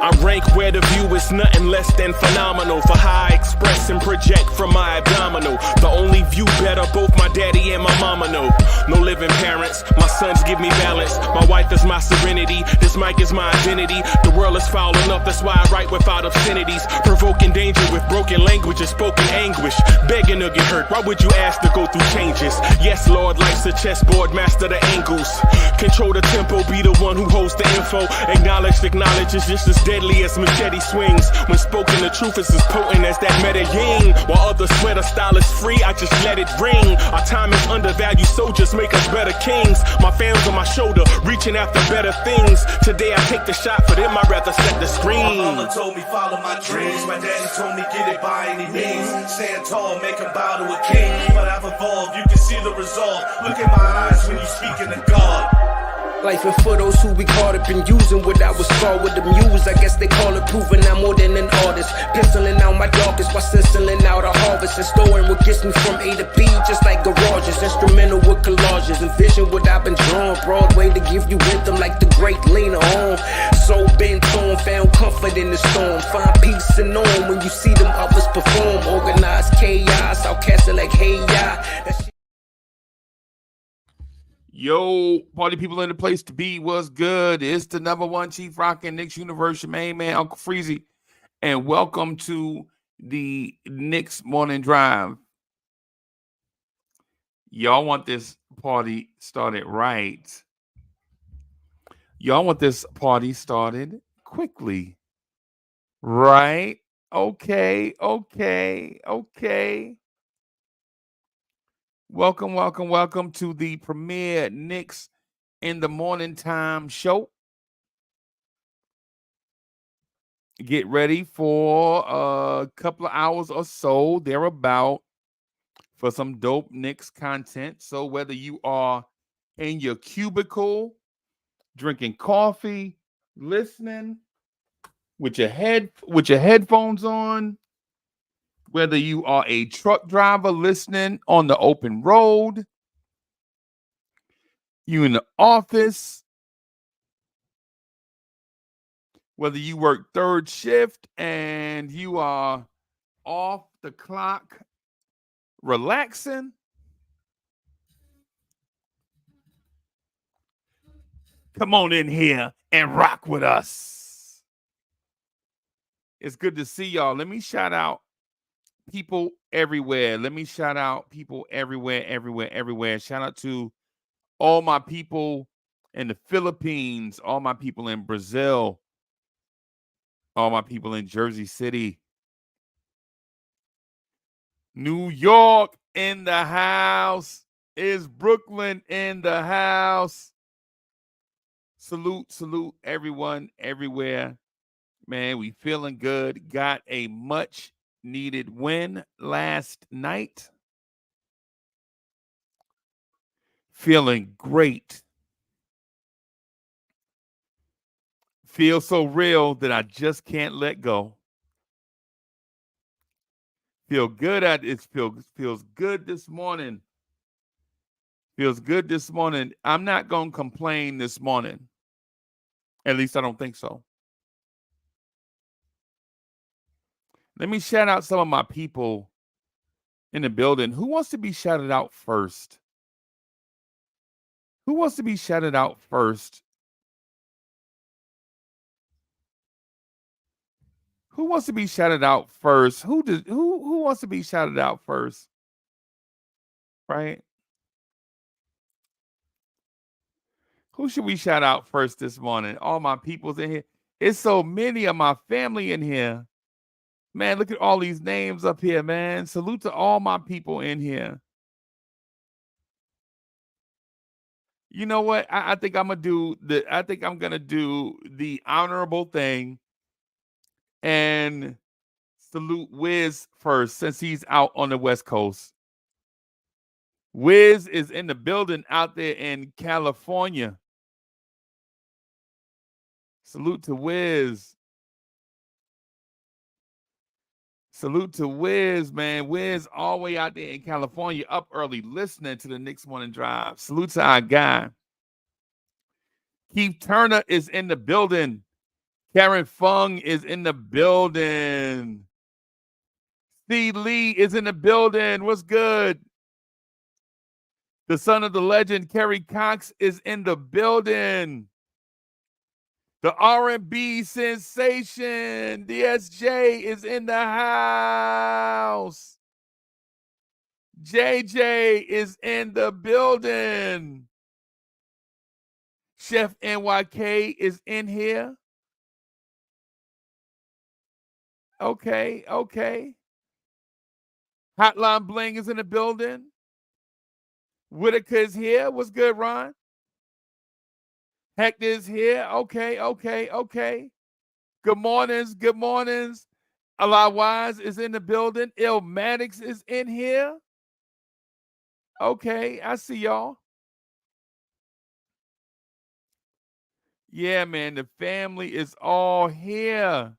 I rank where the view is nothing less than phenomenal. For how I express and project from my abdominal. The only view better, both my daddy and my mama know. No living parents, my sons give me balance. My wife is my serenity, this mic is my identity. The world is foul enough, that's why I write without obscenities. Provoking danger with broken language and spoken anguish. Begging to get hurt, why would you ask to go through changes? Yes, Lord, life's a chessboard, master the angles. Control the tempo, be the one who holds the info. Acknowledge is just as deadly as machete swings. When spoken, the truth is as potent as that Medellin. While others swear the style is free, I just let it ring. Our time is undervalued, soldiers make us better kings. My fam's on my shoulder, reaching after better things. Today I take the shot, for them I'd rather set the screen. My mama told me follow my dreams. My daddy told me get it by any means. Stand tall, make him bow to a king. But I've evolved, you can see the resolve. Look in my eyes when you speaking to God. Life and for those who we caught up in using what I was called with the muse. I guess they call it proving I'm more than an artist. Penciling out my darkest while stenciling out a harvest. And storing what gets me from A to B, just like garages. Instrumental with collages. Envision what I've been drawing. Broadway to give you rhythm like the great Lena Horne. So bent on, found comfort in the storm. Find peace and on when you see them others perform. Organized chaos, I'll cast it like hey ya. Yo, party people in the place to be, what's good? It's the number one Chief Rockin' Knicks Universe, your main man, Uncle Freezie. And welcome to the Knicks Morning Drive. Y'all want this party started right. Y'all want this party started quickly. Right? Okay. Welcome to the premier Knicks in the Morning Time show. Get ready for a couple of hours or so, thereabout, for some dope Knicks content. So whether you are in your cubicle, drinking coffee, listening with your headphones on, whether you are a truck driver listening on the open road, you in the office, whether you work third shift and you are off the clock relaxing, come on in here and rock with us. It's good to see y'all. Let me shout out people everywhere. Shout out to all my people in the Philippines, all my people in Brazil, all my people in Jersey City, New York in the house. Is Brooklyn in the house? Salute everyone everywhere. Man, we feeling good. Got a much needed win last night. Feeling great. Feel so real that I just can't let go. Feel good at it. Feels good this morning. Feels good this morning. I'm not going to complain this morning. At least I don't think so. Let me shout out some of my people in the building. Who wants to be shouted out first? Who wants to be shouted out first? Who wants to be shouted out first? Who wants to be shouted out first? Right? Who should we shout out first this morning? All my people's in here. It's so many of my family in here. Man, look at all these names up here, man. Salute to all my people in here. You know what? I think I'm gonna do the honorable thing and salute Wiz first, since he's out on the West Coast. Wiz is in the building out there in California. Salute to Wiz. Salute to Wiz, man. Wiz all the way out there in California, up early, listening to the Knicks Morning Drive. Salute to our guy. Keith Turner is in the building. Karen Fung is in the building. Steve Lee is in the building. What's good? The son of the legend, Kerry Cox, is in the building. The R&B sensation, DSJ, is in the house. JJ is in the building. Chef NYK is in here. Okay. Hotline Bling is in the building. Whitaker is here. What's good, Ron? Hector is here. Okay. Good mornings. Allah Wise is in the building. Illmatics is in here. Okay, I see y'all. Yeah, man, the family is all here.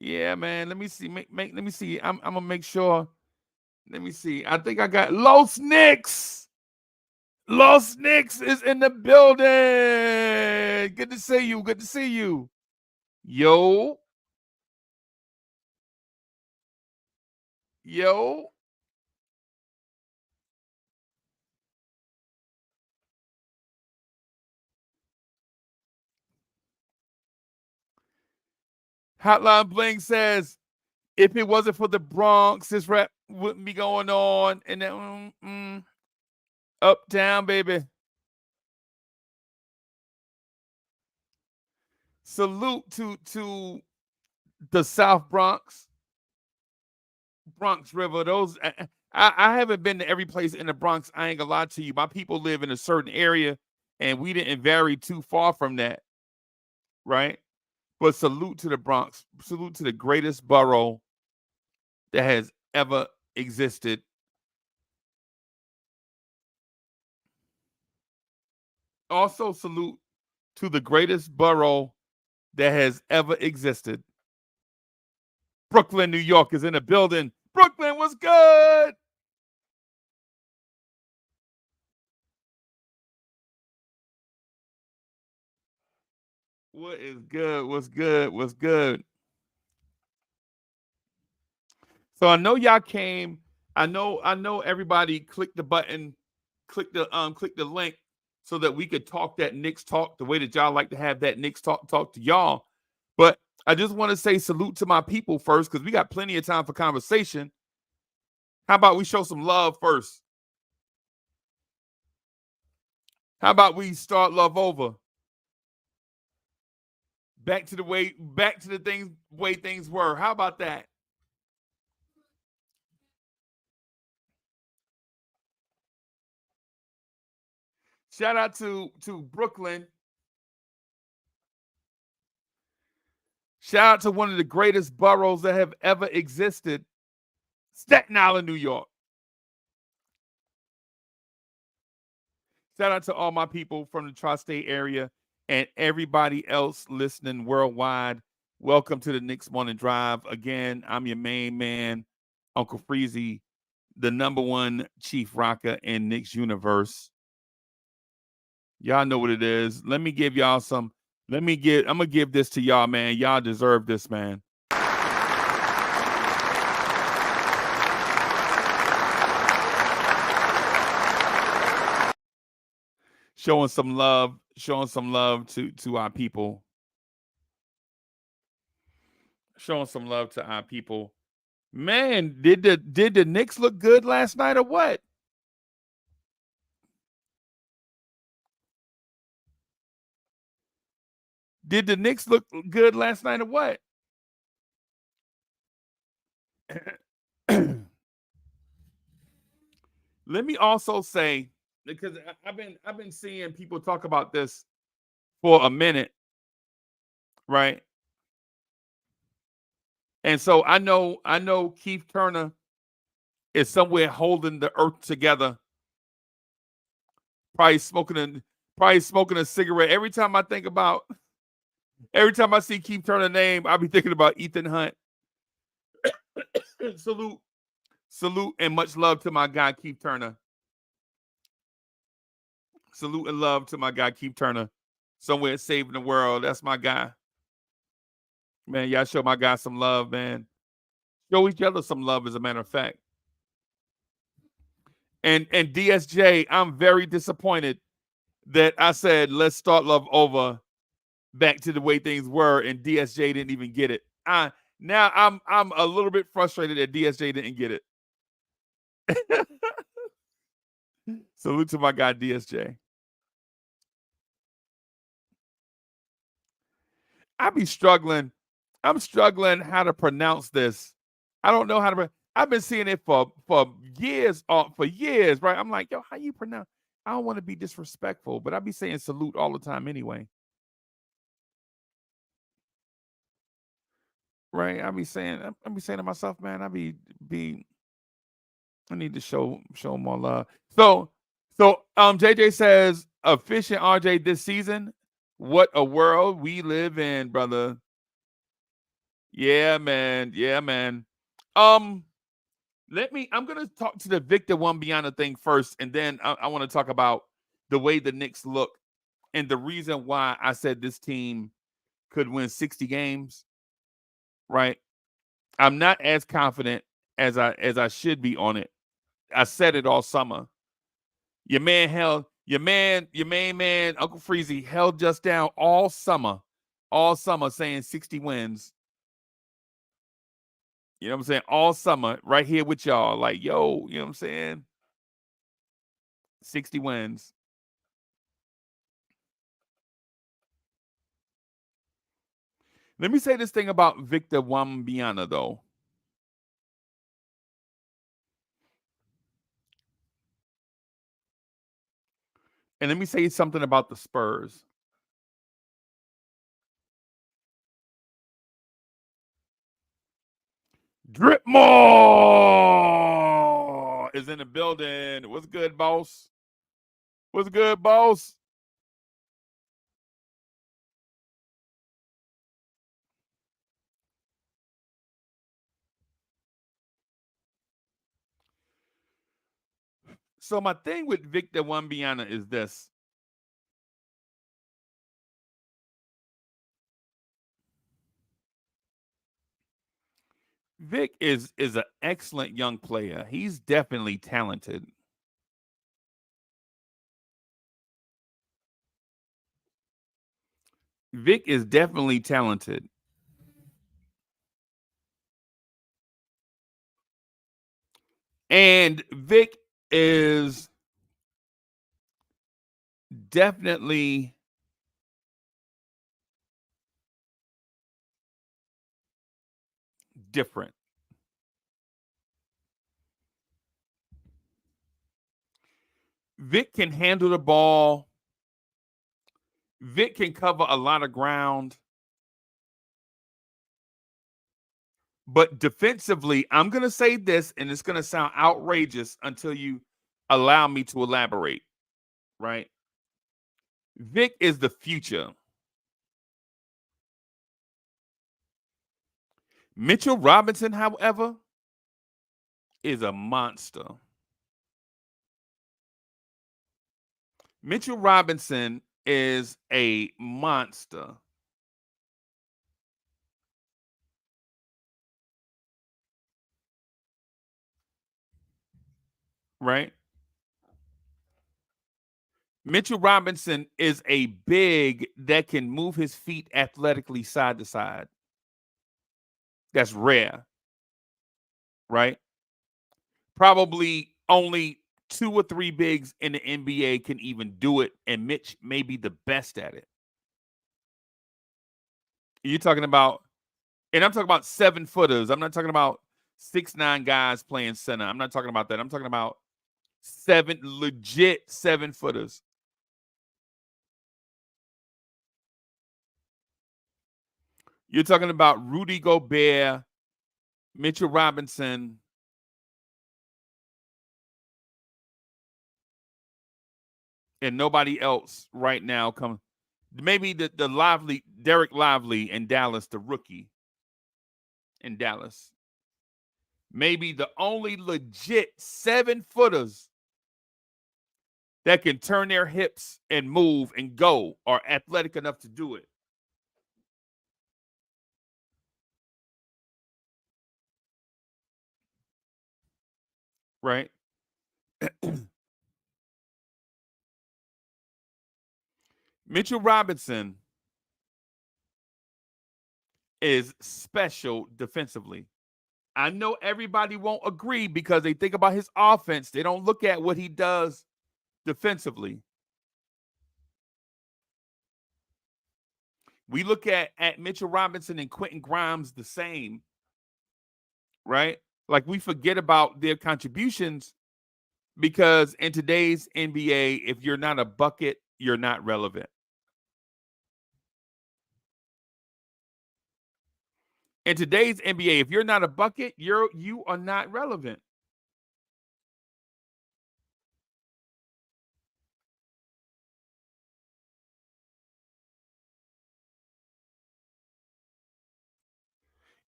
Yeah, man. Let me see. Let me see. I'm gonna make sure. Let me see. I think I got Los Knicks. Los Knicks is in the building. Good to see you. Yo. Hotline Bling says, if it wasn't for the Bronx, this rap wouldn't be going on. And then, uptown, baby. Salute to the South Bronx River. Those I haven't been to every place in the Bronx. I ain't gonna lie to you. My people live in a certain area, and we didn't vary too far from that, right? But salute to the Bronx. Salute to the greatest borough that has ever existed. Also salute to the greatest borough that has ever existed. Brooklyn, New York is in the building. Brooklyn, what's good? What is good? What's good? So I know y'all came. I know everybody clicked the button, click the link so that we could talk that Knicks talk the way that y'all like to have that Knicks talk to y'all. But I just want to say salute to my people first, because we got plenty of time for conversation. How about we show some love first? How about we start love over? Back to the way things were. How about that? Shout out to Brooklyn. Shout out to one of the greatest boroughs that have ever existed, Staten Island, New York. Shout out to all my people from the tri-state area and everybody else listening worldwide. Welcome to the Knicks Morning Drive. Again, I'm your main man, Uncle Freezie, the #1 chief rocker in Knicks universe. Y'all know what it is. Let me give y'all some. I'm gonna give this to y'all, man. Y'all deserve this, man. Showing some love to our people. Showing some love to our people. Man, did the Knicks look good last night or what? Did the Knicks look good last night or what? Let me also say, because I've been seeing people talk about this for a minute, right? And so I know Keith Turner is somewhere holding the earth together, probably smoking a cigarette. Every time I think about Every time I see Keith Turner name, I'll be thinking about Ethan Hunt. Salute, and much love to my guy, Keith Turner. Salute and love to my guy, Keith Turner. Somewhere saving the world. That's my guy. Man, y'all show my guy some love, man. Show each other some love, as a matter of fact. And DSJ, I'm very disappointed that I said, let's start love over back to the way things were, and DSJ didn't even get it. Now I'm a little bit frustrated that DSJ didn't get it. Salute to my guy DSJ. I'm struggling how to pronounce this. I don't know how to. I've been seeing it for years, right? I'm like, yo, how you pronounce? I don't want to be disrespectful, but I be saying salute all the time anyway. Right? I be saying to myself, man, I need to show more love. So JJ says, a fish and RJ this season. What a world we live in, brother. Yeah, man. I'm gonna talk to the Victor Wembanyama thing first, and then I want to talk about the way the Knicks look and the reason why I said this team could win 60 games. Right? I'm not as confident as I should be on it. I said it all summer. Your main man, Uncle Freezie held us down all summer saying 60 wins. You know what I'm saying? All summer, right here with y'all. Like, yo, you know what I'm saying? 60 wins. Let me say this thing about Victor Wembanyama, though. And let me say something about the Spurs. Dripmore is in the building. What's good, boss? What's good, boss? So my thing with Victor Wembanyama is this. Vic is an excellent young player. He's definitely talented. Vic is definitely talented. And Vic is definitely different. Vic can handle the ball. Vic can cover a lot of ground. But defensively, I'm going to say this, and it's going to sound outrageous until you allow me to elaborate, right? Vic is the future. Mitchell Robinson, however, is a monster. Mitchell Robinson is a monster. Right? Mitchell Robinson is a big that can move his feet athletically side to side. That's rare. Right? Probably only 2 or 3 bigs in the NBA can even do it, and Mitch may be the best at it. You're talking about, and I'm talking about 7-footers. I'm not talking about 6'9" guys playing center. I'm not talking about that. I'm talking about legit 7-footers. You're talking about Rudy Gobert, Mitchell Robinson, and nobody else right now come. Maybe the Derek Lively in Dallas, the rookie in Dallas. Maybe the only legit 7-footers that can turn their hips and move and go are athletic enough to do it. Right? Mitchell Robinson is special defensively. I know everybody won't agree because they think about his offense. They don't look at what he does defensively. We look at Mitchell Robinson and Quentin Grimes the same, right? Like we forget about their contributions because in today's NBA, if you're not a bucket, you're not relevant. In today's NBA, if you're not a bucket, you are not relevant.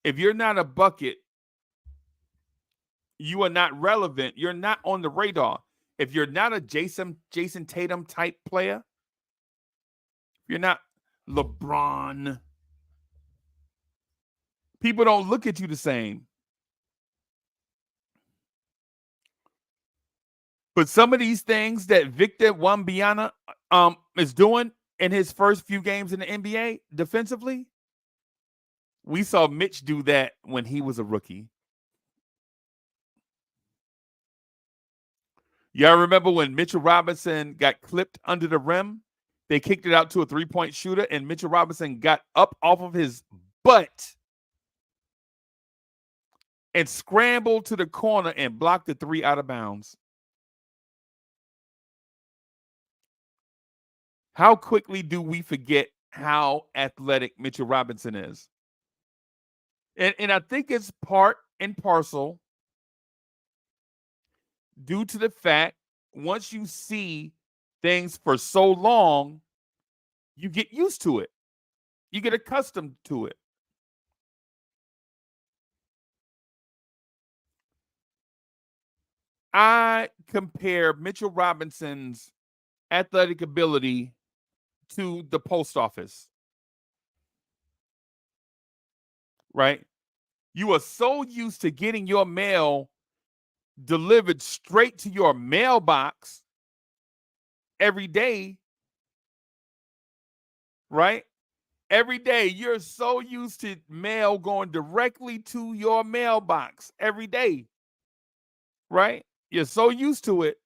If you're not a bucket, you are not relevant. You're not on the radar. If you're not a Jason Tatum type player, if you're not LeBron, people don't look at you the same. But some of these things that Victor Wembanyama is doing in his first few games in the NBA defensively, we saw Mitch do that when he was a rookie. Y'all remember when Mitchell Robinson got clipped under the rim? They kicked it out to a three-point shooter, and Mitchell Robinson got up off of his butt and scrambled to the corner and blocked the three out of bounds. How quickly do we forget how athletic Mitchell Robinson is? And I think it's part and parcel due to the fact once you see things for so long, you get used to it. You get accustomed to it. I compare Mitchell Robinson's athletic ability to the post office. Right? You are so used to getting your mail delivered straight to your mailbox every day, right? Every day, you're so used to mail going directly to your mailbox every day, right? You're so used to it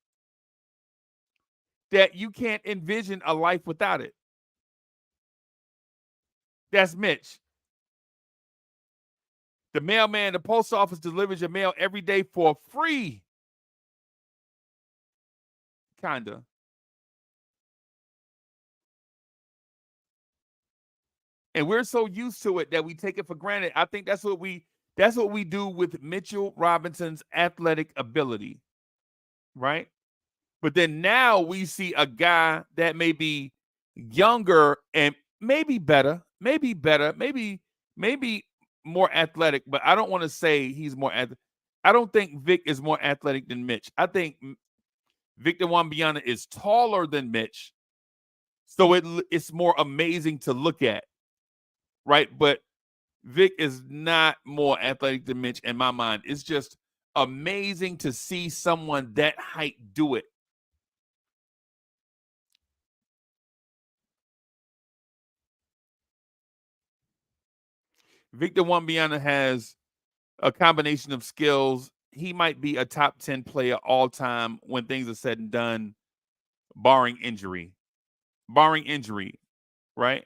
that you can't envision a life without it. That's Mitch. The mailman, the post office delivers your mail every day for free. Kinda. And we're so used to it that we take it for granted. I think that's what we do with Mitchell Robinson's athletic ability. Right? But then now we see a guy that may be younger and maybe better, maybe more athletic, but I don't want to say he's more athletic. I don't think Vic is more athletic than Mitch. I think Victor Wembanyama is taller than Mitch, so it's more amazing to look at, right? But Vic is not more athletic than Mitch in my mind. It's just amazing to see someone that height do it. Victor Wembanyama has a combination of skills. He might be a top 10 player all time when things are said and done, barring injury. Barring injury, right?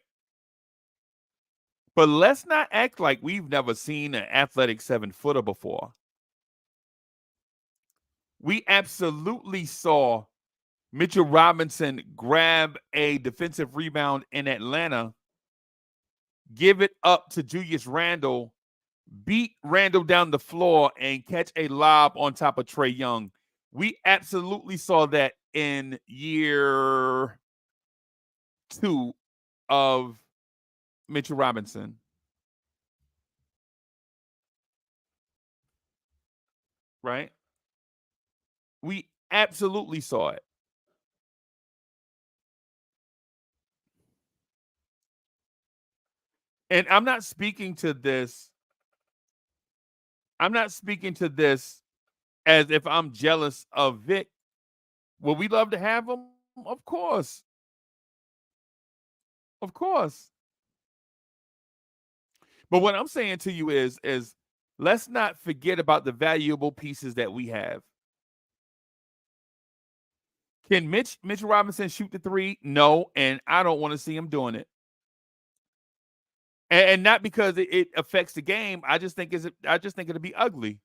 But let's not act like we've never seen an athletic 7-footer before. We absolutely saw Mitchell Robinson grab a defensive rebound in Atlanta, give it up to Julius Randle, beat Randle down the floor, and catch a lob on top of Trae Young. We absolutely saw that in year 2 of Mitchell Robinson. Right? We absolutely saw it. And I'm not speaking to this. I'm not speaking to this as if I'm jealous of Vic. Would we love to have him? Of course. Of course. But what I'm saying to you is let's not forget about the valuable pieces that we have. Can Mitch Robinson shoot the three? No, and I don't want to see him doing it. And not because it affects the game. I just think it'll be ugly.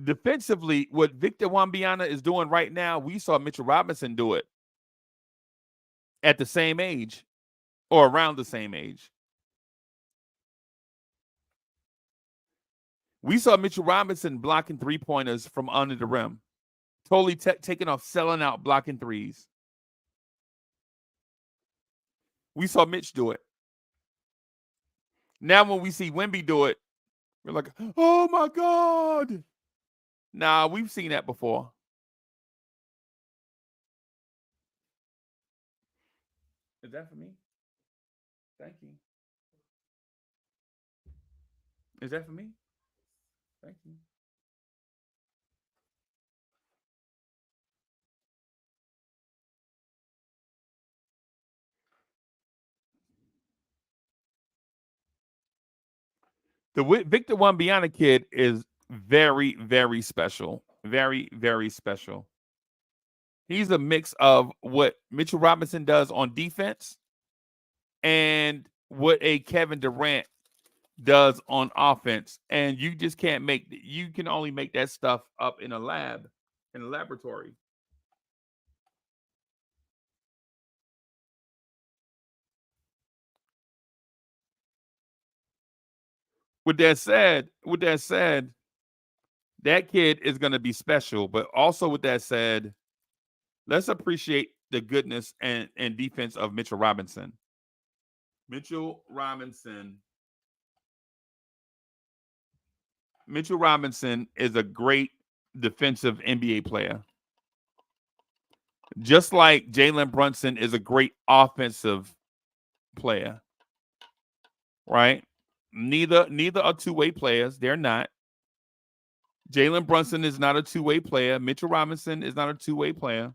Defensively, what Victor Wembanyama is doing right now, we saw Mitchell Robinson do it at the same age or around the same age. We saw Mitchell Robinson blocking three-pointers from under the rim. Totally taking off, selling out, blocking threes. We saw Mitch do it. Now when we see Wemby do it, we're like, oh my God. Nah, we've seen that before. Is that for me? Thank you. Is that for me? Thank you. The Victor Wembanyama kid is very, very special. Very, very special. He's a mix of what Mitchell Robinson does on defense and what a Kevin Durant does on offense. And you just can't you can only make that stuff up in a laboratory. With that said, that kid is going to be special. But also with that said, let's appreciate the goodness and defense of Mitchell Robinson. Mitchell Robinson is a great defensive NBA player. Just like Jalen Brunson is a great offensive player. Right? Neither are two-way players. They're not. Jalen Brunson is not a two-way player. Mitchell Robinson is not a two-way player.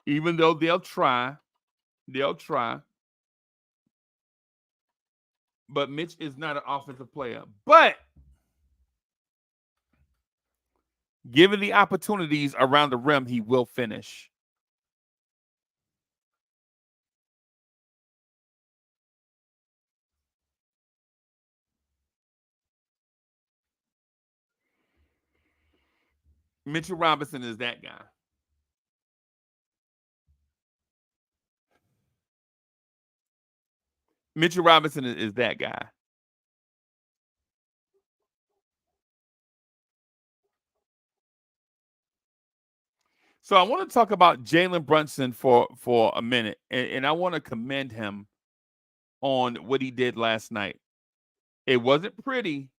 Even though they'll try. But Mitch is not an offensive player. But given the opportunities around the rim, he will finish. Mitchell Robinson is that guy. Mitchell Robinson is that guy. So I want to talk about Jalen Brunson for a minute, and I want to commend him on what he did last night. It wasn't pretty.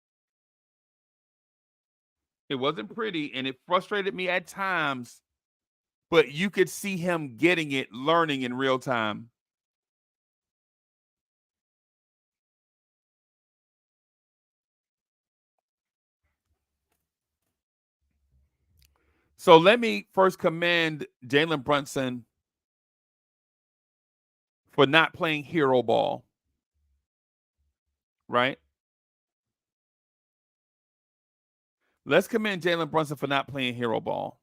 It wasn't pretty, and it frustrated me at times, but you could see him getting it, learning in real time. So let me first commend Jalen Brunson for not playing hero ball. Right? Let's commend Jalen Brunson for not playing hero ball.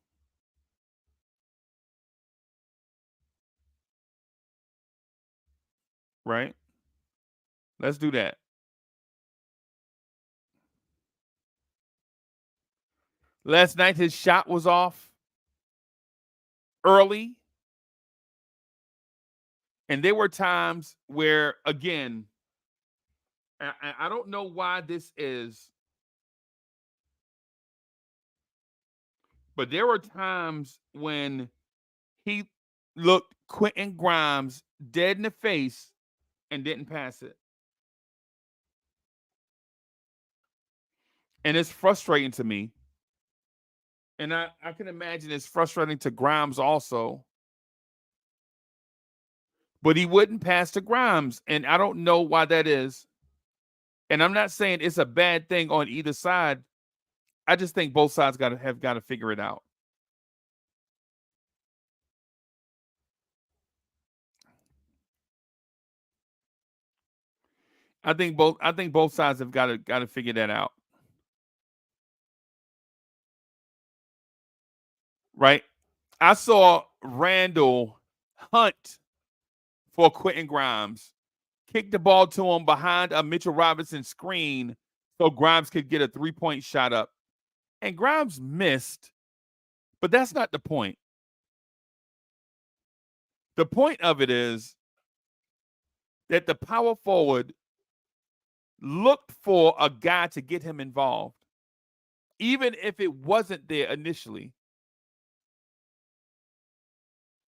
Right? Let's do that. Last night, his shot was off early. And there were times where, again, I don't know why this is, but there were times when he looked Quentin Grimes dead in the face and didn't pass it. And it's frustrating to me. And I can imagine it's frustrating to Grimes also. But he wouldn't pass to Grimes. And I don't know why that is. And I'm not saying it's a bad thing on either side. I just think both sides have got to figure it out. I think both sides have got to figure that out. Right? I saw Randall hunt for Quentin Grimes, kick the ball to him behind a Mitchell Robinson screen so Grimes could get a 3-point shot up. And Grimes missed, but that's not the point. The point of it is that the power forward looked for a guy to get him involved, even if it wasn't there initially.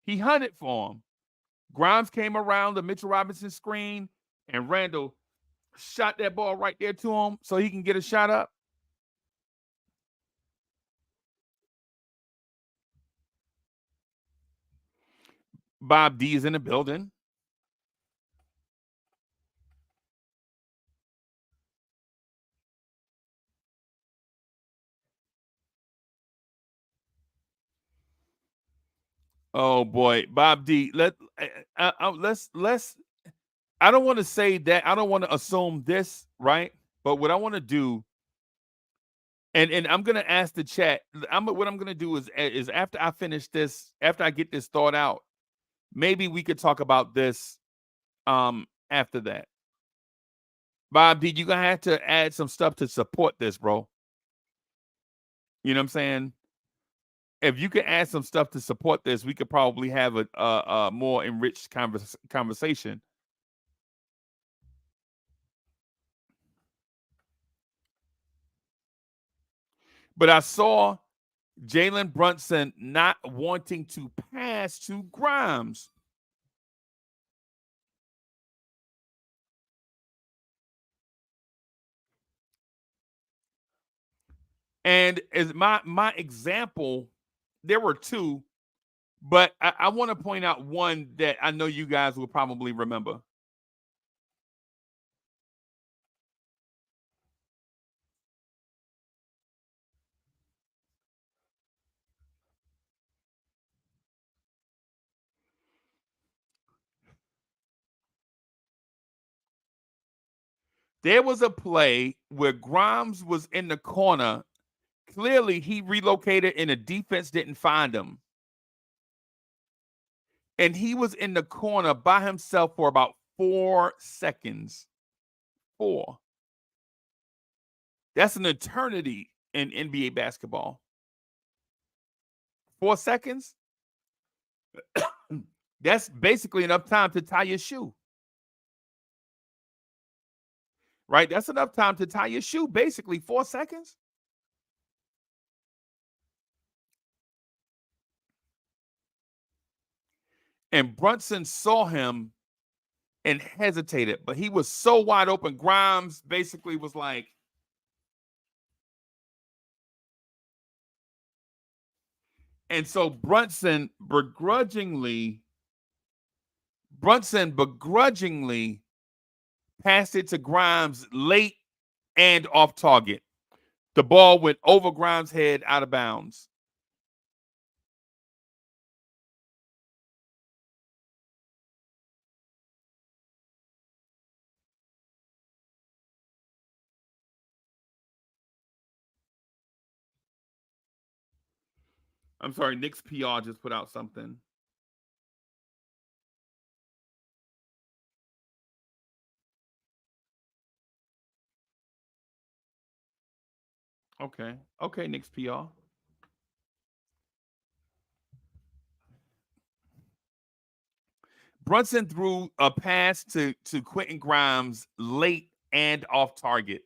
He hunted for him. Grimes came around the Mitchell Robinson screen, and Randall shot that ball right there to him so he can get a shot up. Bob D is in the building. Oh boy, Bob D. Let's. I don't want to say that. I don't want to assume this, right? But what I want to do, and I'm gonna ask the chat. What I'm gonna do is after I finish this, after I get this thought out, maybe we could talk about this after that. Bob D, you're gonna have to add some stuff to support this, bro. You know what I'm saying? If you could add some stuff to support this, we could probably have a more enriched conversation. But I saw Jalen Brunson not wanting to pass to Grimes. And as my example, there were two, but I want to point out one that I know you guys will probably remember. There was a play where Grimes was in the corner. Clearly, he relocated and the defense didn't find him. And he was in the corner by himself for about 4 seconds. 4. That's an eternity in NBA basketball. 4 seconds? That's basically enough time to tie your shoe. Right? That's enough time to tie your shoe, basically 4 seconds. And Brunson saw him and hesitated, but he was so wide open. Grimes basically was like, and so Brunson begrudgingly passed it to Grimes late and off target. The ball went over Grimes' head out of bounds. I'm sorry, Knicks PR just put out something. Okay, Knicks PR. Brunson threw a pass to Quentin Grimes late and off target,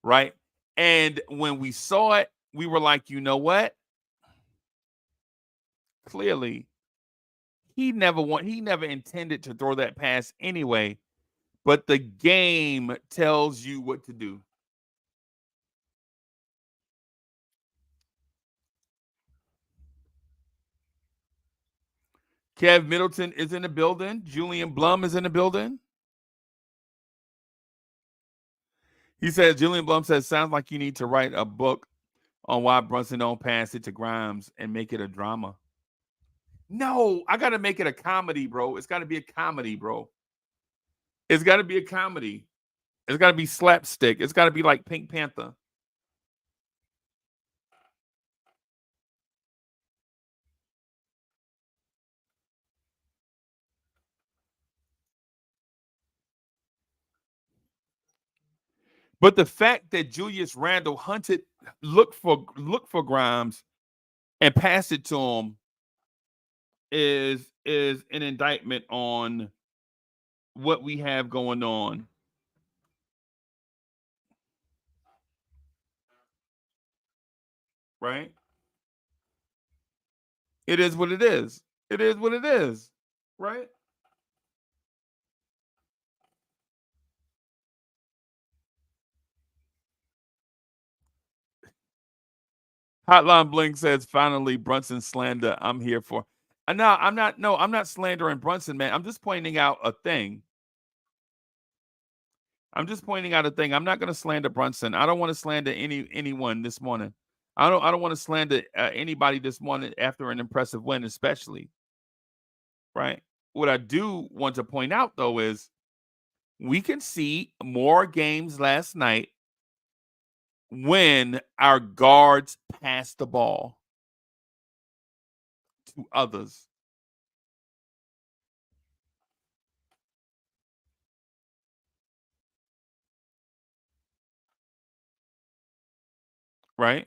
right? And when we saw it, we were like, you know what? Clearly, he never intended to throw that pass anyway, but the game tells you what to do. Kev Middleton is in the building. Julian Blum is in the building. He says, Julian Blum says, sounds like you need to write a book on why Brunson don't pass it to Grimes and make it a drama. No, I got to make it a comedy, bro. It's got to be a comedy, bro. It's got to be a comedy. It's got to be slapstick. It's got to be like Pink Panther. But the fact that Julius Randle looked for Grimes and passed it to him is an indictment on what we have going on. Right? It is what it is. It is what it is. Right? Hotline Bling says, finally, Brunson slander. I'm here for. No, I'm not. No, I'm not slandering Brunson, man. I'm just pointing out a thing. I'm not going to slander Brunson. I don't want to slander anyone this morning. I don't want to slander anybody this morning after an impressive win, especially. Right. What I do want to point out though is we can see more games last night when our guards pass the ball to others. Right?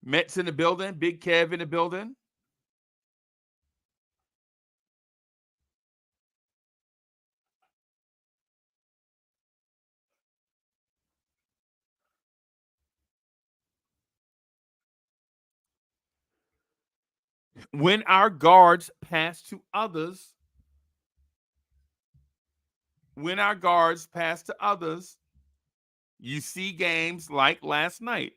Mets in the building, Big Kev in the building. When our guards pass to others, you see games like last night.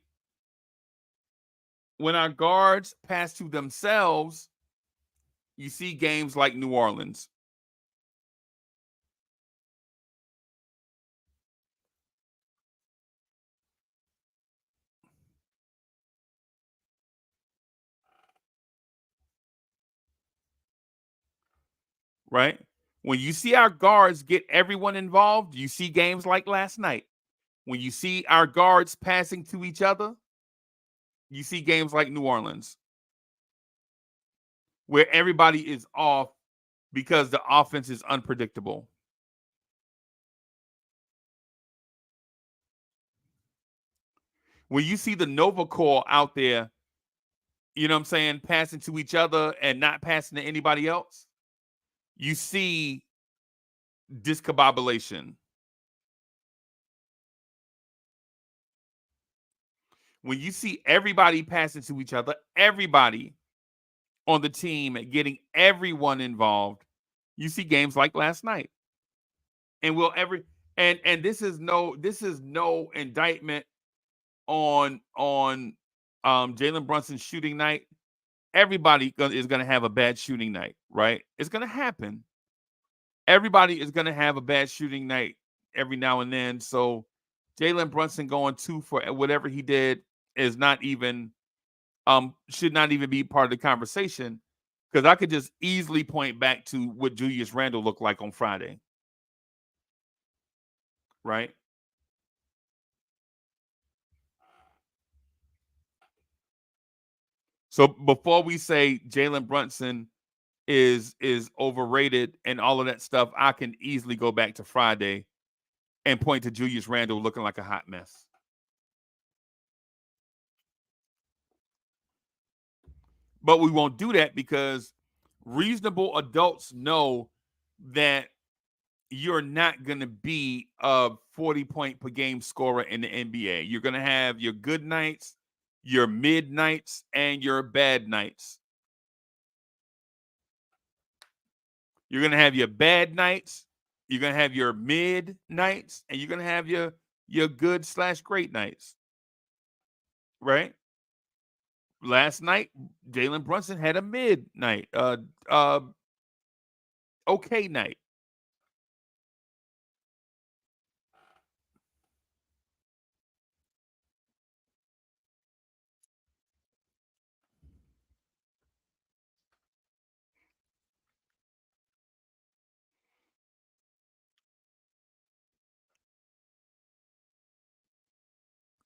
When our guards pass to themselves, you see games like New Orleans. Right? When you see our guards get everyone involved, you see games like last night. When you see our guards passing to each other, you see games like New Orleans, where everybody is off because the offense is unpredictable. When you see the Nova Corps out there, you know what I'm saying, passing to each other and not passing to anybody else, you see discombobulation. When you see everybody passing to each other, everybody on the team getting everyone involved, you see games like last night. And this is no indictment on Jalen Brunson's shooting night. Everybody is going to have a bad shooting night, right? It's going to happen. Everybody is going to have a bad shooting night every now and then. So Jalen Brunson going 2 for whatever he did is not even should not even be part of the conversation, because I could just easily point back to what Julius Randle looked like on Friday. Right? So before we say Jalen Brunson is overrated and all of that stuff, I can easily go back to Friday and point to Julius Randle looking like a hot mess. But we won't do that because reasonable adults know that you're not going to be a 40-point per game scorer in the NBA. You're going to have your good nights, your mid nights, and your bad nights. You're going to have your bad nights, you're going to have your mid nights, and you're going to have your good/great nights. Right? Last night, Jalen Brunson had a midnight, okay night.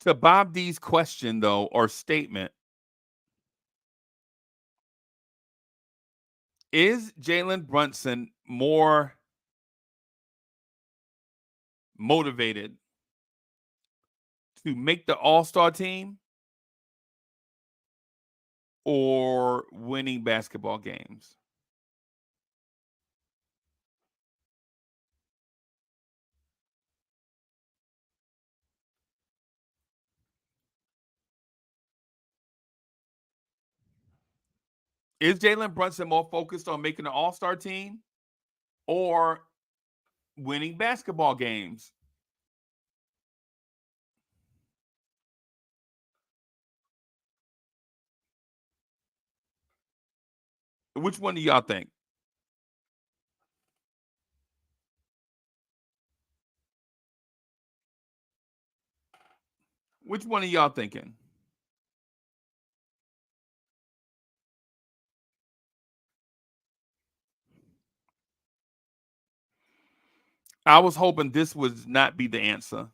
To Bob D's question, though, or statement, is Jalen Brunson more motivated to make the All-Star team or winning basketball games? Is Jalen Brunson more focused on making the All-Star team or winning basketball games? Which one do y'all think? Which one are y'all thinking? I was hoping this would not be the answer.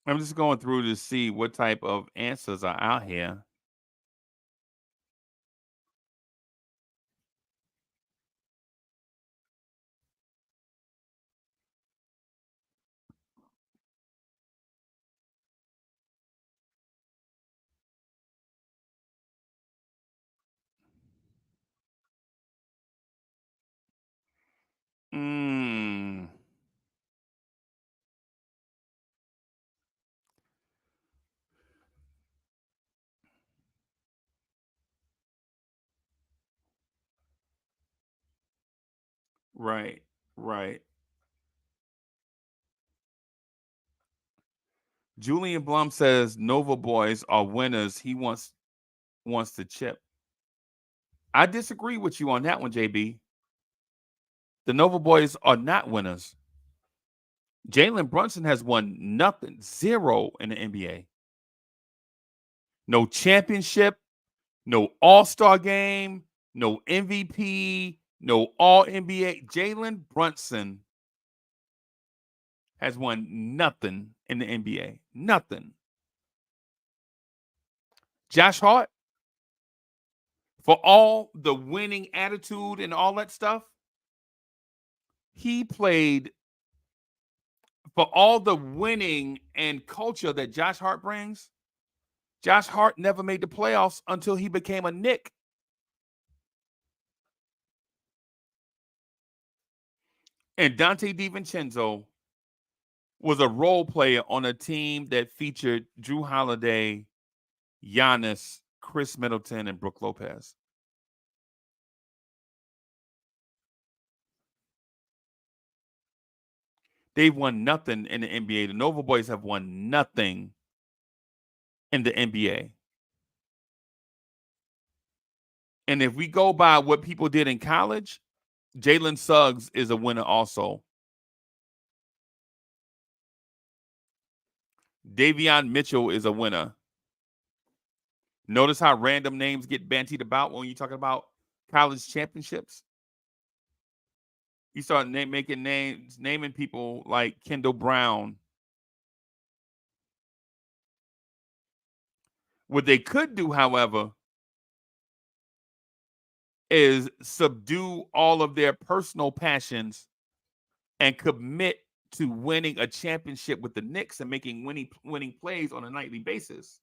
I'm just going through to see what type of answers are out here. Mm, right, right. Julian Blum says Nova boys are winners. He wants to chip. I disagree with you on that one, JB. The Nova boys are not winners. Jalen Brunson has won nothing, zero in the NBA. No championship, no All-Star game, no MVP, no All NBA. Jalen Brunson has won nothing in the NBA. Nothing. Josh Hart, for all the winning attitude and all that stuff, he played for all the winning and culture that Josh Hart brings. Josh Hart never made the playoffs until he became a Knick. And Dante DiVincenzo was a role player on a team that featured Drew Holiday, Giannis, Chris Middleton, and Brook Lopez. They've won nothing in the NBA. The Nova Boys have won nothing in the NBA. And if we go by what people did in college, Jalen Suggs is a winner also. Davion Mitchell is a winner. Notice how random names get bantied about when you're talking about college championships. You start naming people like Kendall Brown, What they could do, however, is subdue all of their personal passions and commit to winning a championship with the Knicks and making winning plays on a nightly basis.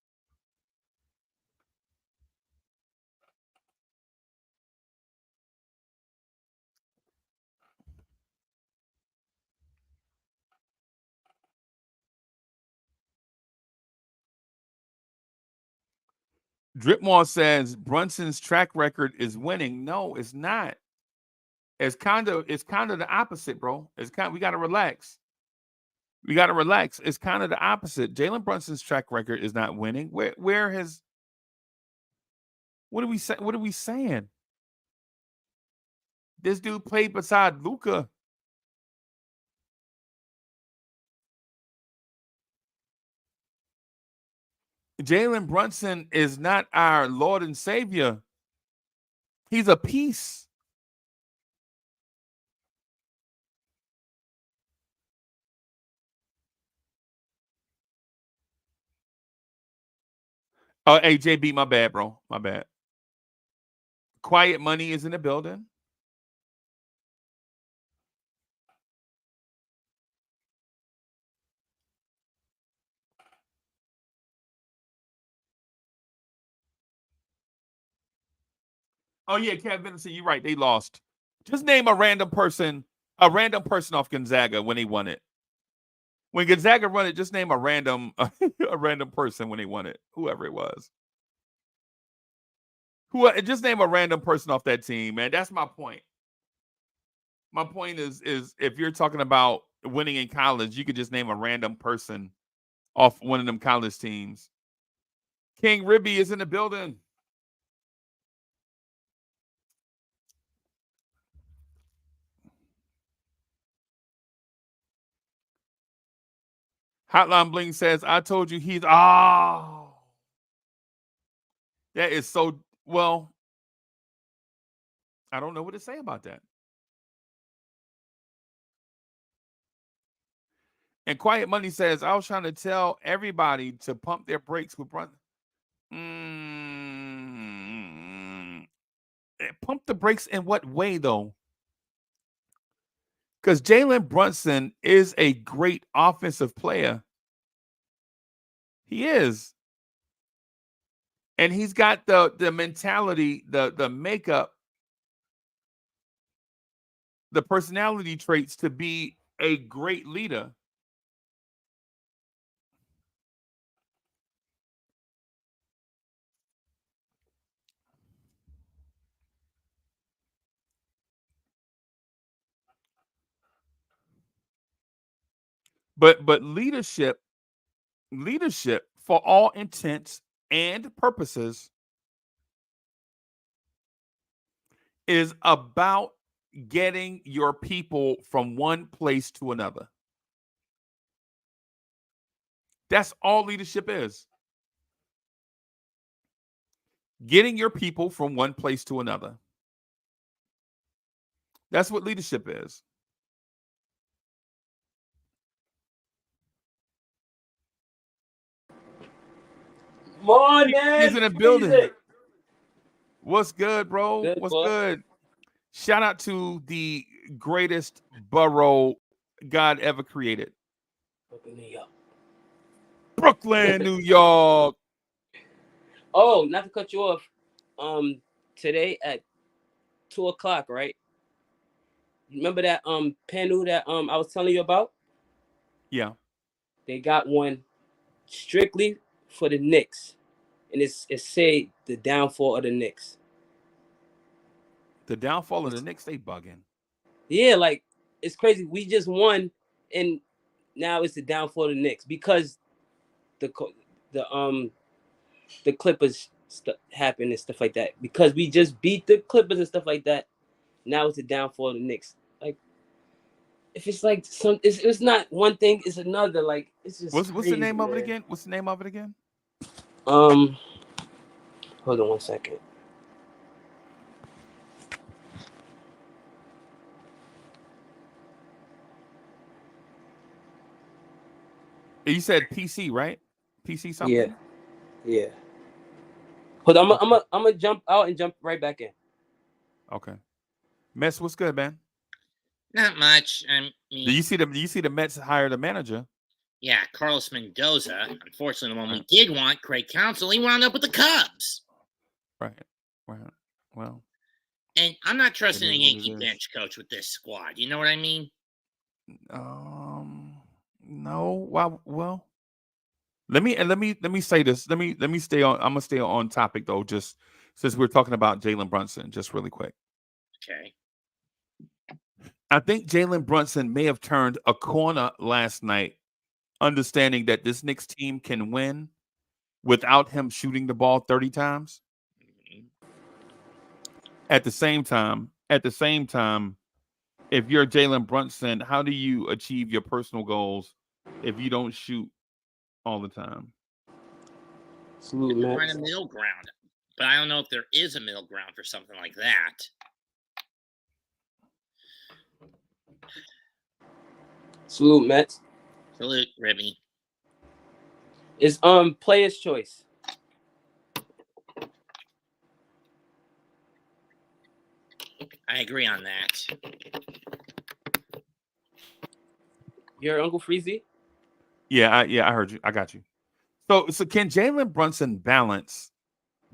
Dripmore says Brunson's track record is winning. No, it's not. It's kind of the opposite, bro. We gotta relax. We gotta relax. It's kind of the opposite. Jalen Brunson's track record is not winning. What are we saying? What are we saying? This dude played beside Luka. Jalen Brunson is not our Lord and Savior. He's a piece. Oh, hey, JB, my bad, bro. My bad. Quiet Money is in the building. Oh, yeah, Kevin Vincent, you're right. They lost. Just name a random person off Gonzaga when they won it. When Gonzaga won it, just name a random person when they won it, whoever it was. Just name a random person off that team, man. That's my point. My point is if you're talking about winning in college, you could just name a random person off one of them college teams. King Ribby is in the building. Hotline Bling says, I told you he's that is so well. I don't know what to say about that. And Quiet Money says, I was trying to tell everybody to pump their brakes with Brunson. Pump the brakes in what way, though? Because Jalen Brunson is a great offensive player. He is. And he's got the mentality, the makeup, the personality traits to be a great leader. But leadership for all intents and purposes is about getting your people from one place to another. That's all leadership is. Getting your people from one place to another. That's what leadership is. Morning, He's in the building. What's good, bro? Good, What's boy. good? Shout out to the greatest borough God ever created. New York. Brooklyn, New York. Oh, not to cut you off. Today at 2:00, right? Remember that panel that I was telling you about? Yeah. They got one strictly for the Knicks, and it say the downfall of the Knicks. The downfall of the Knicks, they bugging. Yeah, like it's crazy. We just won, and now it's the downfall of the Knicks because the Clippers happened and stuff like that. Because we just beat the Clippers and stuff like that. Now it's the downfall of the Knicks. Like, if it's like it's not one thing, it's another. Like, it's just What's the name man. of it again? What's the name of it again? Hold on one second. You said PC, right? PC something? Yeah. Hold on, I'm gonna jump out and jump right back in. Okay. Mets, what's good, man? Not much. I mean, Do you see the Mets hired a manager? yeah, Carlos Mendoza. Unfortunately, when we did want Craig Counsell, he wound up with the Cubs. Right. Well. And I'm not trusting a It is what it Yankee is. bench coach with this squad. You know what I mean? No. Well. Let me say this. Let me stay on. I'm gonna stay on topic though, just since we're talking about Jalen Brunson, just really quick. Okay. I think Jalen Brunson may have turned a corner last night, understanding that this Knicks team can win without him shooting the ball 30 times. At the same time, if you're Jalen Brunson, how do you achieve your personal goals if you don't shoot all the time? Salute, man. Find a middle ground. But I don't know if there is a middle ground for something like that. Salute, Mets. Salute, Ribby. It's player's choice. I agree on that. You're Uncle Freezie? Yeah, I heard you. I got you. So can Jalen Brunson balance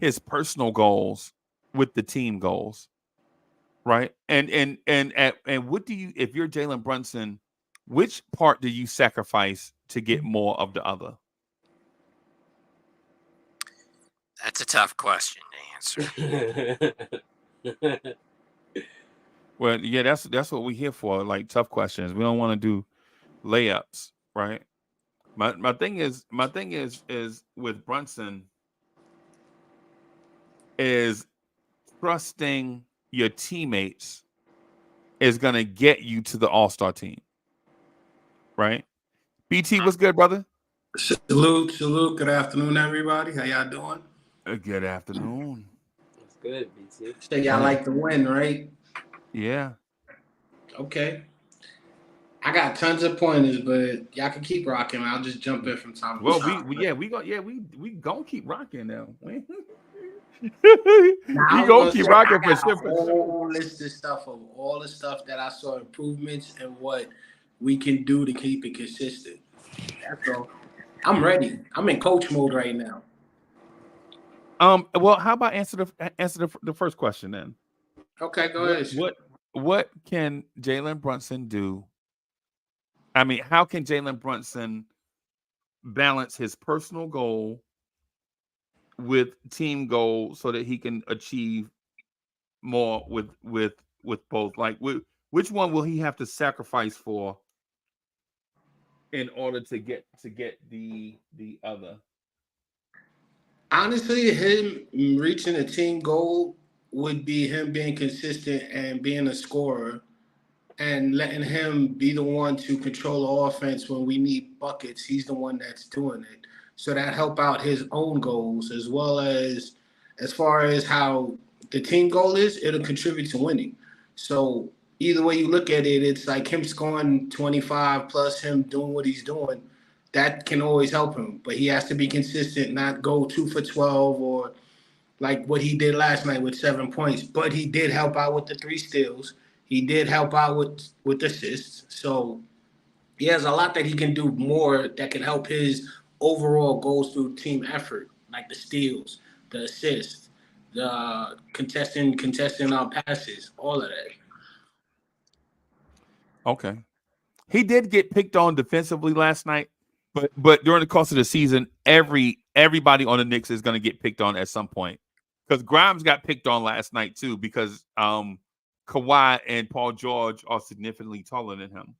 his personal goals with the team goals? Right? And what do you, if you're Jalen Brunson, which part do you sacrifice to get more of the other? That's a tough question to answer. Well, yeah, that's what we're here for, like tough questions. We don't want to do layups, right? My thing is with Brunson is trusting your teammates is gonna get you to the All-Star team, right? BT, what's good, brother? Salute. Good afternoon, everybody. How y'all doing? Good afternoon. That's good, BT. So y'all like to win, right? Yeah. Okay. I got tons of pointers, but y'all can keep rocking. I'll just jump in from time to time. we gonna keep rocking now. We Now, gonna keep rocking I for got sure. a whole list of stuff of all the stuff that I saw improvements and what we can do to keep it consistent. That's all. I'm ready. I'm in coach mode right now. Well, how about answer the first question then? Okay, go ahead. What can Jalen Brunson do? I mean, how can Jalen Brunson balance his personal goal with team goal so that he can achieve more with both? Like, which one will he have to sacrifice for in order to get the other? Honestly, him reaching a team goal would be him being consistent and being a scorer and letting him be the one to control the offense when we need buckets. He's the one that's doing it. So that help out his own goals as well as far as how the team goal is, it'll contribute to winning. So either way you look at it, it's like him scoring 25 plus him doing what he's doing. That can always help him, but he has to be consistent, not go 2 for 12 or like what he did last night with 7 points. But he did help out with the 3 steals. He did help out with assists. So he has a lot that he can do more that can help his overall goals through team effort, like the steals, the assists, the contesting passes, all of that. Okay. He did get picked on defensively last night, but during the course of the season, everybody on the Knicks is going to get picked on at some point. Because Grimes got picked on last night too, because Kawhi and Paul George are significantly taller than him.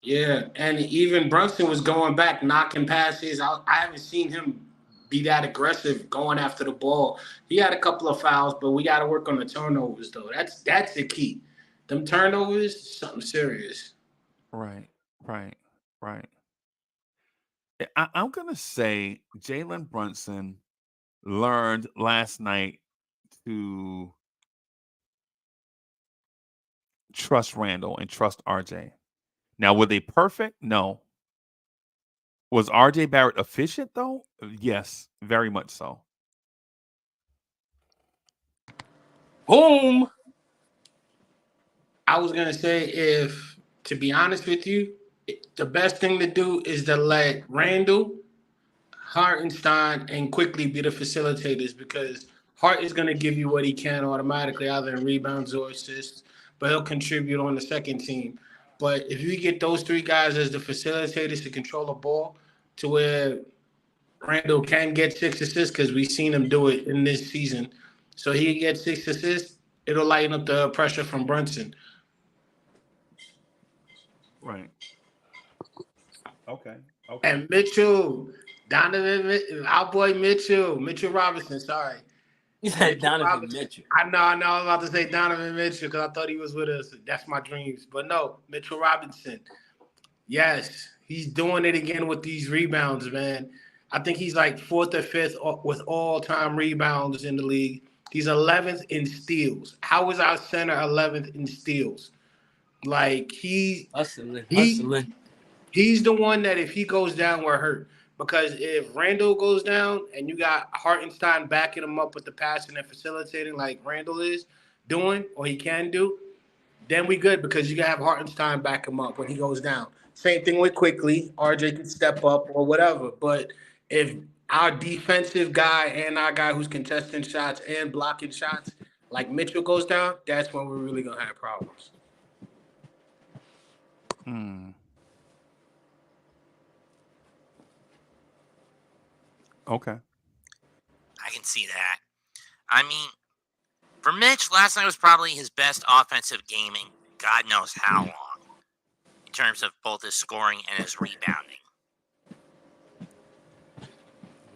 Yeah, and even Brunson was going back, knocking passes. I haven't seen him be that aggressive going after the ball. He had a couple of fouls, but we got to work on the turnovers, though. That's the key. Them turnovers, something serious. Right. I'm going to say Jalen Brunson learned last night to trust Randall and trust RJ. Now, were they perfect? No. Was RJ Barrett efficient, though? Yes, very much so. Boom. I was gonna say, to be honest with you, the best thing to do is to let Randall, Hartenstein, and quickly be the facilitators, because Hart is gonna give you what he can automatically, either in rebounds or assists, but he'll contribute on the second team. But if you get those three guys as the facilitators to control the ball, to where Randall can get 6 assists, because we've seen him do it in this season, so he can get 6 assists, it'll lighten up the pressure from Brunson. Right. Okay. And Mitchell, our boy Mitchell Robinson. Sorry, You said Mitchell Donovan Robinson. Mitchell. I know. I was about to say Donovan Mitchell because I thought he was with us. That's my dreams. But no, Mitchell Robinson. Yes, he's doing it again with these rebounds, man. I think he's like 4th or 5th with all-time rebounds in the league. He's 11th in steals. How is our center 11th in steals? Like Hustling. He's the one that if he goes down, we're hurt. Because if Randall goes down and you got Hartenstein backing him up with the passing and facilitating like Randall is doing, or he can do, then we good, because you can have Hartenstein back him up when he goes down. Same thing with Quickly. RJ can step up or whatever. But if our defensive guy and our guy who's contesting shots and blocking shots, like Mitchell, goes down, that's when we're really going to have problems. Okay. I can see that. I mean, for Mitch, last night was probably his best offensive game in God knows how long, in terms of both his scoring and his rebounding.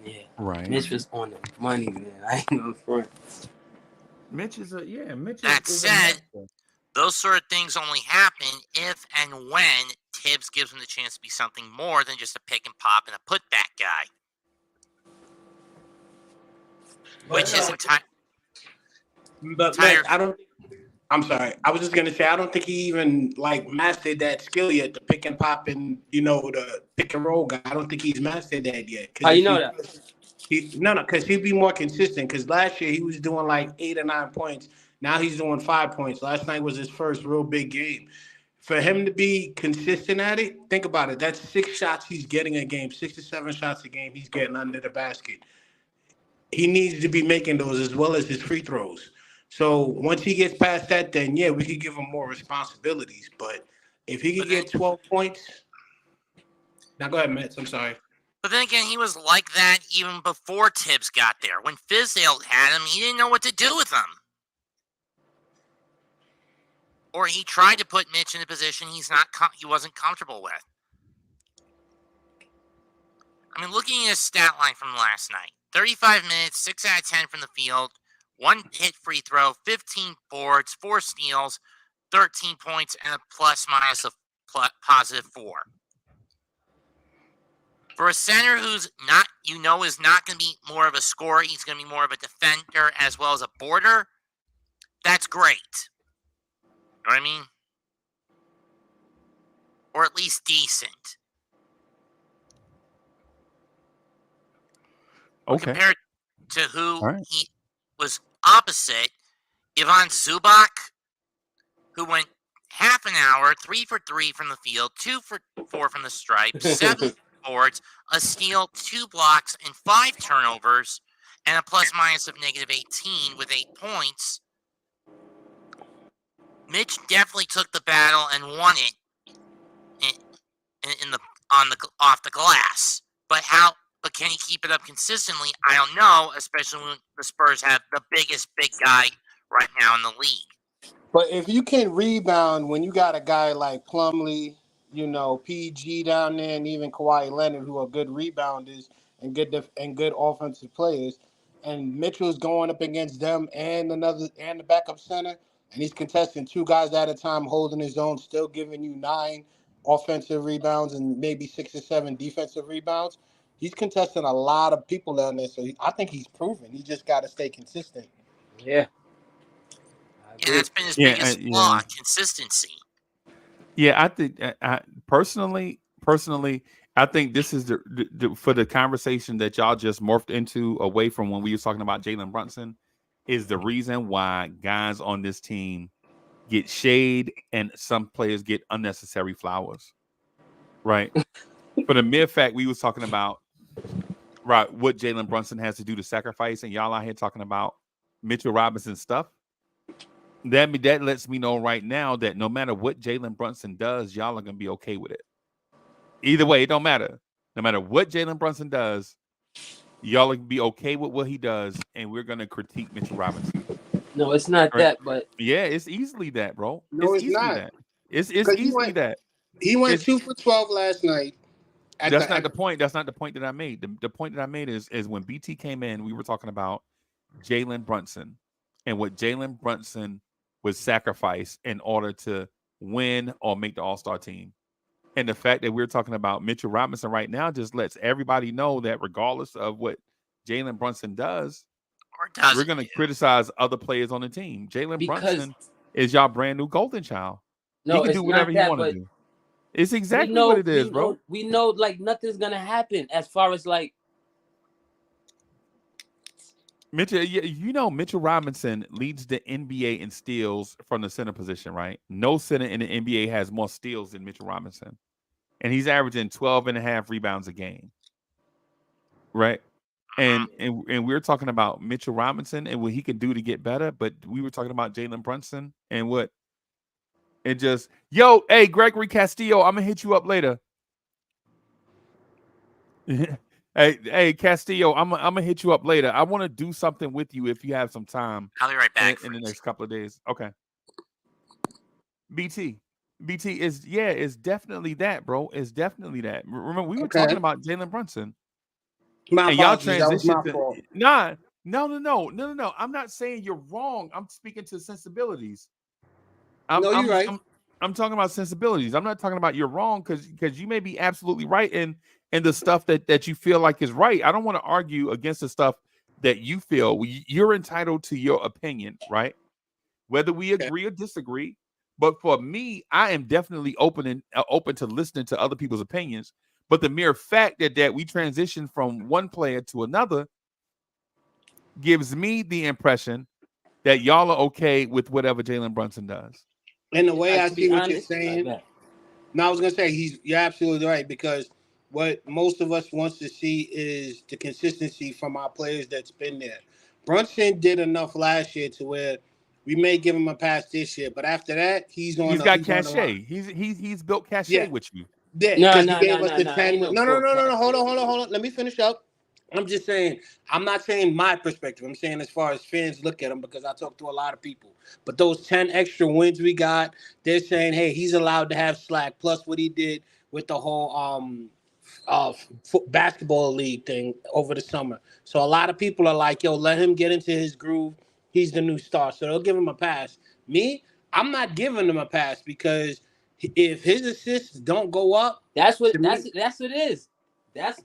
Yeah. Right. Mitch was on the money, man. I ain't no front. Mitch is Mitch. That said, those sort of things only happen if and when Tibbs gives him the chance to be something more than just a pick and pop and a putback guy. Which is entire. But man, I'm sorry. I was just gonna say I don't think he even mastered that skill yet. The pick and pop and the pick and roll guy. I don't think he's mastered that yet. How you know that? Because he'd be more consistent. Because last year he was doing 8 or 9 points. Now he's doing 5 points. Last night was his first real big game. For him to be consistent at it, think about it. That's 6 shots he's getting a game. 6 to 7 shots a game he's getting under the basket. He needs to be making those as well as his free throws. So once he gets past that, then yeah, we could give him more responsibilities. But if he could get 12 points, now go ahead, Mets. I'm sorry. But then again, he was like that even before Tibbs got there. When Fizdale had him, he didn't know what to do with him. Or he tried to put Mitch in a position he wasn't comfortable with. I mean, looking at his stat line from last night, 35 minutes, 6 out of 10 from the field, 1 hit free throw, 15 boards, 4 steals, 13 points, and a plus-minus of +4. For a center who's not, is not going to be more of a scorer, he's going to be more of a defender as well as a boarder, that's great. You know what I mean? Or at least decent. Okay. Compared to who he was opposite, Ivan Zubac, who went half an hour, 3 for 3 from the field, 2 for 4 from the stripe, 7 boards, a steal, 2 blocks, and 5 turnovers, and a plus-minus of -18 with 8 points. Mitch definitely took the battle and won it off the glass. But can he keep it up consistently? I don't know, especially when the Spurs have the biggest big guy right now in the league. But if you can rebound when you got a guy like Plumlee, PG down there, and even Kawhi Leonard, who are good rebounders and good offensive players, and Mitchell's going up against them and the backup center, and he's contesting 2 guys at a time, holding his own, still giving you 9 offensive rebounds and maybe 6 or 7 defensive rebounds. He's contesting a lot of people down there, so I think he's proven. He just got to stay consistent. Yeah. Yeah, that's been his biggest flaw, consistency. Yeah, I think personally, I think this is for the conversation that y'all just morphed into away from when we were talking about Jalen Brunson. is the reason why guys on this team get shade and some players get unnecessary flowers. Right. For the mere fact we was talking about what Jalen Brunson has to do to sacrifice, and y'all out here talking about Mitchell Robinson stuff. That lets me know right now that no matter what Jalen Brunson does, y'all are gonna be okay with it. Either way, it don't matter. No matter what Jalen Brunson does, y'all can be okay with what he does, and we're gonna critique Mitchell Robinson. No, it's not that, but yeah, it's easily that, bro. No, it's easily not. That. It's easily that. He went 2 for 12 last night. That's not the point. That's not the point that I made. The point that I made is when BT came in, we were talking about Jalen Brunson and what Jalen Brunson was sacrificed in order to win or make the All-Star team. And the fact that we're talking about Mitchell Robinson right now just lets everybody know that regardless of what Jalen Brunson does, we're going to criticize other players on the team. Jalen Brunson is y'all brand new golden child. No, he can do whatever he want to do. It's exactly what it is, bro. We know like nothing's gonna happen as far as like Mitchell. You know, Mitchell Robinson leads the NBA in steals from the center position, right? No center in the NBA has more steals than Mitchell Robinson, and he's averaging 12.5 rebounds a game, right? And we're talking about Mitchell Robinson and what he can do to get better, but we were talking about Jalen Brunson and what. And just, hey, Gregory Castillo, I'm gonna hit you up later. hey, Castillo, I'm gonna hit you up later. I want to do something with you if you have some time. I'll be right back in the next couple of days. Okay. BT is definitely that, bro. It's definitely that. Remember, we were talking about Jalen Brunson. My apologies. That was my fault. No. I'm not saying you're wrong. I'm speaking to sensibilities. You're right. I'm talking about sensibilities. I'm not talking about you're wrong because you may be absolutely right in the stuff that you feel like is right. I don't want to argue against the stuff that you feel. You're entitled to your opinion, right? Whether we agree or disagree. But for me, I am definitely open to listening to other people's opinions. But the mere fact that we transition from one player to another gives me the impression that y'all are okay with whatever Jalen Brunson does. And the way I see what you're saying, I was gonna say you're absolutely right, because what most of us wants to see is the consistency from our players that's been there. Brunson did enough last year to where we may give him a pass this year, but after that, he's got cachet. He's built cachet with you. Yeah, he gave us the 10. No. Hold on. Let me finish up. I'm just saying, I'm not saying my perspective. I'm saying as far as fans look at him, because I talk to a lot of people. But those 10 extra wins we got, they're saying, hey, he's allowed to have slack, plus what he did with the whole basketball league thing over the summer. So a lot of people are like, yo, let him get into his groove. He's the new star. So they'll give him a pass. Me, I'm not giving him a pass, because if his assists don't go up, that's what it is. That's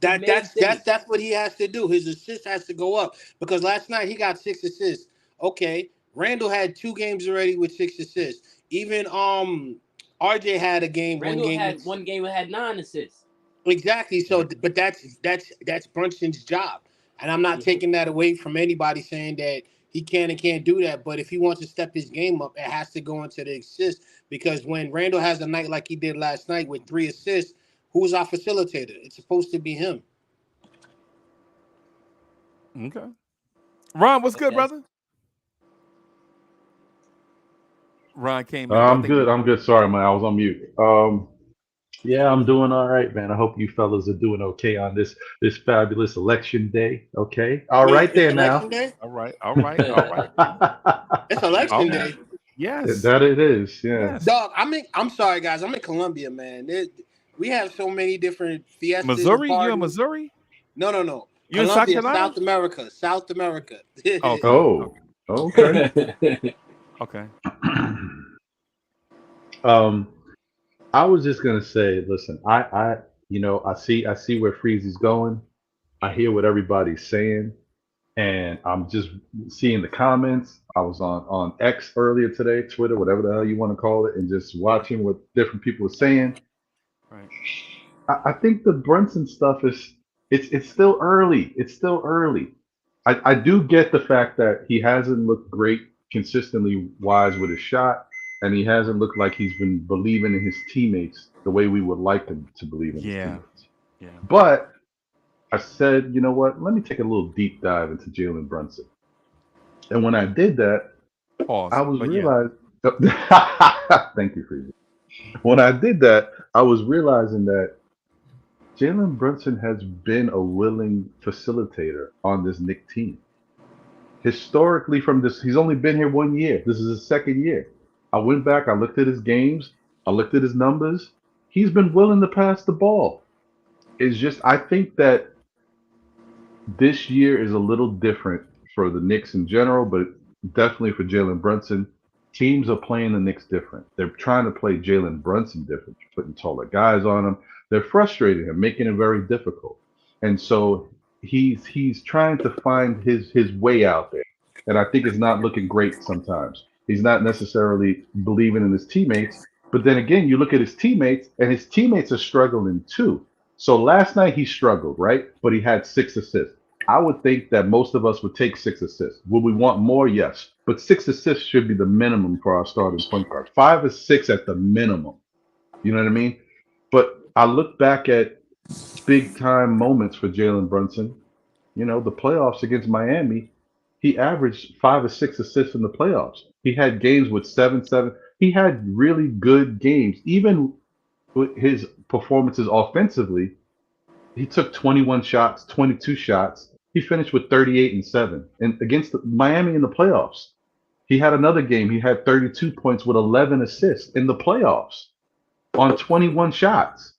what he has to do. His assist has to go up, because last night he got 6 assists. Okay, Randall had 2 games already with 6 assists. Even RJ had a game. Randall had one game that had 9 assists. Exactly. So, but that's Brunson's job, and I'm not taking that away from anybody saying that he can and can't do that. But if he wants to step his game up, it has to go into the assists, because when Randall has a night like he did last night with 3 assists, who's our facilitator? It's supposed to be him. Okay. Ron, what's good, brother? Ron came in. I'm good. Sorry, man. I was on mute. Yeah, I'm doing all right, man. I hope you fellas are doing okay on this fabulous election day. Okay. All right there now. Day? All right. It's election day. Yes. That it is. Yeah. Yes. Dog, I'm sorry, guys. I'm in Columbia, man. We have so many different fiestas. Missouri? You in Missouri? No. You in South Carolina? South America. Oh, okay. Okay. I was just gonna say, listen, I see where Freezie's going. I hear what everybody's saying, and I'm just seeing the comments. I was on X earlier today, Twitter, whatever the hell you want to call it, and just watching what different people are saying. Right. I think the Brunson stuff it's still early. It's still early. I do get the fact that he hasn't looked great consistently wise with his shot, and he hasn't looked like he's been believing in his teammates the way we would like him to believe in his Yeah. teammates. Yeah. But I said, you know what? Let me take a little deep dive into Jalen Brunson. And when I did that, Pause. I was But yeah. realized. Thank you, Freezie. When I did that, I was realizing that Jalen Brunson has been a willing facilitator on this Knicks team. Historically, from this, he's only been here 1 year. This is his second year. I went back, I looked at his games, I looked at his numbers. He's been willing to pass the ball. It's just, I think that this year is a little different for the Knicks in general, but definitely for Jalen Brunson. Teams are playing the Knicks different. They're trying to play Jalen Brunson different, putting taller guys on him. They're frustrating him, making it very difficult. And so he's trying to find his way out there. And I think it's not looking great sometimes. He's not necessarily believing in his teammates. But then again, you look at his teammates, and his teammates are struggling too. So last night he struggled, right? But he had 6 assists. I would think that most of us would take 6 assists. Would we want more? Yes. But 6 assists should be the minimum for our starting point guard. 5 or 6 at the minimum. You know what I mean? But I look back at big time moments for Jalen Brunson. You know, the playoffs against Miami, he averaged 5 or 6 assists in the playoffs. He had games with 7. He had really good games. Even with his performances offensively, he took 21 shots, 22 shots. He finished with 38 and 7. And against Miami in the playoffs, he had another game. He had 32 points with 11 assists in the playoffs on 21 shots.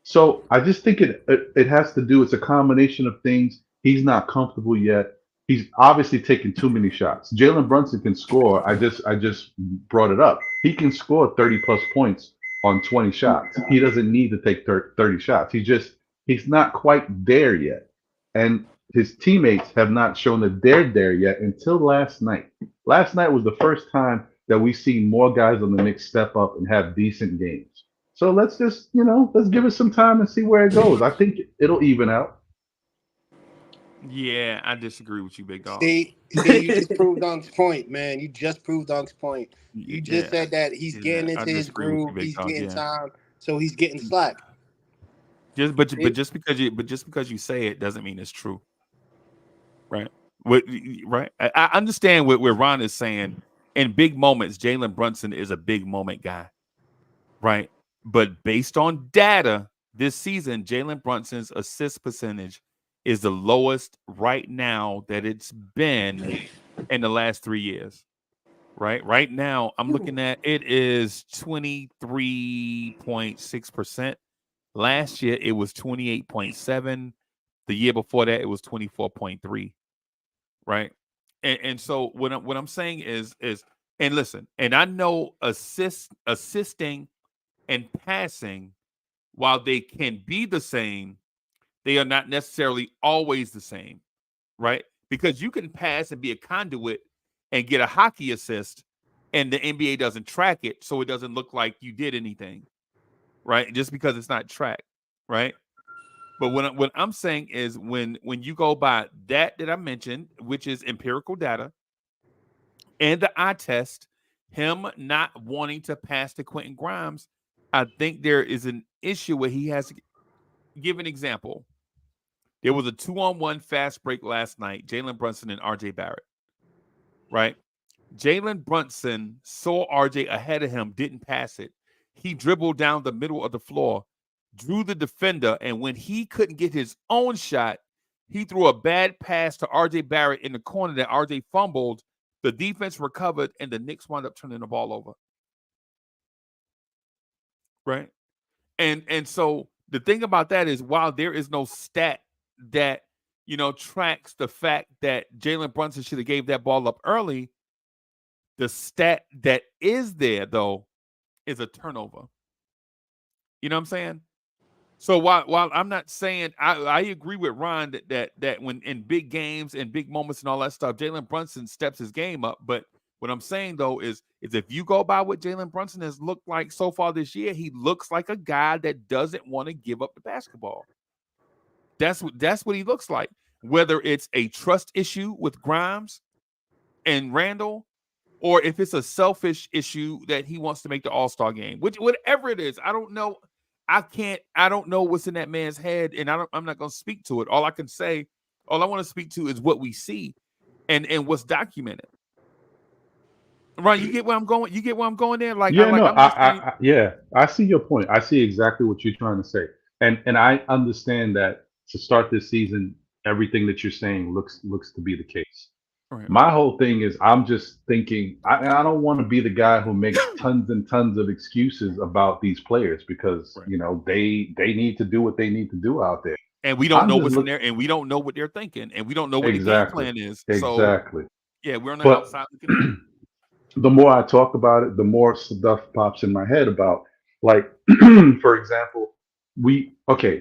So I just think it has to do. It's a combination of things. He's not comfortable yet. He's obviously taking too many shots. Jalen Brunson can score. I just brought it up. He can score 30 plus points on 20 shots. He doesn't need to take 30 shots. He's not quite there yet. And his teammates have not shown that they're there yet until last night. Last night was the first time that we've seen more guys on the Knicks step up and have decent games. So let's just, let's give it some time and see where it goes. I think it'll even out. Yeah, I disagree with you, big dog. See, you just proved Dunk's point, man. You just proved Dunk's point. You just said that he's getting into his groove, he's getting time, so he's getting slack. Just because you say it doesn't mean it's true, right? Right? I understand where Ron is saying. In big moments, Jalen Brunson is a big moment guy, right? But based on data this season, Jalen Brunson's assist percentage is the lowest right now that it's been in the last 3 years. Right now, I'm looking at it is 23.6%. Last year, it was 28.7. The year before that, it was 24.3. Right, and so what I'm saying is and listen, and I know assisting and passing, while they can be the same, they are not necessarily always the same, right? Because you can pass and be a conduit and get a hockey assist, and the NBA doesn't track it, so it doesn't look like you did anything, right? Just because it's not tracked, right? But what I'm saying is when you go by that I mentioned, which is empirical data, and the eye test, him not wanting to pass to Quentin Grimes, I think there is an issue where he has to give an example. There was a 2-on-1 fast break last night, Jalen Brunson and RJ Barrett, right? Jalen Brunson saw RJ ahead of him, didn't pass it. He dribbled down the middle of the floor, drew the defender, and when he couldn't get his own shot, he threw a bad pass to RJ Barrett in the corner that RJ fumbled. The defense recovered, and the Knicks wound up turning the ball over. Right? And so the thing about that is, while there is no stat that tracks the fact that Jalen Brunson should have gave that ball up early, the stat that is there though is a turnover. You know what I'm saying? So while I'm not saying I agree with Ron that when in big games and big moments and all that stuff, Jalen Brunson steps his game up. But what I'm saying though is if you go by what Jalen Brunson has looked like so far this year, he looks like a guy that doesn't want to give up the basketball. That's what he looks like. whether it's a trust issue with Grimes and Randall, or if it's a selfish issue that he wants to make the All-Star game, whatever it is, I don't know. I don't know what's in that man's head, and I'm not going to speak to it. All I want to speak to is what we see and what's documented. Right, you get where I'm going. You get where I'm going there. Like, Yeah, no, I'm just saying, yeah, I see your point. I see exactly what you're trying to say, and I understand that to start this season, everything that you're saying looks to be the case. right, My whole thing is I'm just thinking I don't want to be the guy who makes tons and tons of excuses about these players because right. they need to do what they need to do out there. And we don't I'm know just what's in look there, and we don't know what they're thinking, and we don't know what the game exactly, plan is. So exactly. yeah, we're on the But outside looking in. the more I talk about it, the more stuff pops in my head about, like, for example,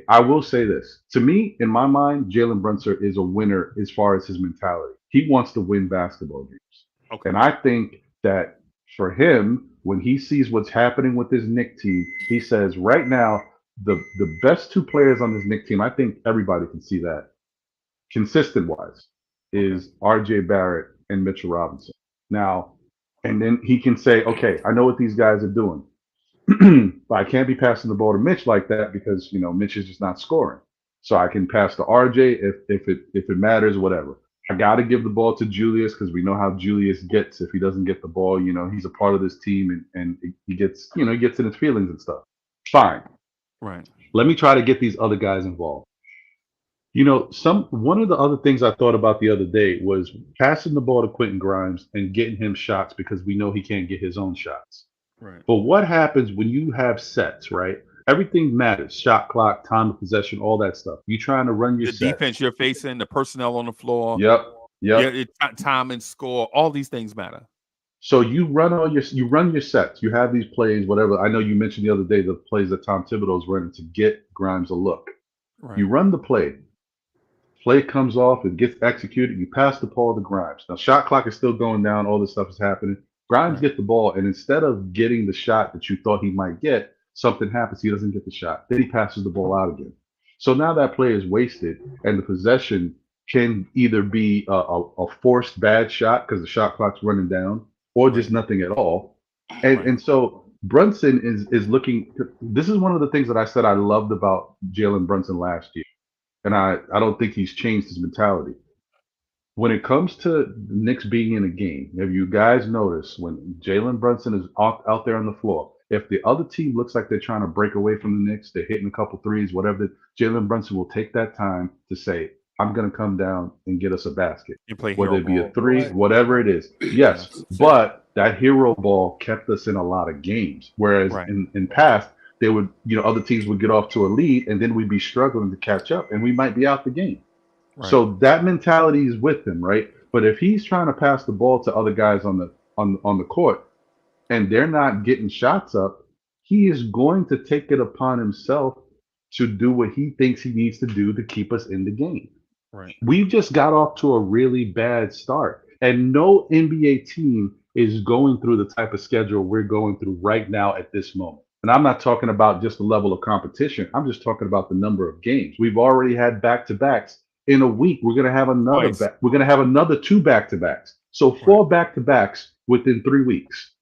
I will say this. To me, in my mind, Jalen Brunson is a winner as far as his mentality. He wants to win basketball games. Okay, And I think that for him, when he sees what's happening with his Knicks team, he says, right now, the best two players on this Knicks team, I think everybody can see that, consistent wise, okay, is RJ Barrett and Mitchell Robinson. Now, and then he can say, okay, I know what these guys are doing, but I can't be passing the ball to Mitch like that because Mitch is just not scoring. So I can pass to RJ if it matters, whatever. I got to give the ball to Julius because we know how Julius gets if he doesn't get the ball. He's a part of this team and he gets he gets in his feelings and stuff. Fine. right, Let me try to get these other guys involved. One of the other things I thought about the other day was passing the ball to Quentin Grimes and getting him shots because we know he can't get his own shots. right. But what happens when you have sets, right? Everything matters. Shot clock, time of possession, all that stuff. You trying to run your The set. defense you're facing, the personnel on the floor, Yep. time and score, all these things matter. So you run your sets. You have these plays, whatever. I know you mentioned the other day the plays that Tom Thibodeau's running to get Grimes a look. Right, You run the play. Play comes off, it gets executed. You pass the ball to Grimes. Now, shot clock is still going down. All this stuff is happening. Grimes right, gets the ball, and instead of getting the shot that you thought he might get, something happens. He doesn't get the shot. Then he passes the ball out again. So now that play is wasted, and the possession can either be a forced bad shot because the shot clock's running down, or right, just nothing at all. And right, and so Brunson is looking. This is one of the things that I said I loved about Jalen Brunson last year. And I don't think he's changed his mentality. When it comes to the Knicks being in a game, have you guys noticed when Jalen Brunson is out there on the floor, if the other team looks like they're trying to break away from the Knicks, they're hitting a couple threes, whatever, Jalen Brunson will take that time to say, I'm going to come down and get us a basket, you play whether hero it be a ball. three, Right. whatever it is. Yes, but that hero ball kept us in a lot of games. Whereas Right, in past, they would, other teams would get off to a lead and then we'd be struggling to catch up and we might be out the game. right, So that mentality is with him, right? But if he's trying to pass the ball to other guys on the court and they're not getting shots up, he is going to take it upon himself to do what he thinks he needs to do to keep us in the game. right. We just got off to a really bad start, and no NBA team is going through the type of schedule we're going through right now at this moment. And I'm not talking about just the level of competition. I'm just talking about the number of games. We've already had back-to-backs. In a week, we're going to have another Twice. we're going to have another two back-to-backs. So four back-to-backs within 3 weeks.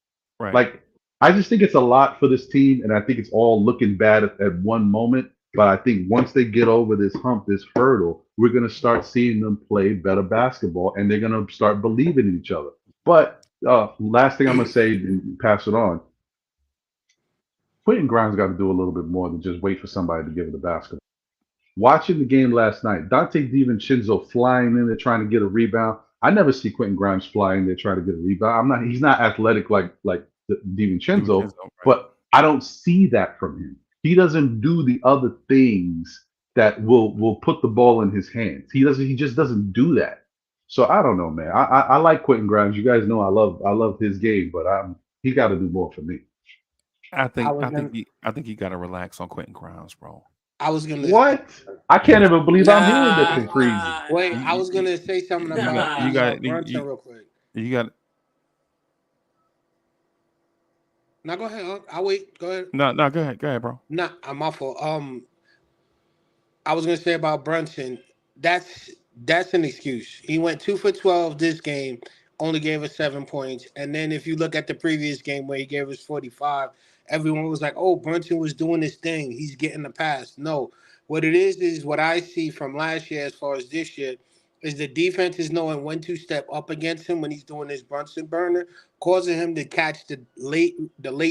Right. Like, I just think it's a lot for this team, and I think it's all looking bad at one moment. But I think once they get over this hump, this hurdle, we're going to start seeing them play better basketball, and they're going to start believing in each other. But last thing I'm going to say and pass it on, Quentin Grimes got to do a little bit more than just wait for somebody to give it the basketball. Watching the game last night, Dante DiVincenzo flying in there trying to get a rebound. I never see Quentin Grimes flying there trying to get a rebound. He's not athletic like DiVincenzo, right. but I don't see that from him. He doesn't do the other things that will put the ball in his hands. He just doesn't do that. So I don't know, man. I like Quentin Grimes. You guys know I love his game, but he got to do more for me. I think was gonna- you got to relax on Quentin Grimes, bro. I was gonna What? I can't even believe I'm hearing Nah. this from Freezie. wait. I was gonna say something about you got- Brunson real quick. You got Now go ahead. Unc. I'll wait. Go ahead. no. Go ahead, bro. Nah, I'm my fault. I was gonna say about Brunson. That's That's an excuse. He went 2 for 12 this game, only gave us 7 points. And then if you look at the previous game where he gave us 45, everyone was like, "Oh, Brunson was doing his thing. He's getting the pass." No, what it is what I see from last year as far as this year is the defense is knowing when to step up against him when he's doing his Brunson burner, causing him to catch the late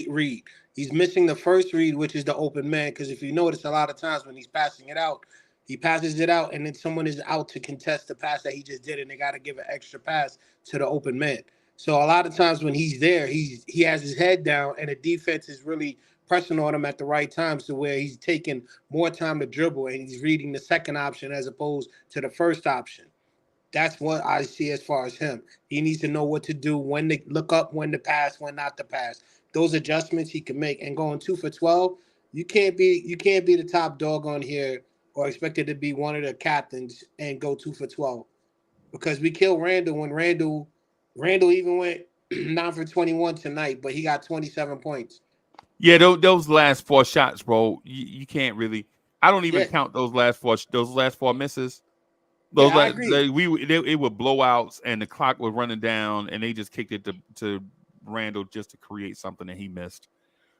read. He's missing the first read, which is the open man. Because if you notice, a lot of times when he's passing it out, he passes it out, and then someone is out to contest the pass that he just did, and they got to give an extra pass to the open man. So a lot of times when he's there, he has his head down, and the defense is really pressing on him at the right times to where he's taking more time to dribble, and he's reading the second option as opposed to the first option. That's what I see as far as him. He needs to know what to do, when to look up, when to pass, when not to pass. Those adjustments he can make. And going 2 for 12, you can't be the top dog on here or expected to be one of the captains and go 2 for 12. Because we killed Randall when Randall even went 9 for 21 tonight, but he got 27 points. Yeah, those last 4 shots, bro. You can't really. I don't even Yeah, count those last four misses. yeah, Those I like agree. it would blowouts and the clock was running down and they just kicked it to Randall just to create something that he missed.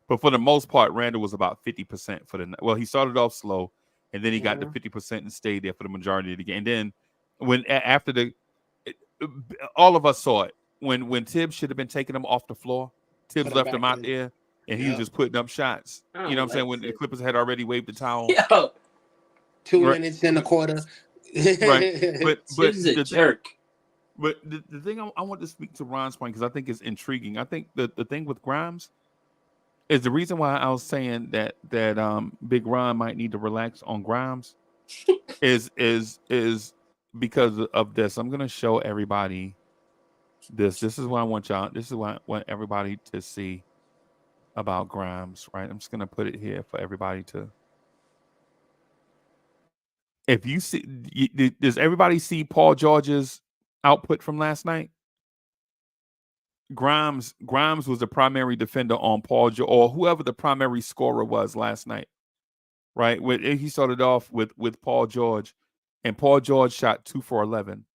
But for the most part, Randall was about 50% for the night. Well, he started off slow and then he got to Mhm. 50% and stayed there for the majority of the game. And then after all of us saw it when Tibbs should have been taking him off the floor. Tibbs Put him left him back out in. there and he was Yep. just putting up shots. I You know what don't I'm saying? like When the Tip. Clippers had already waved the towel. Yo, Two Right. minutes in a quarter. Right. But Tibbs is a the jerk. But the thing I want to speak to Ron's point because I think it's intriguing. I think the thing with Grimes is the reason why I was saying that Big Ron might need to relax on Grimes is because of this. I'm gonna show everybody this. This is what I want y'all. This is what I want everybody to see about Grimes. Right. I'm just gonna put it here for everybody to. If you see, does everybody see Paul George's output from last night? Grimes was the primary defender on Paul George or whoever the primary scorer was last night, right? He started off with Paul George, and Paul George shot 2 for 11.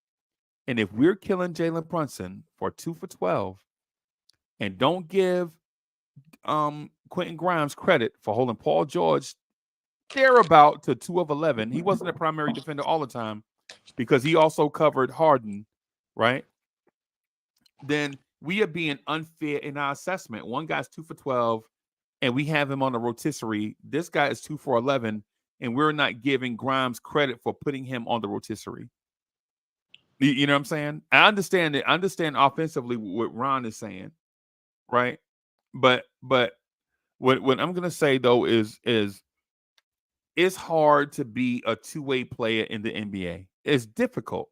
And if we're killing Jalen Brunson for 2 for 12, and don't give Quentin Grimes credit for holding Paul George thereabout to 2 of 11, he wasn't a primary defender all the time because he also covered Harden, right? Then we are being unfair in our assessment. One guy's 2 for 12, and we have him on the rotisserie. This guy is 2 for 11, and we're not giving Grimes credit for putting him on the rotisserie. You know what I'm saying? I understand it. I understand offensively what Ron is saying, right? But what I'm gonna say though is it's hard to be a two-way player in the NBA. It's difficult.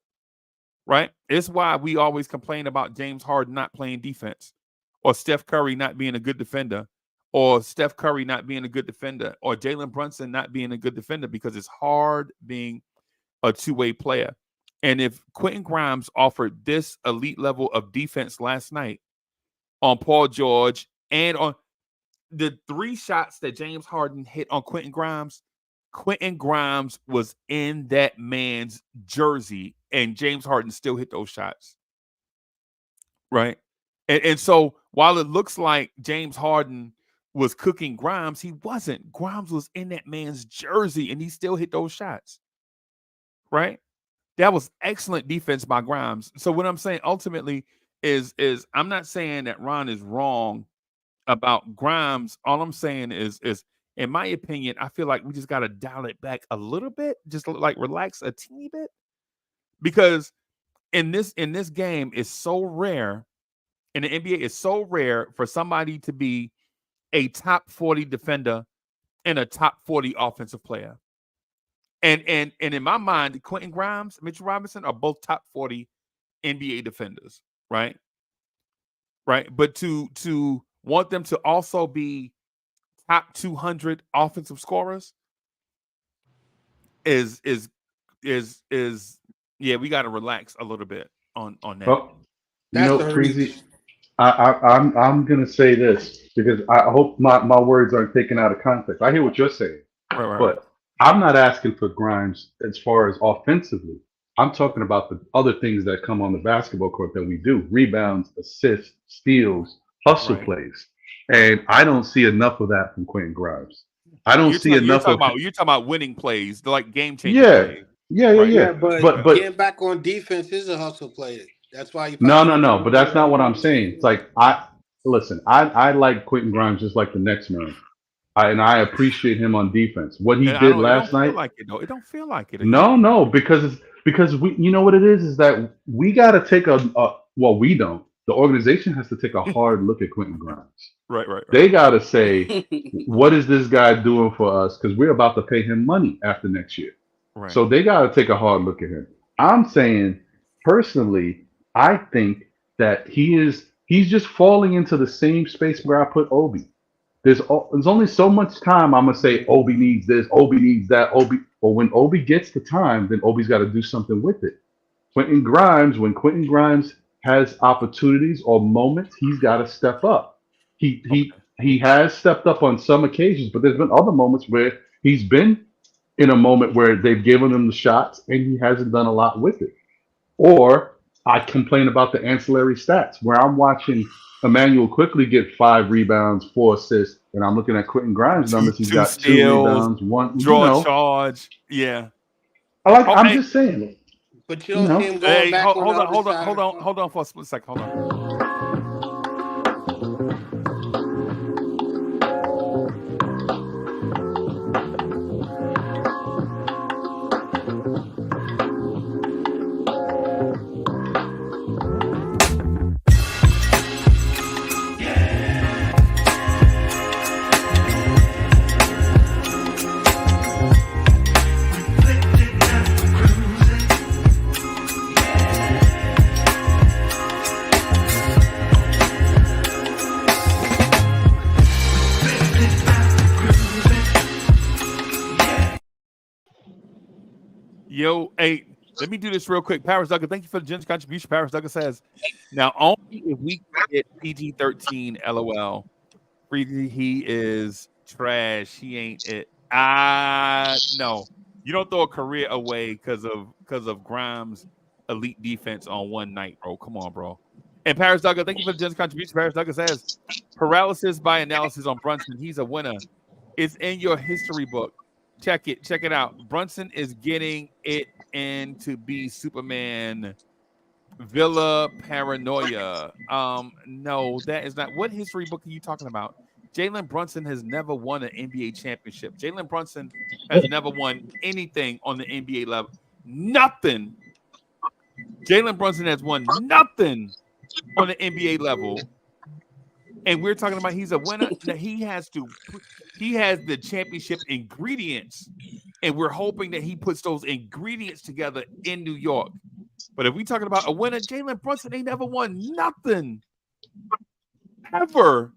Right? It's why we always complain about James Harden not playing defense or Steph Curry not being a good defender or Steph Curry not being a good defender or Jalen Brunson not being a good defender because it's hard being a two-way player. And if Quentin Grimes offered this elite level of defense last night on Paul George and on the 3 shots that James Harden hit on Quentin Grimes was in that man's jersey, and James Harden still hit those shots. Right. And so while it looks like James Harden was cooking Grimes, he wasn't. Grimes was in that man's jersey, and he still hit those shots. Right. That was excellent defense by Grimes. So what I'm saying ultimately is I'm not saying that Ron is wrong about Grimes. All I'm saying is in my opinion, I feel like we just got to dial it back a little bit, just like relax a teeny bit, because in this game it's so rare, in the NBA it's so rare for somebody to be a top 40 defender and a top 40 offensive player. And in my mind, Quentin Grimes, Mitchell Robinson are both top 40 NBA defenders, right? Right, but to want them to also be top 200 offensive scorers is yeah, we got to relax a little bit on that. Well, That's a Freezy, reach. I'm gonna say this because I hope my words aren't taken out of context. I hear what you're saying, Right. but I'm not asking for Grimes as far as offensively. I'm talking about the other things that come on the basketball court that we do: rebounds, assists, steals, hustle Right. plays. And I don't see enough of that from Quentin Grimes. I don't see You're enough talking of. about winning plays, like game changing Yeah, plays. yeah, Right. Yeah, But but getting back on defense is a hustle player. That's why you no, probably no, no. But that's not what I'm saying. It's like I like Quentin Grimes just like the next man. And I appreciate him on defense. What he And I did don't. It don't last feel night. like it though. It don't feel like it again. No, because we, you know what it is that we got to take well, we don't. The organization has to take a hard look at Quentin Grimes. Right. They got to say, what is this guy doing for us? Because we're about to pay him money after next year. Right. So they got to take a hard look at him. I'm saying, personally, I think that he's just falling into the same space where I put Obi. There's only so much time I'm gonna say Obi needs this, Obi needs that, Obi. But when Obi gets the time, then Obi's got to do something with it. When Quentin Grimes has opportunities or moments, he's got to step up. He has stepped up on some occasions, but there's been other moments where he's been in a moment where they've given him the shots and he hasn't done a lot with it. Or I complain about the ancillary stats where I'm watching Emmanuel quickly get 5 rebounds, 4 assists, and I'm looking at Quentin Grimes' numbers. He's got 2 steals, rebounds, 1 draw a charge. Yeah. I'm just saying. But you don't see him going back on the other side. Hold on for a split second. Hold on. Yo, hey, let me do this real quick. Paris Duggan, thank you for the generous contribution. Paris Duggan says, now only if we get PG-13, LOL. Freezie, he is trash. He ain't it. No. You don't throw a career away because of Grimes' elite defense on one night, bro. Come on, bro. And Paris Duggan, thank you for the generous contribution. Paris Duggan says, paralysis by analysis on Brunson. He's a winner. It's in your history book. Check it out. Brunson is getting it in to be Superman. Villa paranoia. No, that is not. What history book are you talking about? Jalen Brunson has never won an NBA championship. Jalen Brunson has never won anything on the NBA level. Nothing. Jalen Brunson has won nothing on the NBA level. And we're talking about he's a winner. That he has the championship ingredients, and we're hoping that he puts those ingredients together in New York. But if we're talking about a winner, Jalen Brunson ain't never won nothing ever.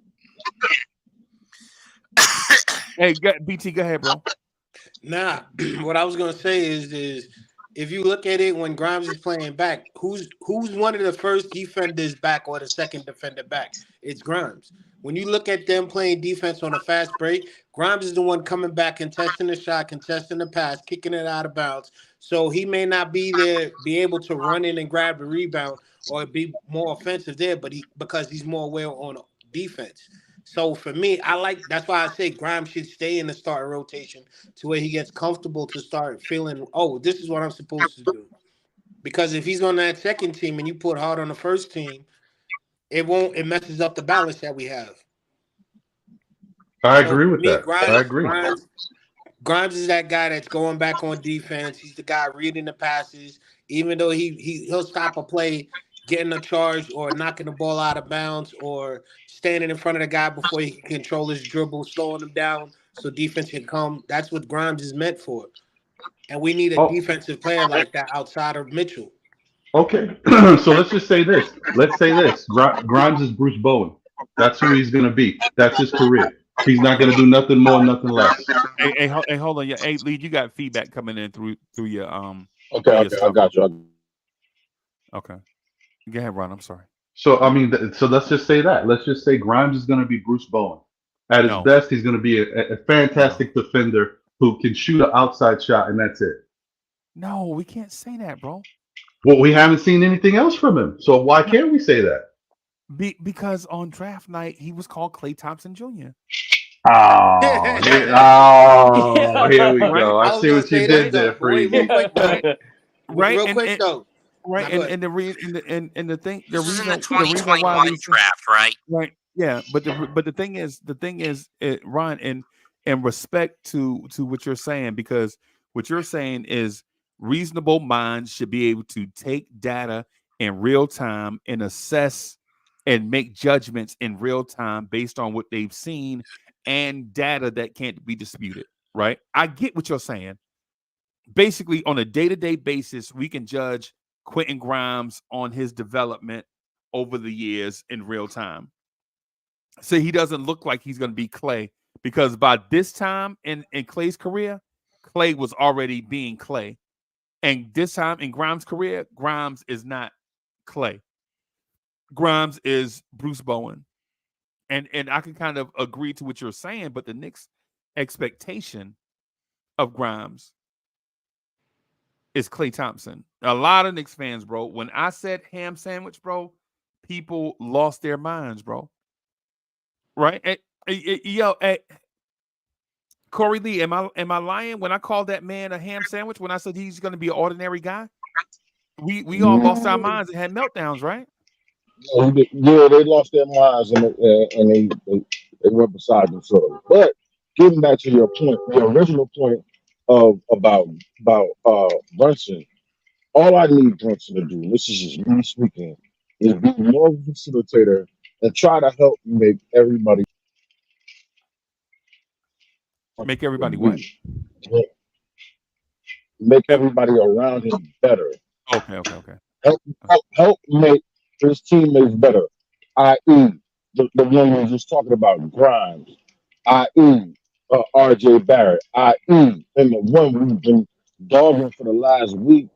Hey, BT, go ahead, bro. Nah, what I was gonna say is if you look at it when Grimes is playing back, who's one of the first defenders back or the second defender back? It's Grimes. When you look at them playing defense on a fast break, Grimes is the one coming back, contesting the shot, contesting the pass, kicking it out of bounds. So he may not be there, be able to run in and grab the rebound or be more offensive there, but because he's more well on defense. So for me, that's why I say Grimes should stay in the starting rotation to where he gets comfortable to start feeling, oh, this is what I'm supposed to do. Because if he's on that second team and you put hard on the first team, it messes up the balance that we have. I agree with that. I agree. Grimes is that guy that's going back on defense. He's the guy reading the passes. Even though he'll stop a play, getting a charge or knocking the ball out of bounds or standing in front of the guy before he can control his dribble, slowing him down so defense can come. That's what Grimes is meant for. And we need a defensive player like that outside of Mitchell. Okay, so let's just say this. Let's say this. Grimes is Bruce Bowen. That's who he's going to be. That's his career. He's not going to do nothing more, nothing less. Hey, hold on. Hey, Lee, you got feedback coming in through your Okay, I got you. Okay. Go ahead, Ron. I'm sorry. So I mean, so let's just say that. Let's just say Grimes is going to be Bruce Bowen. At his best, he's going to be a fantastic defender who can shoot an outside shot, and that's it. No, we can't say that, bro. Well, we haven't seen anything else from him, so why can't we say that? Because on draft night he was called Klay Thompson Jr. Oh, here we Right, go. I I was see gonna what you say that did though, there, but wait, real Freezy. quick though. right, right, Real quick though. right, Now go ahead. and the reason and the thing, This was in the the reason why 2021 draft, right? right, yeah, but the thing is, Ron, and respect to what you're saying, because what you're saying is reasonable minds should be able to take data in real time and assess and make judgments in real time based on what they've seen and data that can't be disputed. Right, I get what you're saying. Basically, on a day-to-day basis, we can judge Quentin Grimes on his development over the years in real time. So he doesn't look like he's going to be Klay, because by this time in Klay's career, Klay was already being Klay. And this time in Grimes' career, Grimes is not Klay. Grimes is Bruce Bowen. And I can kind of agree to what you're saying, but the Knicks' expectation of Grimes is Klay Thompson. A lot of Knicks fans, bro. When I said ham sandwich, bro, people lost their minds, bro. Right? Yo, Corey Lee, am I lying when I called that man a ham sandwich when I said he's going to be an ordinary guy? We all lost our minds and had meltdowns, right? Yeah, they lost their minds and they went beside themselves. But getting back to your point, your original point of about Brunson, all I need Brunson to do, this is just me speaking, is be more of a facilitator and try to help make everybody Make everybody what? make everybody around him better. Okay. Help make his teammates better. I.e., the one we were just talking about, Grimes. I.e., R.J. Barrett. I.e., and the one we've been dogging for the last week,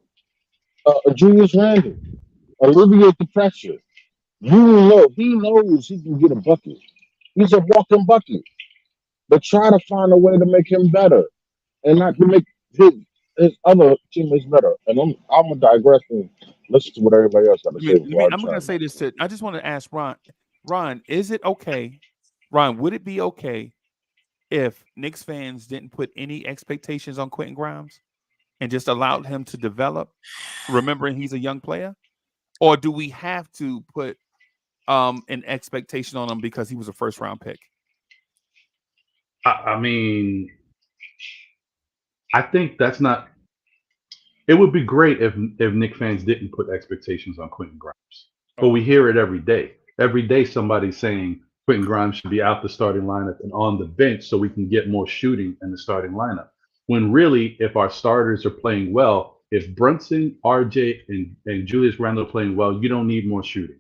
Julius Randle. Alleviate the pressure. He knows he can get a bucket. He's a walking bucket. But try to find a way to make him better and not to make his other teammates better. And I'm gonna digress and listen to what everybody else got to say before I I'm going to chime say this I just want to ask Ron. Ron, is it okay? Ron, would it be okay if Knicks fans didn't put any expectations on Quentin Grimes and just allowed him to develop, remembering he's a young player? Or do we have to put an expectation on him because he was a first round pick? I mean, I think that's not. It would be great if Knick fans didn't put expectations on Quentin Grimes, but we hear it every day. Every day, somebody's saying Quentin Grimes should be out the starting lineup and on the bench so we can get more shooting in the starting lineup. When really, if our starters are playing well, if Brunson, RJ, and Julius Randle are playing well, you don't need more shooting.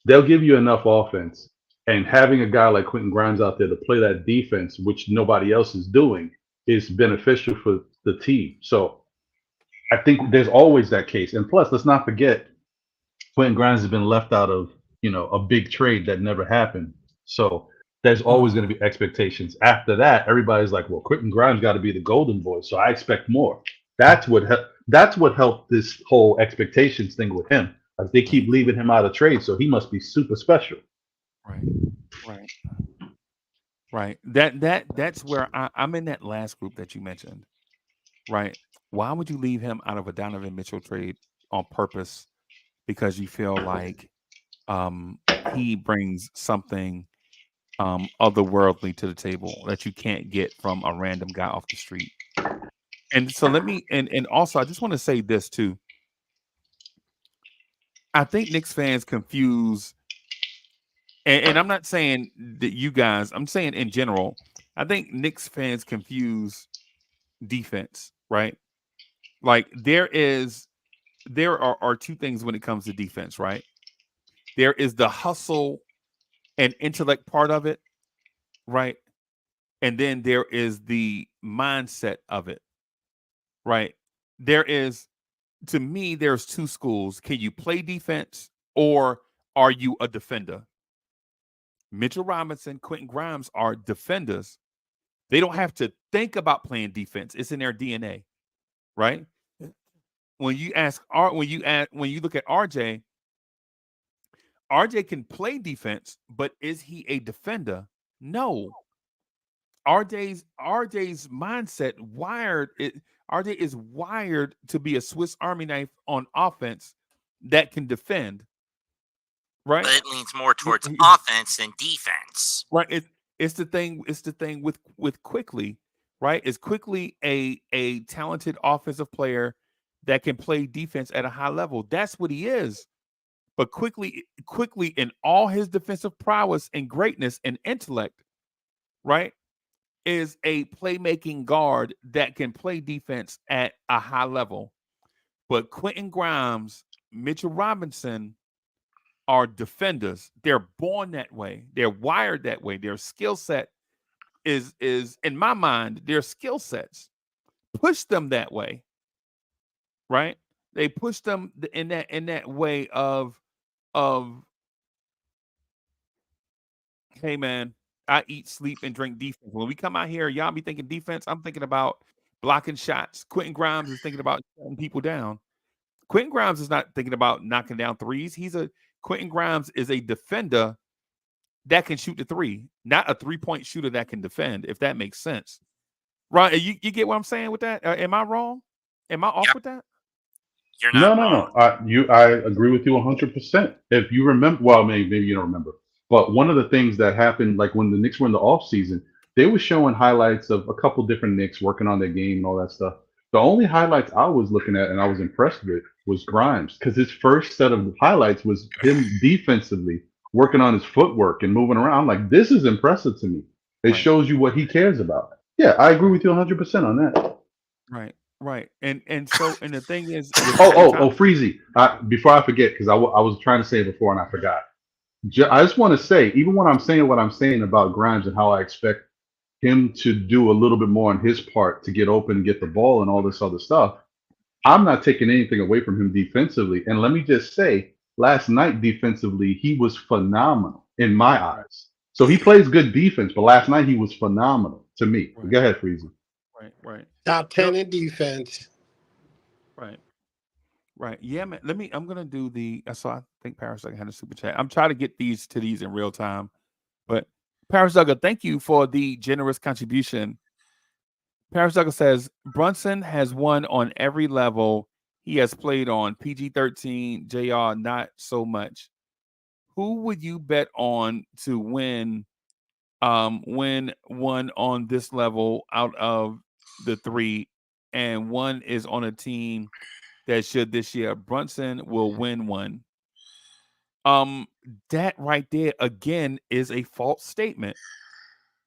They'll give you enough offense. And having a guy like Quentin Grimes out there to play that defense, which nobody else is doing, is beneficial for the team. So I think there's always that case. And plus, let's not forget, Quentin Grimes has been left out of, a big trade that never happened. So there's always going to be expectations. After that, everybody's like, well, Quentin Grimes got to be the golden boy, so I expect more. That's what helped this whole expectations thing with him. Like they keep leaving him out of trade, so he must be super special. Right. That's where I'm in that last group that you mentioned. Right. Why would you leave him out of a Donovan Mitchell trade on purpose? Because you feel like he brings something otherworldly to the table that you can't get from a random guy off the street. And so let me and also I just want to say this too. I think Knicks fans confuse, and I'm not saying that you guys, I'm saying in general, I think Knicks fans confuse defense, right? Like there are two things when it comes to defense, right? There is the hustle and intellect part of it, right? And then there is the mindset of it, right? To me, there's two schools. Can you play defense or are you a defender? Mitchell Robinson, Quentin Grimes are defenders. They don't have to think about playing defense. It's in their DNA, right? when you look at RJ, RJ can play defense, but is he a defender? No. RJ's mindset wired it. RJ is wired to be a Swiss Army knife on offense that can defend. Right? But it leans more towards offense than defense. Right. It's the thing with Quickly, right? Is Quickly a talented offensive player that can play defense at a high level. That's what he is. But quickly in all his defensive prowess and greatness and intellect, right, is a playmaking guard that can play defense at a high level. But Quentin Grimes, Mitchell Robinson are defenders. They're born that way. They're wired that way. Their skill set is in my mind, their skill sets push them that way. Right? They push them in that way of hey man, I eat, sleep, and drink defense. When we come out here, y'all be thinking defense. I'm thinking about blocking shots. Quentin Grimes is thinking about shutting people down. Quentin Grimes is not thinking about knocking down threes. Quentin Grimes is a defender that can shoot the three, not a 3-point shooter that can defend, if that makes sense. Right? You get what I'm saying with that? Am I wrong? Am I off with that? You're not No. I agree with you 100%. If you remember, well, maybe you don't remember, but one of the things that happened, like when the Knicks were in the off season, they were showing highlights of a couple different Knicks working on their game and all that stuff. The only highlights I was looking at and I was impressed with was Grimes, because his first set of highlights was him defensively working on his footwork and moving around. I'm like, this is impressive to me. It shows you what he cares about. Yeah, I agree with you 100% on that. Right. And the thing is, Freezie. Before I forget, because I was trying to say it before and I forgot. I just want to say, even when I'm saying what I'm saying about Grimes and how I expect him to do a little bit more on his part to get open and get the ball and all this other stuff, I'm not taking anything away from him defensively. And let me just say, last night defensively, he was phenomenal in my eyes. So he plays good defense, but last night he was phenomenal to me. Right. Go ahead, Freezie. Right. Top 10 in defense. Right. Yeah, man. I'm gonna do I think Paris Duggar had a super chat. I'm trying to get these in real time. But Paris Duggar, thank you for the generous contribution. Paris Duggar says Brunson has won on every level he has played on. PG-13, JR, not so much. Who would you bet on to win one on this level out of the three, and one is on a team that should this year? Brunson will win one. That right there again is a false statement.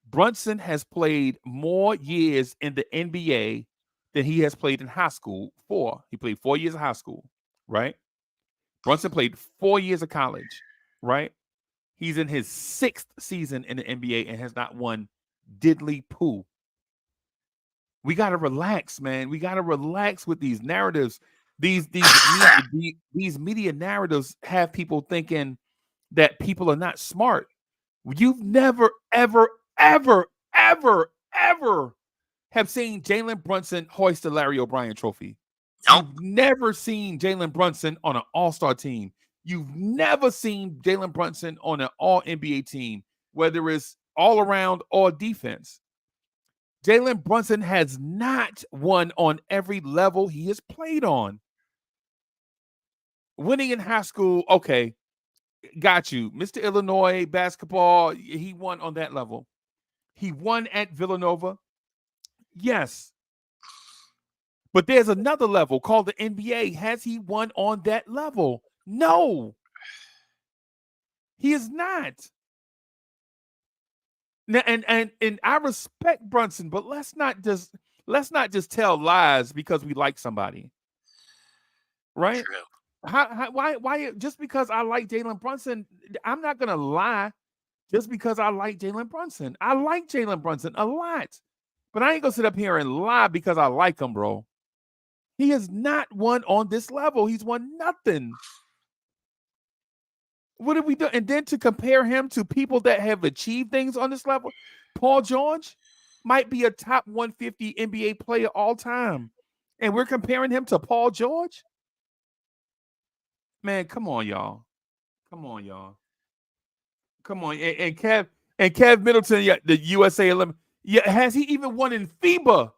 Brunson has played more years in the NBA than he has played in high school. He played 4 years of high school, right? Brunson played 4 years of college, right? He's in his 6th season in the NBA and has not won diddly poo. We got to relax, man. We got to relax with these narratives. These media narratives have people thinking that people are not smart. You've never, ever, ever, ever, ever have seen Jalen Brunson hoist the Larry O'Brien trophy. Nope. You've never seen Jalen Brunson on an all-star team. You've never seen Jalen Brunson on an all-NBA team, whether it's all around or defense. Jalen Brunson has not won on every level he has played on. Winning in high school, okay, got you. Mr. Illinois basketball, he won on that level. He won at Villanova. Yes. But there's another level called the NBA. Has he won on that level? No. He is not. Now, and I respect Brunson, but let's not just tell lies because we like somebody. Right? True. Why just because I like Jalen Brunson, I'm not gonna lie just because I like Jalen Brunson. I like Jalen Brunson a lot, but I ain't gonna sit up here and lie because I like him, bro. He has not won on this level. He's won nothing. What have we done? And then to compare him to people that have achieved things on this level, Paul George might be a top 150 NBA player all time. And we're comparing him to Paul George? Man, come on, y'all. Come on, y'all. Come on. And Kev Middleton, yeah, the USA Olympic. Yeah, has he even won in FIBA?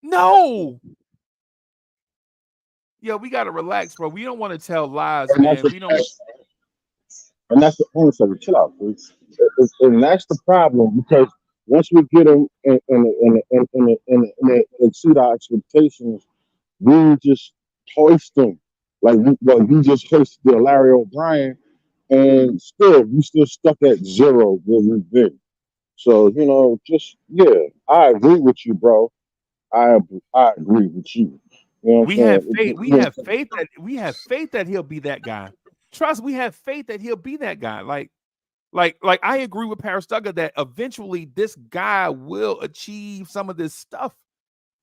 No. Yo, we gotta relax, bro. We don't want to tell lies, And man. We don't. and that's the only second. Chill out, please. And that's the problem because once we get them and exceed our expectations, we just hoist them. Like you just hoisted the Larry O'Brien, and still you still stuck at zero where we've been. So just I agree with you, bro. I agree with you. You know what I'm We have saying? faith. We have faith that he'll be that guy. Trust, we have faith that he'll be that guy. Like I agree with Paris Duggar that eventually this guy will achieve some of this stuff.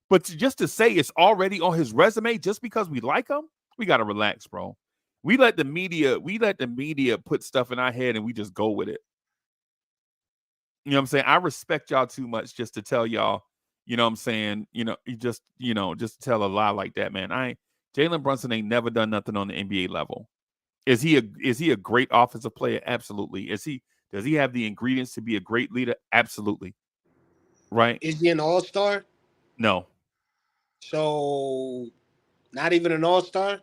But just to say it's already on his resume just because we like him, we gotta relax, bro. We let the media put stuff in our head and we just go with it. You know what I'm saying? I respect y'all too much just to tell y'all, you know what I'm saying? Just tell a lie like that, man. Jalen Brunson ain't never done nothing on the NBA level. Is he a great offensive player? Absolutely. Does he have the ingredients to be a great leader? Absolutely. Right? Is he an all-star? No. So not even an all-star?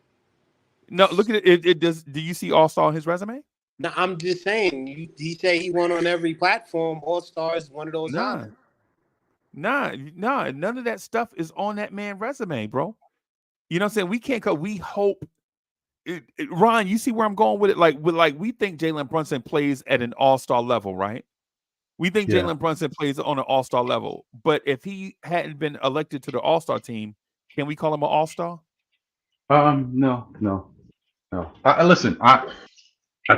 No, look at it. Do you see all-star on his resume? No, I'm just saying. He say he won on every platform. All-star is one of those Nah. None of that stuff is on that man's resume, bro. You know what I'm saying? We can't go. We hope. Ron, you see where I'm going with it? Like we think Jalen Brunson plays at an all-star level, right? We think Jalen Brunson plays on an all-star level. But if he hadn't been elected to the all-star team, can we call him an all-star? No. Listen, I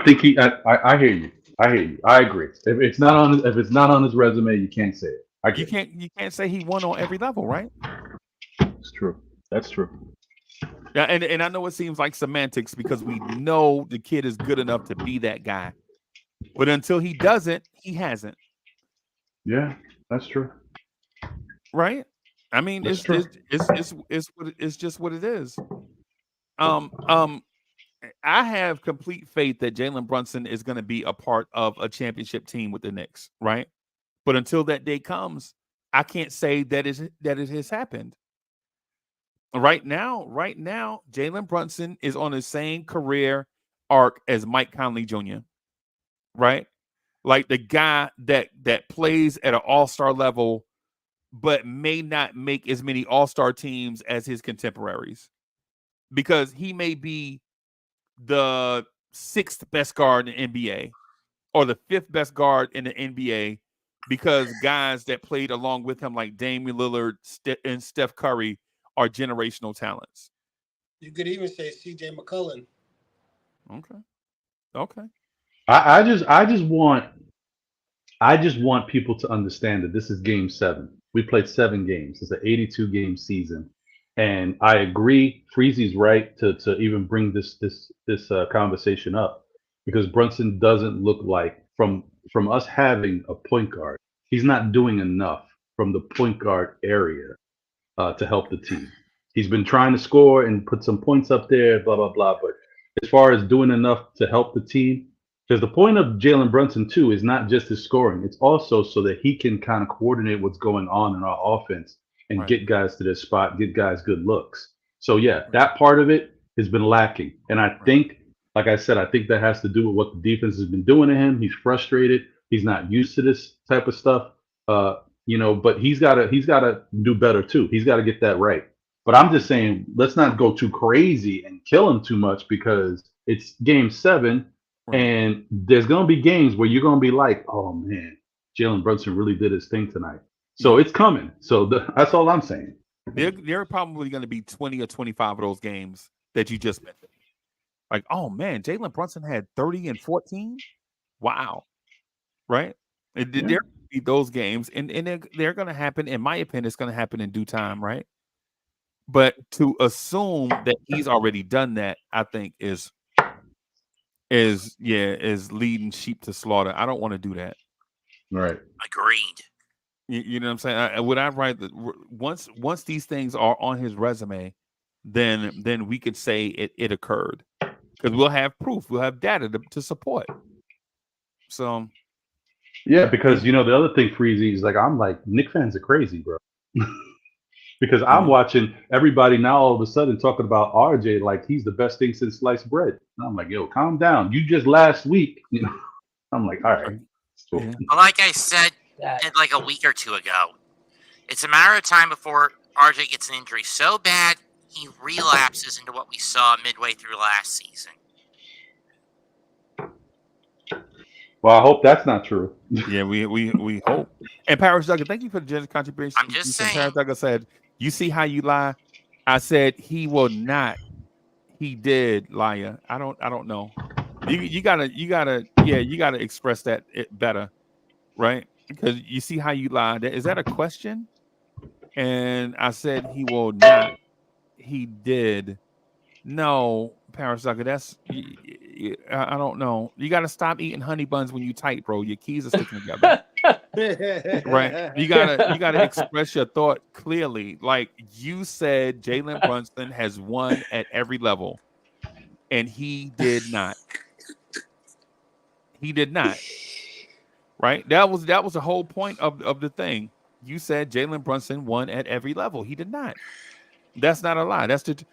think I hear you. I agree. If it's not on his resume, you can't say it. You can't say he won on every level, right? It's true. That's true. Yeah, and I know it seems like semantics because we know the kid is good enough to be that guy. But until he doesn't, he hasn't. Yeah, that's true. Right? I mean, it's just what it is. I have complete faith that Jalen Brunson is going to be a part of a championship team with the Knicks, right? But until that day comes, I can't say that it has happened. Right now, Jalen Brunson is on the same career arc as Mike Conley Jr., right? Like the guy that plays at an all-star level, but may not make as many all-star teams as his contemporaries. Because he may be the 6th best guard in the NBA or the 5th best guard in the NBA because guys that played along with him like Damian Lillard and Steph Curry are generational talents. You could even say CJ McCollum. Okay. I just want people to understand that this is game 7. We played 7 games. It's an 82 game season. And I agree, Freezie's right to even bring this conversation up because Brunson doesn't look like from us having a point guard, he's not doing enough from the point guard area to help the team. He's been trying to score and put some points up there, blah blah blah. But as far as doing enough to help the team, because the point of Jalen Brunson too is not just his scoring; it's also so that he can kind of coordinate what's going on in our offense and get guys to their spot, get guys good looks. So yeah, that part of it has been lacking. And I think, like I said, I think that has to do with what the defense has been doing to him. He's frustrated. He's not used to this type of stuff. But he's gotta do better too. He's gotta get that right. But I'm just saying, let's not go too crazy and kill him too much because it's game 7 and there's gonna be games where you're gonna be like, oh man, Jalen Brunson really did his thing tonight. So it's coming. So that's all I'm saying. There are probably going to be 20 or 25 of those games that you just mentioned. Like, oh man, Jalen Brunson had 30 and 14. Wow. Right? There be those games, and they're going to happen. In my opinion, it's going to happen in due time, right? But to assume that he's already done that, I think is leading sheep to slaughter. I don't want to do that. Right. Agreed. You know what I'm saying? Would I write that once these things are on his resume, then we could say it occurred because we'll have proof, we'll have data to support. So Yeah, because the other thing, Freezy, is like I'm like Knick fans are crazy, bro. Because I'm yeah, watching everybody now all of a sudden talking about RJ like he's the best thing since sliced bread. And I'm like, yo, calm down. You just last week, I'm like, all right, cool. yeah. But like I said, like a week or two ago, it's a matter of time before RJ gets an injury so bad he relapses into what we saw midway through last season. Well, I hope that's not true. Yeah, we hope. And Paris Duggan, thank you for the generous contribution. I'm just saying. Paris Duggan said, "You see how you lie." I said he will not. He did, liar. I don't know. You gotta express that better, right? Because you see how you lie. Is that a question? And I said he will not. He did. No, Paris Duggan, that's I don't know. You got to stop eating honey buns when you type, bro. Your keys are sticking together. Right? You gotta express your thought clearly. Like you said, Jalen Brunson has won at every level, and he did not. He did not. Right? That was the whole point of the thing. You said Jalen Brunson won at every level. He did not. That's not a lie. That's the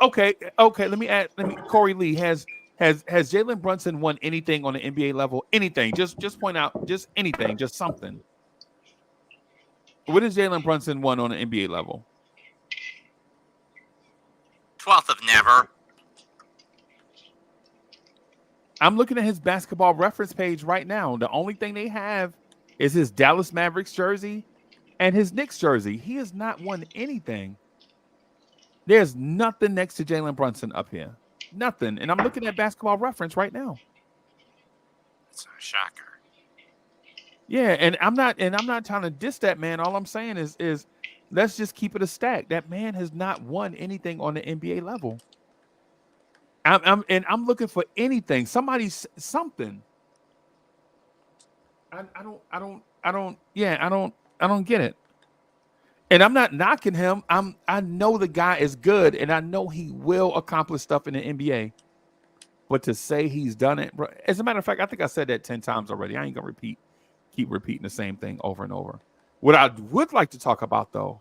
okay. Let me Corey Lee has Jalen Brunson won anything on the NBA level? Anything? Just point out just anything, just something. What has Jalen Brunson won on the NBA level? 12th of never. I'm looking at his basketball reference page right now. The only thing they have is his Dallas Mavericks jersey and his Knicks jersey. He has not won anything. There's nothing next to Jalen Brunson up here. Nothing. And I'm looking at basketball reference right now. It's a shocker. Yeah, and I'm not trying to diss that man. All I'm saying is let's just keep it a stack. That man has not won anything on the NBA level. I'm looking for anything. Somebody's something. I don't get it. And I'm not knocking him. I know the guy is good, and I know he will accomplish stuff in the NBA. But to say he's done it, bro, as a matter of fact, I think I said that 10 times already. I ain't gonna keep repeating the same thing over and over. What I would like to talk about though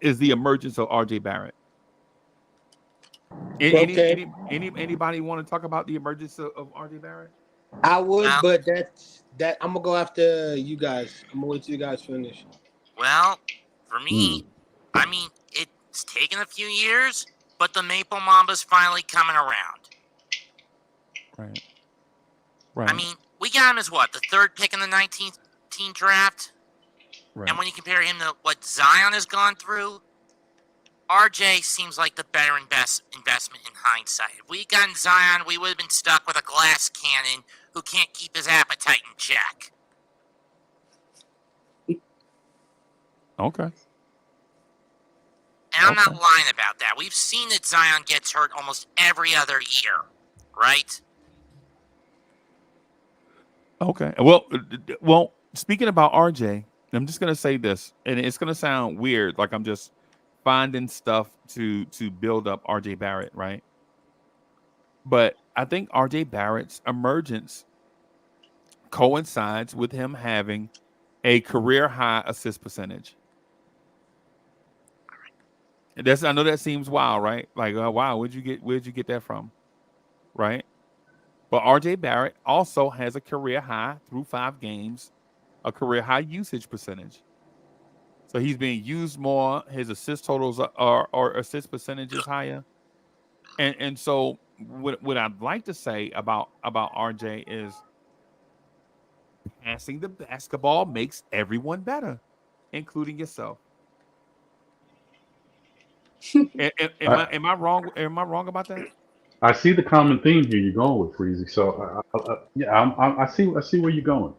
is the emergence of RJ Barrett. Anybody want to talk about the emergence of RJ Barrett? I would, but that I'm gonna go after you guys. I'm gonna wait till you guys finish. Well, for me, I mean, it's taken a few years, but the Maple Mamba's finally coming around. Right. I mean, we got him as what, the third pick in the 19th team draft? Right. And when you compare him to what Zion has gone through, RJ seems like the better and best investment in hindsight. If we gotten Zion, we would have been stuck with a glass cannon who can't keep his appetite in check. Okay. And I'm not lying about that. We've seen that Zion gets hurt almost every other year, right? Okay. Well, speaking about RJ, I'm just gonna say this, and it's gonna sound weird, like I'm just finding stuff to build up RJ Barrett, right? But I think RJ Barrett's emergence coincides with him having a career high assist percentage. I know that seems wild, right? Like, wow, where'd you get that from? Right? But RJ Barrett also has a career high through 5 games, a career high usage percentage. So he's being used more. His assist totals or assist percentage is higher. And so what I'd like to say about RJ is passing the basketball makes everyone better, including yourself. Am I wrong? Am I wrong about that? I see the common theme here you're going with, Freezy. So I see where you're going.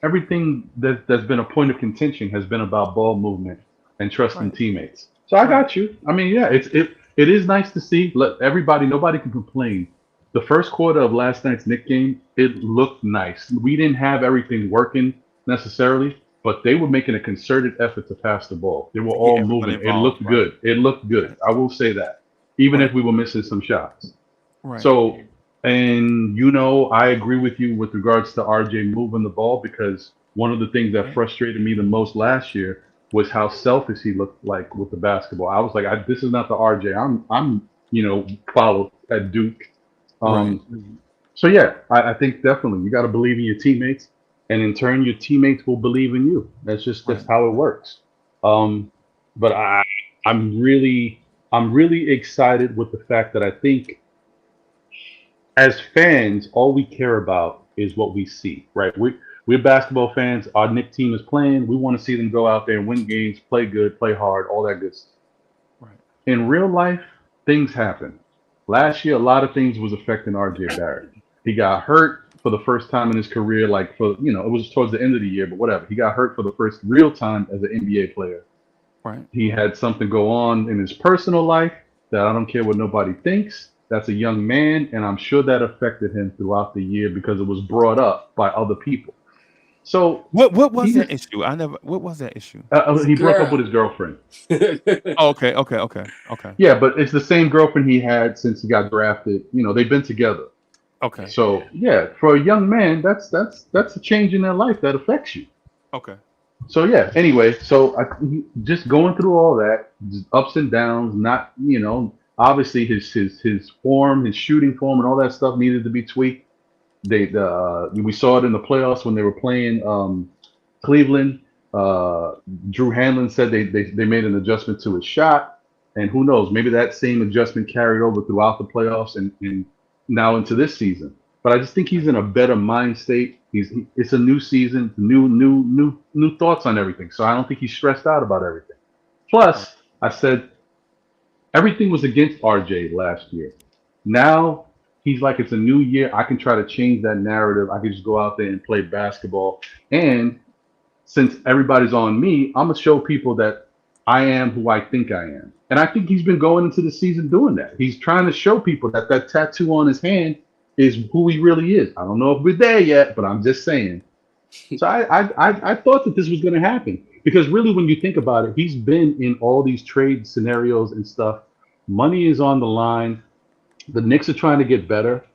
Everything that's been a point of contention has been about ball movement and trusting teammates. So I got you. I mean, yeah, it is nice to see. Let nobody can complain. The first quarter of last night's Knicks game, it looked nice. We didn't have everything working, necessarily, but they were making a concerted effort to pass the ball. They were all everyone moving. It involved, looked good. It looked good. I will say that, even if we were missing some shots. Right. So, and you know, I agree with you with regards to RJ moving the ball, because one of the things that frustrated me the most last year was how selfish he looked like with the basketball. I was like, this is not the RJ I'm followed at Duke. So yeah, I think definitely you got to believe in your teammates, and in turn, your teammates will believe in you. That's how it works. But I'm really excited with the fact that I think as fans, all we care about is what we see, right? We're basketball fans. Our Knicks team is playing. We want to see them go out there and win games, play good, play hard, all that good stuff. Right. In real life, things happen. Last year, a lot of things was affecting RJ Barrett. He got hurt for the first time in his career, it was towards the end of the year, but whatever. He got hurt for the first real time as an NBA player. Right. He had something go on in his personal life that I don't care what nobody thinks. That's a young man, and I'm sure that affected him throughout the year because it was brought up by other people. So what was that issue? What was that issue? He broke up with his girlfriend. Okay. Yeah, but it's the same girlfriend he had since he got drafted. They've been together. Okay. So yeah, for a young man, that's a change in their life that affects you. Okay. So yeah. Anyway, just going through all that, just ups and downs. Not obviously his form, his shooting form, and all that stuff needed to be tweaked. We saw it in the playoffs when they were playing Cleveland. Drew Hanlon said they made an adjustment to his shot, and who knows, maybe that same adjustment carried over throughout the playoffs and now into this season. But I just think he's in a better mind state. It's a new season, new thoughts on everything. So I don't think he's stressed out about everything. Plus, I said everything was against RJ last year. Now he's like, it's a new year. I can try to change that narrative. I can just go out there and play basketball. And since everybody's on me, I'm gonna show people that I am who I think I am. And I think he's been going into the season doing that. He's trying to show people that tattoo on his hand is who he really is. I don't know if we're there yet, but I'm just saying. So I thought that this was going to happen because really, when you think about it, he's been in all these trade scenarios and stuff. Money is on the line. The Knicks are trying to get better,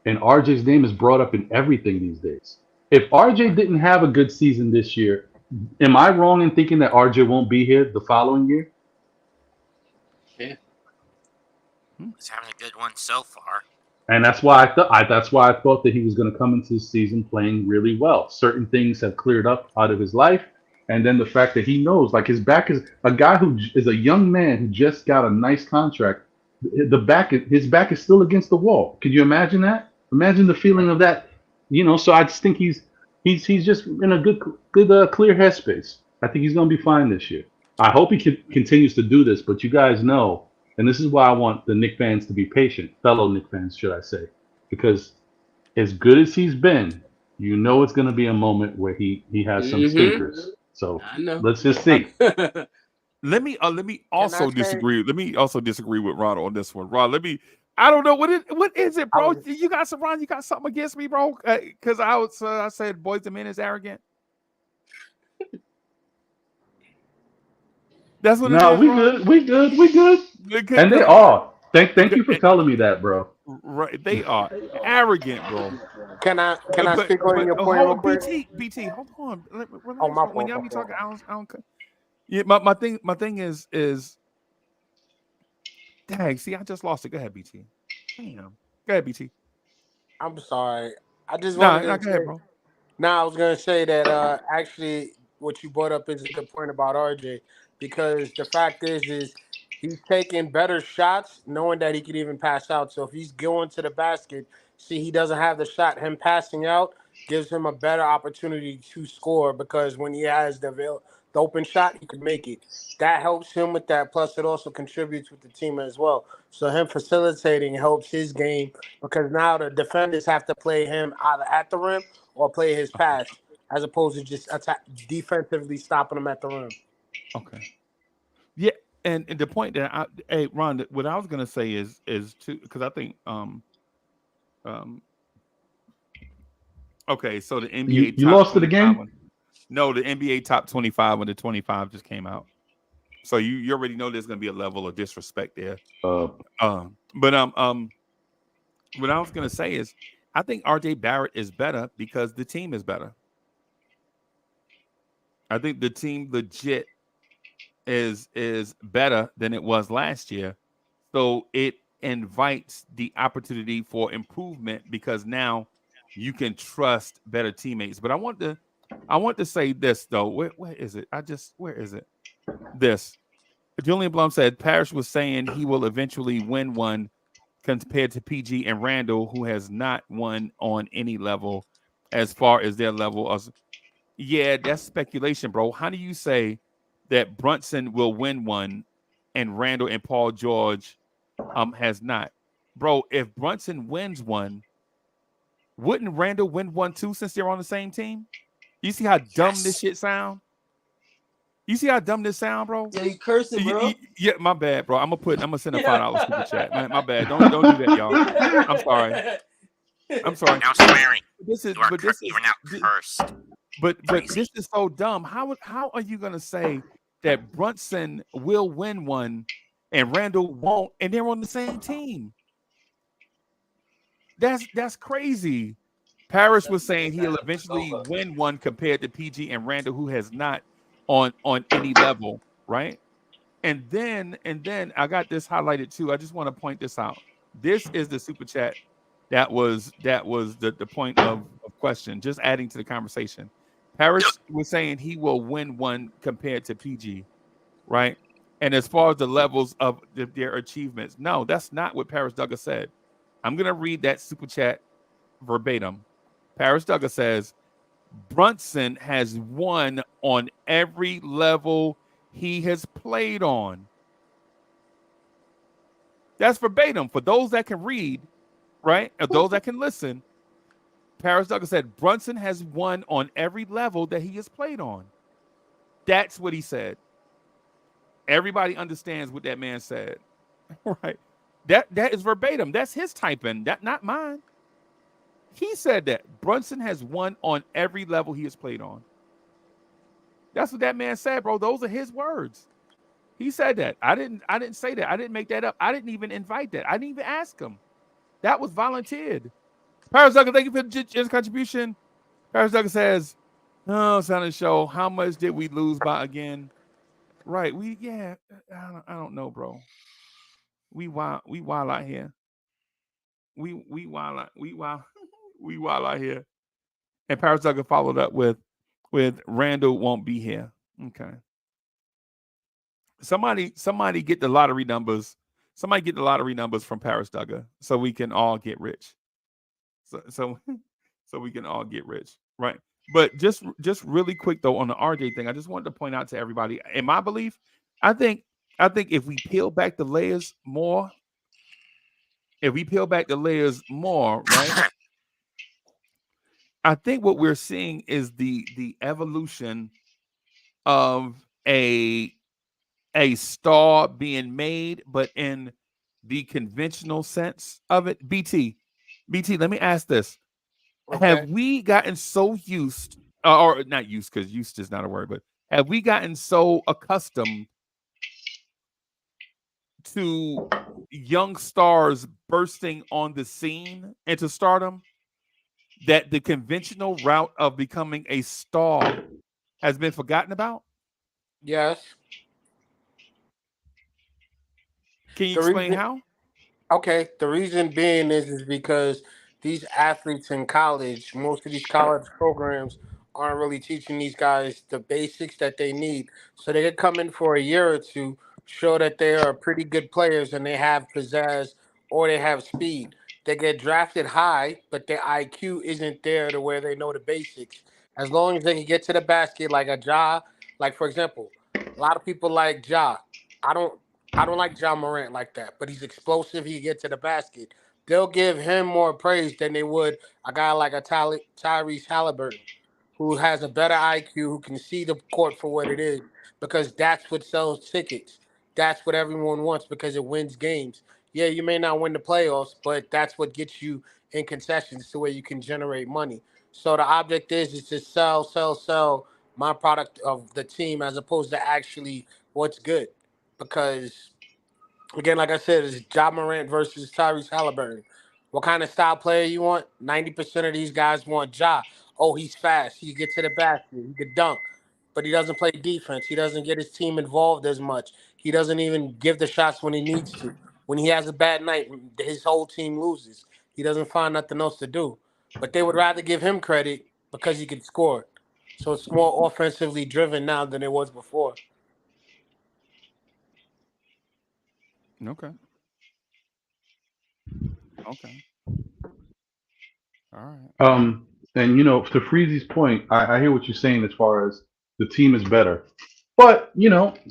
and RJ's name is brought up in everything these days. If RJ didn't have a good season this year, am I wrong in thinking that RJ won't be here the following year? Yeah. He's having a good one so far. And that's why I thought that he was going to come into this season playing really well. Certain things have cleared up out of his life, and then the fact that he knows, like, his back is a guy who is a young man who just got a nice contract. His back is still against the wall. Could you imagine that? Imagine the feeling of that. So I just think he's just in a good clear headspace. I think he's going to be fine this year. I hope he continues to do this, but you guys know. And this is why I want the Knicks fans to be patient, fellow Knicks fans, should I say, because as good as he's been, it's going to be a moment where he has some stinkers. So let's just see. Let me also disagree. Let me also disagree with Rod on this one. Rod, I don't know what is it, bro? You got something against me, bro? Because I said Boys the Men is arrogant. That's what. No, we good. And they are. Thank you for telling me that, bro. Right, they are arrogant, bro. Can I speak on your point real quick? BT, hold on. My fault. When y'all be talking, I don't. Yeah, my thing is. Dang, see, I just lost it. Go ahead, BT. Damn. Go ahead, BT. I'm sorry. I just wanted to go ahead, bro. I was gonna say that actually what you brought up is a good point about RJ, because the fact is he's taking better shots knowing that he could even pass out. So if he's going to the basket, he doesn't have the shot. Him passing out gives him a better opportunity to score, because when he has the open shot, he can make it. That helps him with that. Plus, it also contributes with the team as well. So him facilitating helps his game, because now the defenders have to play him either at the rim or play his pass, as opposed to just defensively stopping him at the rim. Okay. Yeah, and the point that Ron, what I was gonna say is to, because I think okay, so the NBA you lost it again. No, the NBA top 25 when the 25 just came out. So you already know there's gonna be a level of disrespect there. Uh, But what I was gonna say is I think RJ Barrett is better because the team is better. I think the team legit is better than it was last year. So it invites the opportunity for improvement because now you can trust better teammates. But I want to say this though. Where is it? Where is it? This. Julian Blum said Parrish was saying he will eventually win one compared to PG and Randall, who has not won on any level as far as their level of. Yeah, that's speculation, bro. How do you say that Brunson will win one and Randall and Paul George has not? Bro, if Brunson wins one, wouldn't Randall win one too since they're on the same team? You see how dumb this shit sound? You see how dumb this sound, bro? Yeah, you cursing, bro. Yeah, my bad, bro. I'm gonna send a $5 super chat. My bad. Don't do that, y'all. I'm sorry. I'm sorry. Now swearing. This is you are now cursed. But this is so dumb. How are you gonna say that Brunson will win one and Randall won't, and they're on the same team? That's crazy. Parrish was saying he'll eventually win one compared to PG and Randall, who has not on any level, right? And then I got this highlighted too. I just want to point this out. This is the super chat that was the point of question, just adding to the conversation. Parrish was saying he will win one compared to PG, right? And as far as the levels of their achievements, no, that's not what Parrish Duggar said. I'm gonna read that super chat verbatim. Parrish Duggar says Brunson has won on every level he has played on. That's verbatim for those that can read, right? Or those that can listen. Parrish Duggar said Brunson has won on every level that he has played on. That's what he said. Everybody understands what that man said, right? That is verbatim. That's his typing. That not mine. He said that Brunson has won on every level he has played on. That's what that man said, bro. Those are his words. He said that. I didn't say that. I didn't make that up. I didn't even invite that. I didn't even ask him. That was volunteered. Parrish Duggar, thank you for his contribution. Parrish Duggar says, "Oh, Sound and Show. How much did we lose by again?" Right. I don't know, bro. We wild out here. We wild out. We wild out here. And Parrish Duggar followed up with Randall won't be here. Okay. Somebody get the lottery numbers. Somebody get the lottery numbers from Parrish Duggar so we can all get rich. So we can all get rich, right? But just really quick though on the RJ thing, I just wanted to point out to everybody. In my belief, I think if we peel back the layers more, right? I think what we're seeing is the evolution of a star being made, but in the conventional sense of it. BT, let me ask this. Okay. Have we gotten so used, or not used, because used is not a word, but have we gotten so accustomed to young stars bursting on the scene into stardom that the conventional route of becoming a star has been forgotten about? Yes. Can you explain how? Okay, the reason being is because these athletes in college, most of these college programs aren't really teaching these guys the basics that they need. So they could come in for a year or two, show that they are pretty good players and they have pizzazz or they have speed. They get drafted high, but their IQ isn't there to where they know the basics. As long as they can get to the basket like a Ja, like for example, a lot of people like Ja. I don't I don't like John Morant like that, but he's explosive. He can get to the basket. They'll give him more praise than they would a guy like a Tyrese Halliburton, who has a better IQ, who can see the court for what it is, because that's what sells tickets. That's what everyone wants because it wins games. Yeah, you may not win the playoffs, but that's what gets you in concessions to where you can generate money. So the object is to sell, sell, sell my product of the team as opposed to actually what's good. Because again, like I said, it's Ja Morant versus Tyrese Halliburton. What kind of style player you want? 90% of these guys want Ja. Oh, he's fast. He can get to the basket. He could dunk. But he doesn't play defense. He doesn't get his team involved as much. He doesn't even give the shots when he needs to. When he has a bad night, his whole team loses. He doesn't find nothing else to do. But they would rather give him credit because he could score. So it's more offensively driven now than it was before. Okay. Okay. All right. And to Freezy's point, I hear what you're saying as far as the team is better. But,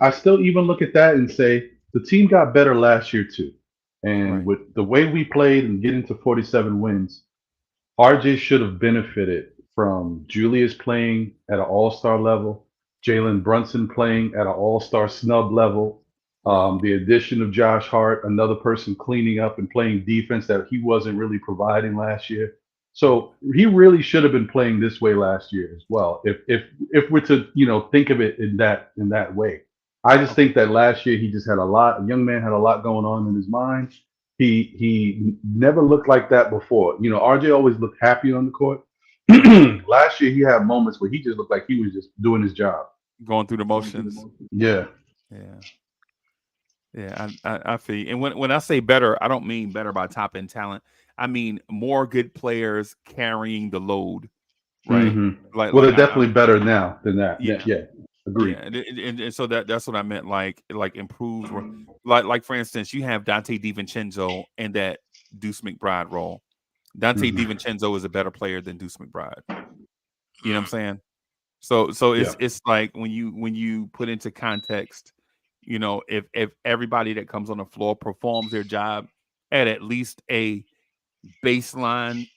I still even look at that and say the team got better last year too. And Right. with the way we played and getting to 47 wins, RJ should have benefited from Julius playing at an all-star level, Jalen Brunson playing at an all-star snub level, Right. the addition of Josh Hart, another person cleaning up and playing defense that he wasn't really providing last year. Right. So he really should have been playing this way last year as well. If we're to think of it in that way, I just Okay. think that last year he just had a lot. A young man had a lot going on in his mind. He never looked like that before. RJ always looked happy on the court. Last year he had moments where he just looked like he was just doing his job. Going through the motions. Yeah. Yeah. Yeah. I feel you. And when I say better, I don't mean better by top end talent. I mean more good players carrying the load. Right. hmm Like Well, like they're definitely better now than that. Yeah. yeah. Yeah. Yeah, Agreed. and so that's what I meant. Like improved, like for instance, you have Dante DiVincenzo in that Deuce McBride role. Dante hmm DiVincenzo is a better player than Deuce McBride. You know what I'm Mm. saying? So Yeah. it's like when you put into context, if everybody that comes on the floor performs their job at least a baseline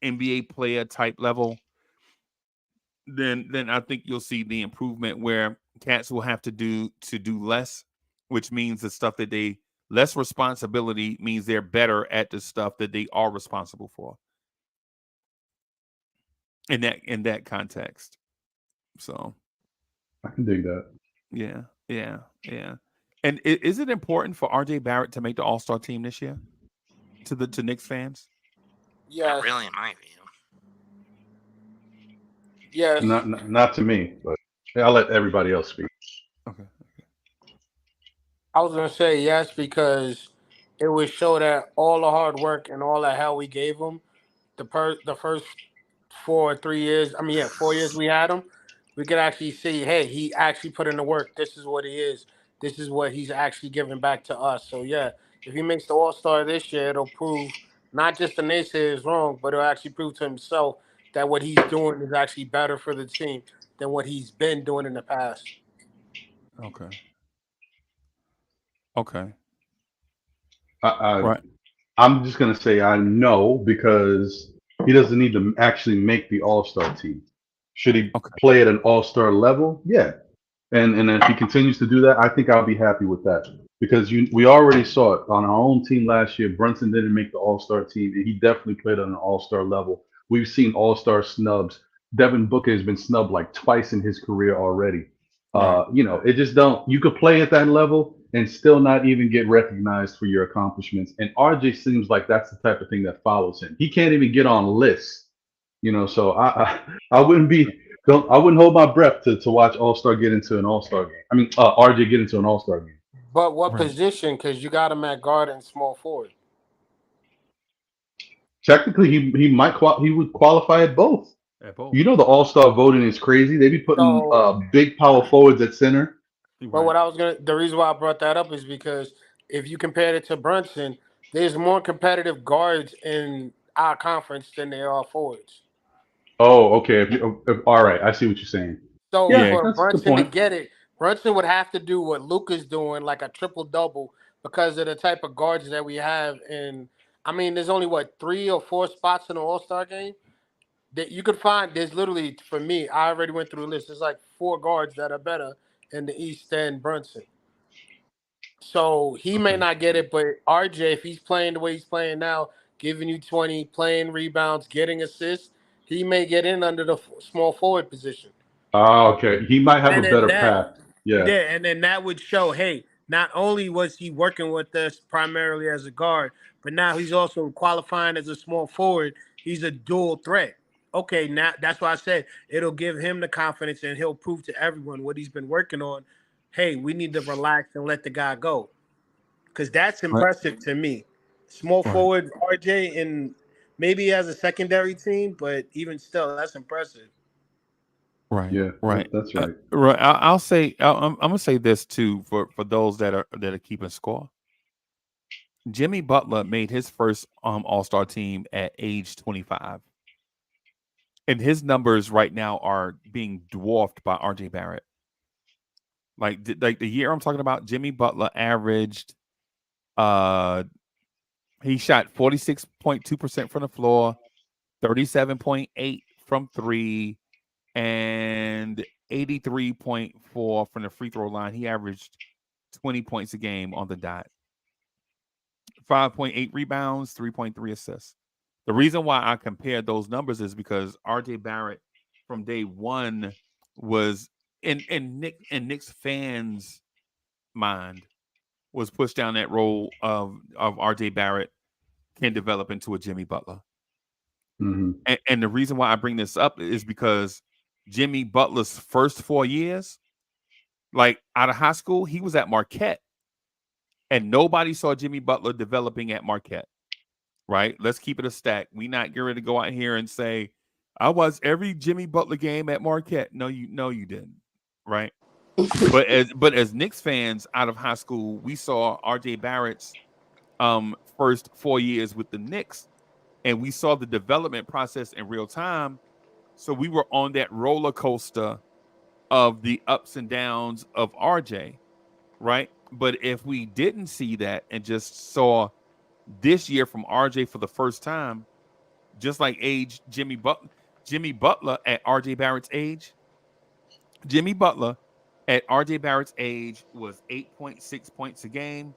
NBA player type level, then I think you'll see the improvement where cats will have to do less, which means the stuff that they less responsibility means they're better at the stuff that they are responsible for in that context. So I can dig that. yeah, yeah, yeah. And is it important for RJ Barrett to make the All Star team this year to Knicks fans? Not Yes. really, in my view. Yes. Not to me, but I'll let everybody else speak. Okay. I was gonna say yes because it would show that all the hard work and all the hell we gave him the first 4 or 3 years. I mean, yeah, 4 years we had him. We could actually see, hey, he actually put in the work. This is what he is. This is what he's actually giving back to us. So yeah, if he makes the All Star this year, it'll prove not just the naysayers wrong, but it'll actually prove to himself that what he's doing is actually better for the team than what he's been doing in the past. Okay. Okay. I, I Right. I'm just gonna say I know because he doesn't need to actually make the All Star team. Should he Okay. play at an All Star level? Yeah. And if he continues to do that, I think I'll be happy with that because we already saw it on our own team last year. Brunson didn't make the All Star team, and he definitely played on an All Star level. We've seen All Star snubs. Devin Booker has been snubbed like twice in his career already. Right. It just don't. You could play at that level and still not even get recognized for your accomplishments. And RJ seems like that's the type of thing that follows him. He can't even get on lists. So I wouldn't be I wouldn't hold my breath to watch All Star get into an All Star game. I mean, RJ get into an All Star game. But what Right. position? Because you got him at guard and small forward. Technically, he would qualify at both. At both. The All Star voting is crazy. They be putting So, big power forwards at center. but Right. what the reason why I brought that up is because if you compare it to Brunson, there's more competitive guards in our conference than there are forwards. Oh, okay. All right, I see what you're saying. So Yeah, Yeah. for that's a good Brunson to point. get it, Brunson would have to do what Luka's doing, like a triple double, because of the type of guards that we have. And I mean, there's only what 3 or 4 spots in the All Star game that you could find. There's literally, for me, I already went through a list. There's like 4 guards that are better in the East than Brunson. So he may Okay. not get it, but RJ, if he's playing the way he's playing now, giving you 20, playing rebounds, getting assists, he may get in under the small forward position. Oh, okay. He might have a And then better that, path. Yeah. yeah, and then that would show, hey, not only was he working with us primarily as a guard, but now he's also qualifying as a small forward. He's a dual threat. Okay, now that's why I said it'll give him the confidence and he'll prove to everyone what he's been working on. Hey, we need to relax and let the guy go. Because that's Right. impressive to me. Small Right. forward RJ and maybe he has a secondary team, but even still, that's impressive. Right. Yeah. Right. That's right. Right. I'll say. I'm gonna say this too for those that are keeping score. Jimmy Butler made his first All Star team at age 25, and his numbers right now are being dwarfed by RJ Barrett. Like the year I'm talking about, Jimmy Butler averaged. Uh, he shot 46.2% from the floor, 37.8 from three, and 83.4 from the free throw line. He averaged 20 points a game on the dot, 5.8 rebounds, 3.3 assists. The reason why I compared those numbers is because RJ Barrett from day one was in Knicks fans' mind was pushed down that role of RJ Barrett can develop into a Jimmy Butler. Hmm. And the reason why I bring this up is because Jimmy Butler's first 4 years, like out of high school, he was at Marquette. And nobody saw Jimmy Butler developing at Marquette. Right? Let's keep it a stack. We not getting ready to go out here and say, I watched every Jimmy Butler game at Marquette. No, you didn't. Right? But as Knicks fans out of high school, we saw RJ Barrett's first 4 years with the Knicks, and we saw the development process in real time. So we were on that roller coaster of the ups and downs of RJ, right? But if we didn't see that and just saw this year from RJ for the first time, just like age Jimmy Butler at RJ Barrett's age, Jimmy Butler at RJ Barrett's age was 8.6 points a game,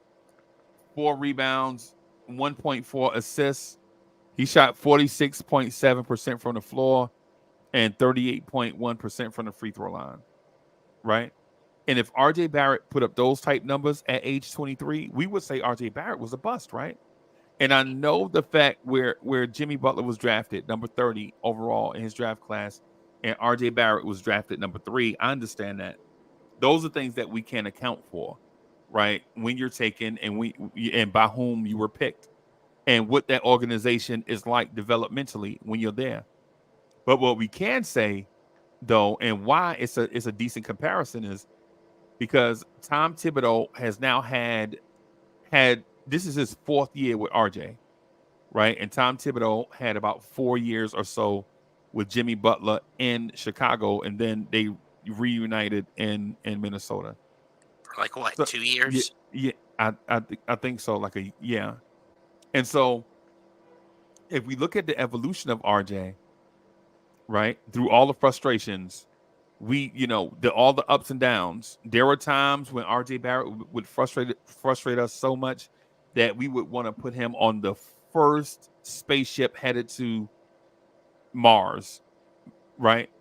4 rebounds, 1.4 assists. He shot 46.7% from the floor and 38.1% from the free throw line, right? And if RJ Barrett put up those type numbers at age 23, we would say RJ Barrett was a bust, right? And I know the fact where Jimmy Butler was drafted number 30 overall in his draft class, and RJ Barrett was drafted number 3. I understand that. Those are things that we can't account for, right? When you're taken and by whom you were picked, and what that organization is like developmentally when you're there. But what we can say, though, and why it's a decent comparison is because Tom Thibodeau has now had this is his 4th year with RJ, right? And Tom Thibodeau had about 4 years or so with Jimmy Butler in Chicago, and then they reunited in Minnesota. For like what, So, 2 years? Yeah, I think so. Yeah. And so if we look at the evolution of RJ, right, through all the frustrations, all the ups and downs. There were times when RJ Barrett would frustrate us so much that we would want to put him on the first spaceship headed to Mars, right?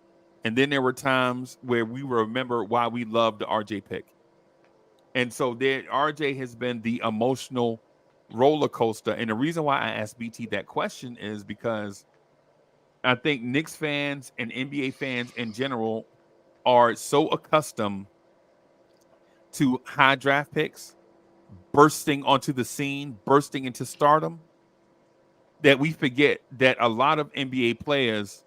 And then there were times where we remember why we loved the RJ pick. And so RJ has been the emotional roller coaster. And the reason why I asked BT that question is because I think Knicks fans and NBA fans in general are so accustomed to high draft picks bursting onto the scene, bursting into stardom, that we forget that a lot of NBA players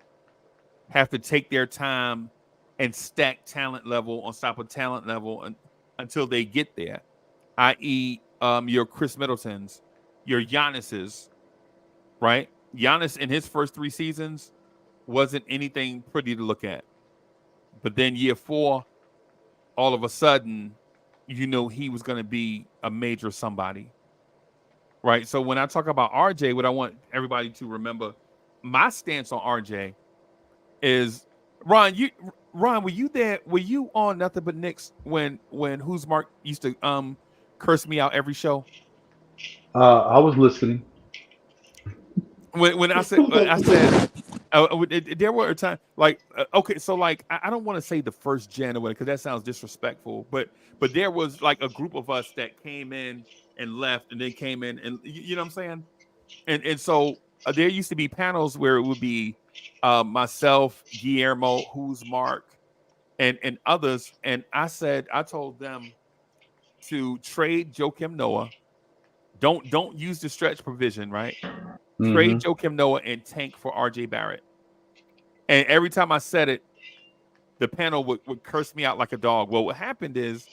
have to take their time and stack talent level on top of talent level until they get there, i.e., your Chris Middletons, your Giannis's, right? Giannis in his first 3 seasons wasn't anything pretty to look at. But then year 4, all of a sudden, he was going to be a major somebody, right? So when I talk about RJ, what I want everybody to remember, my stance on RJ is, Ron, were you there? Were you on Nothing But Knicks when Who's Mark used to curse me out every show? I was listening. When I said There were a time like okay, so like I don't want to say the first January because that sounds disrespectful, but there was like a group of us that came in and left, and then came in, and you know what I'm saying. And so there used to be panels where it would be myself, Guillermo, who's Mark, and others, and I told them to trade Joakim Noah. Don't use the stretch provision, right? Trade Joakim Noah and tank for RJ Barrett. And every time I said it, the panel would curse me out like a dog. Well, what happened is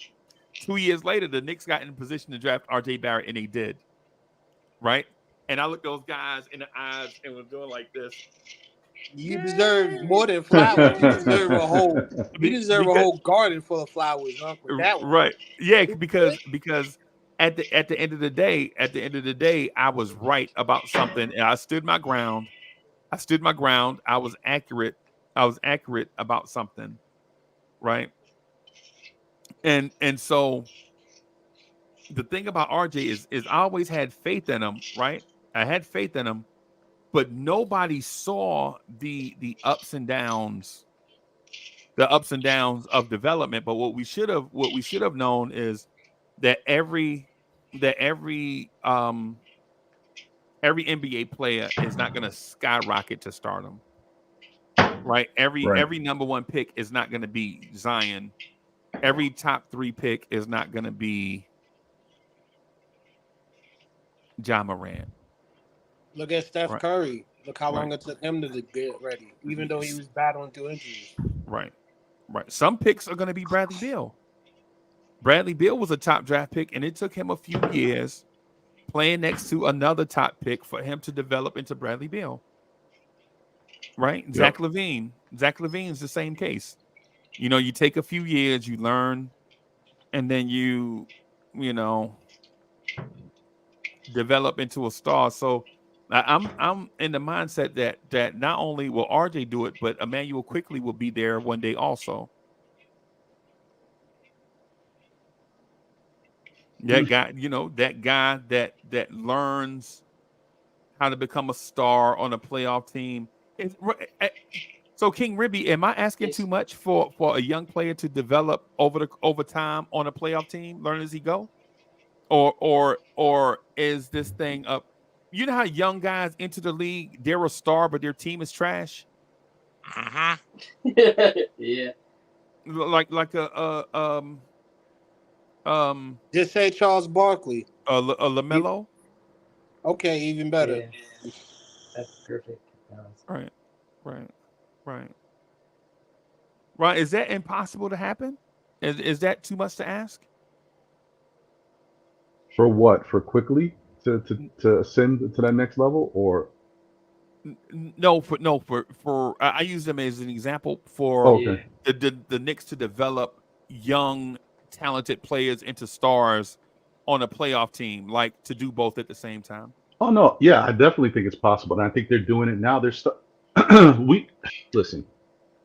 2 years later, the Knicks got in position to draft RJ Barrett, and they did. Right? And I looked those guys in the eyes and was doing like this. You deserve more than flowers. You deserve a whole. You deserve a whole garden full of flowers, huh? With that one. Right? Yeah, because at the end of the day, I was right about something, and I stood my ground. I was accurate. About something, right? And so the thing about RJ is I always had faith in him, right? I had faith in him, but nobody saw the ups and downs, of development. But what we should have known is that every NBA player is not going to skyrocket to stardom, right? Every number one pick is not going to be Zion. Every top 3 pick is not going to be Ja Morant. Look at Steph Curry. Look how long it took him to get ready, even though he was battling through injuries. Right. Some picks are going to be Bradley Beal. Bradley Beal was a top draft pick, and it took him a few years playing next to another top pick for him to develop into Bradley Beal. Right? Yep. Zach LaVine. Zach LaVine's the same case. You know, you take a few years, you learn, and then you develop into a star. So I'm in the mindset that not only will RJ do it, but Emmanuel quickly will be there one day also. That guy, that learns how to become a star on a playoff team. So King Ribby, am I asking too much for a young player to develop over time on a playoff team, learn as he go? Or is this thing up? You know how young guys enter the league, they're a star, but their team is trash. Yeah. Like just say Charles Barkley. A LaMelo. Okay, even better. Yeah. That's perfect. Right. Is that impossible to happen? Is that too much to ask? For what? For quickly to ascend to that next level, or no? For I use them as an example for the Knicks to develop young, talented players into stars on a playoff team, like to do both at the same time. Oh no, yeah, I definitely think it's possible, and I think they're doing it now. Listen.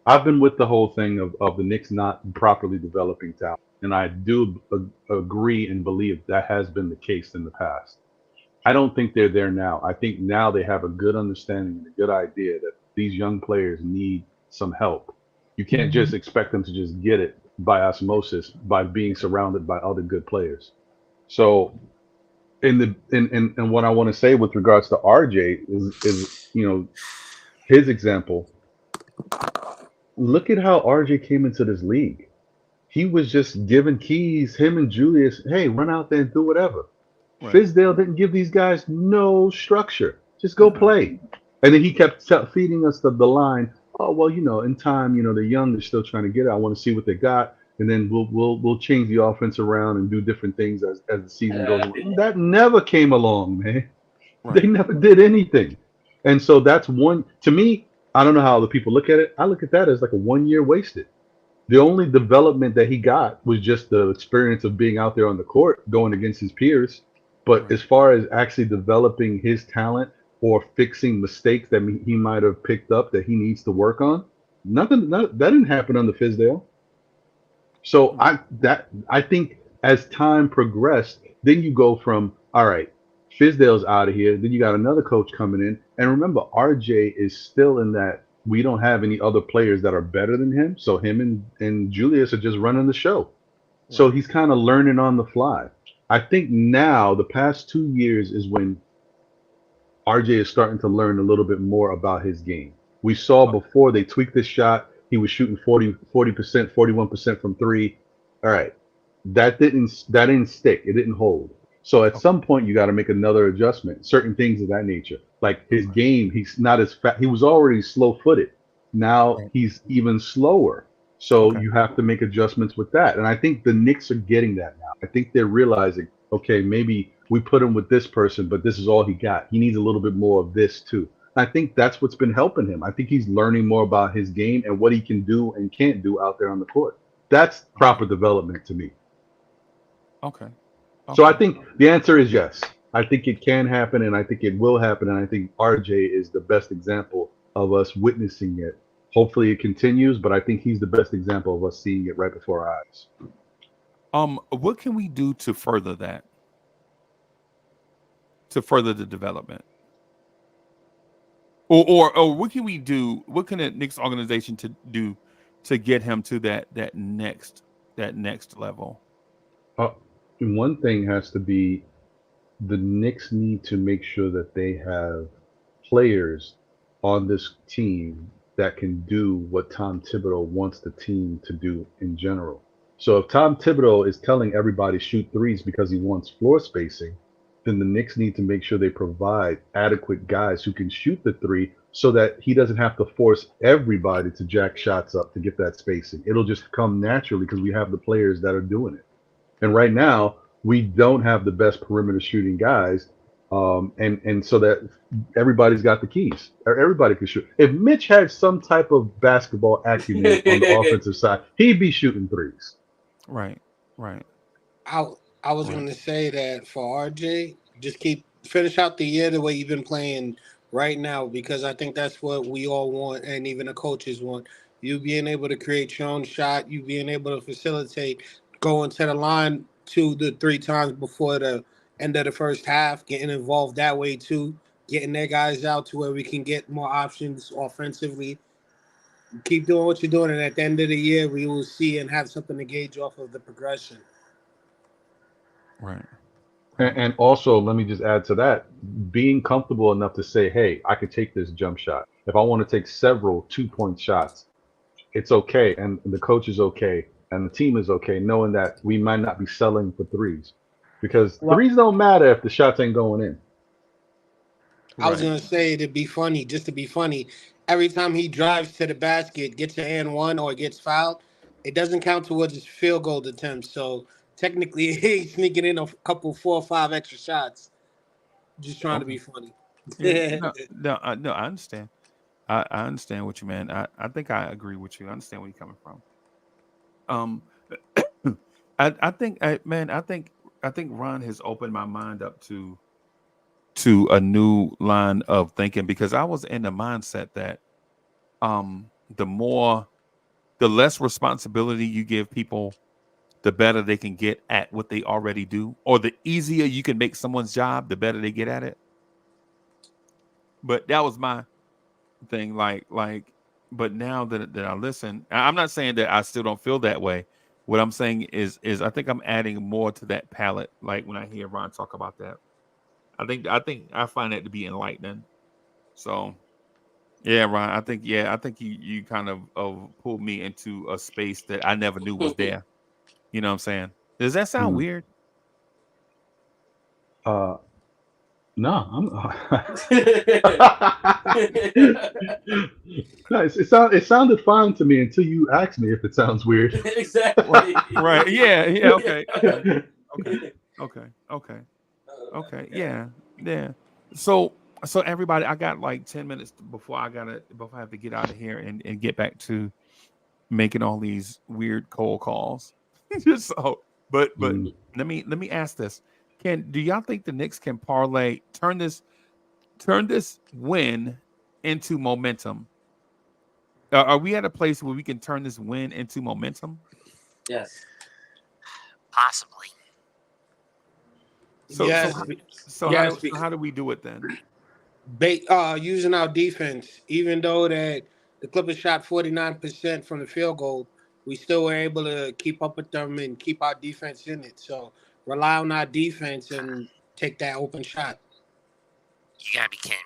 I've been with the whole thing of the Knicks not properly developing talent, and I do agree and believe that has been the case in the past. I don't think they're there now. I think now they have a good understanding and a good idea that these young players need some help. You can't just expect them to just get it by osmosis by being surrounded by other good players. So, in what I want to say with regards to RJ is his example. Look at how RJ came into this league. He was just given keys, him and Julius, hey, run out there and do whatever. Right. Fizdale didn't give these guys no structure. Just go play. And then he kept feeding us the line, oh, well, in time, they're young, they're still trying to get it. I want to see what they got. And then we'll change the offense around and do different things as the season goes on. That never came along, man. Right. They never did anything. And so that's one, to me, I don't know how other people look at it. I look at that as like a 1 year wasted. The only development that he got was just the experience of being out there on the court, going against his peers. But as far as actually developing his talent or fixing mistakes that he might have picked up that he needs to work on, that didn't happen under Fizdale. So I think as time progressed, then you go from, all right, Fizdale's out of here. Then you got another coach coming in. And remember, RJ is still in that we don't have any other players that are better than him. So him and Julius are just running the show. So he's kind of learning on the fly. I think now the past 2 years is when RJ is starting to learn a little bit more about his game. We saw before they tweaked his shot. He was shooting 40%, 41% from three. All right. That didn't stick. It didn't hold. So at some point you got to make another adjustment. Certain things of that nature. Like his game, he's not as fast. He was already slow-footed. Now he's even slower. So you have to make adjustments with that. And I think the Knicks are getting that now. I think they're realizing, okay, maybe we put him with this person, but this is all he got. He needs a little bit more of this too. I think that's what's been helping him. I think he's learning more about his game and what he can do and can't do out there on the court. That's proper development to me. Okay. So I think the answer is yes. I think it can happen, and I think it will happen, and I think RJ is the best example of us witnessing it. Hopefully it continues, but I think he's the best example of us seeing it right before our eyes. What can we do to further that? To further the development? Or what can we do? What can the Knicks organization to do to get him to that next level? And one thing has to be the Knicks need to make sure that they have players on this team that can do what Tom Thibodeau wants the team to do in general. So if Tom Thibodeau is telling everybody shoot threes because he wants floor spacing, then the Knicks need to make sure they provide adequate guys who can shoot the three so that he doesn't have to force everybody to jack shots up to get that spacing. It'll just come naturally because we have the players that are doing it. And right now, we don't have the best perimeter shooting guys. And so that everybody's got the keys. Everybody can shoot. If Mitch had some type of basketball acumen on the offensive side, he'd be shooting threes. Right. I was going to say that for RJ, just finish out the year the way you've been playing right now, because I think that's what we all want, and even the coaches want. You being able to create your own shot, you being able to facilitate, going to the line 2 to 3 times before the end of the first half, getting involved that way too, getting their guys out to where we can get more options offensively. Keep doing what you're doing, and at the end of the year, we will see and have something to gauge off of the progression. Right. And also, let me just add to that, being comfortable enough to say, hey, I could take this jump shot. If I want to take several 2-point shots, it's okay. And the coach is okay. And the team is okay, knowing that we might not be selling for threes. Because threes don't matter if the shots ain't going in. I was going to say, to be funny, every time he drives to the basket, gets an and one or gets fouled, it doesn't count towards his field goal attempts. So technically, he's sneaking in a couple 4 or 5 extra shots, just trying to be funny. No, I understand. I understand what you mean. I think I agree with you. I understand where you're coming from. I think Ron has opened my mind up to a new line of thinking, because I was in the mindset that the less responsibility you give people, the better they can get at what they already do, or the easier you can make someone's job, the better they get at it. But that was my thing. But now that I listen, I'm not saying that I still don't feel that way. What I'm saying is I think I'm adding more to that palette. Like when I hear Ron talk about that, I think I find that to be enlightening. So, yeah, Ron, I think you kind of pulled me into a space that I never knew was there. You know what I'm saying? Does that sound weird? No, no, it sounded fine to me until you asked me if it sounds weird. Exactly. Right. Yeah. Okay. Yeah. So everybody, I got like 10 minutes before I have to get out of here and get back to making all these weird cold calls. But let me ask this. Do y'all think the Knicks can turn this win into momentum? Are we at a place where we can turn this win into momentum? Yes. Possibly. How do we do it then? Using our defense, even though that the Clippers shot 49% from the field goal, we still were able to keep up with them and keep our defense in it. So rely on our defense and take that open shot. You gotta be kidding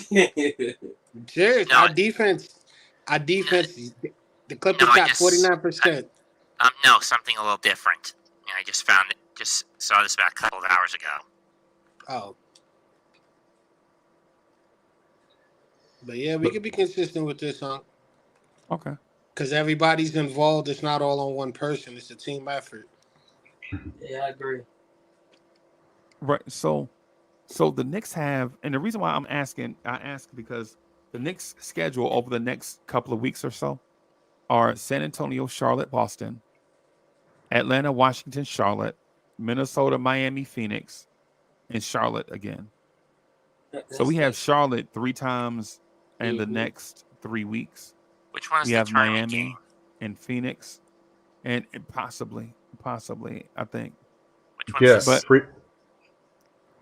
me. Serious, No, our defense, the Clippers no, I shot just 49%. no, something a little different. Yeah, I just found it. Just saw this about a couple of hours ago. Oh. But yeah, we could be consistent with this, huh? Okay. Because everybody's involved. It's not all on one person. It's a team effort. Yeah, I agree. Right. So the Knicks have, and the reason why I ask because the Knicks schedule over the next couple of weeks or so are San Antonio, Charlotte, Boston, Atlanta, Washington, Charlotte, Minnesota, Miami, Phoenix, and Charlotte again. So we have Charlotte 3 times in the next 3 weeks. Which one is We the have tournament Miami game? and Phoenix, and possibly, I think. Which one's Yeah, this? But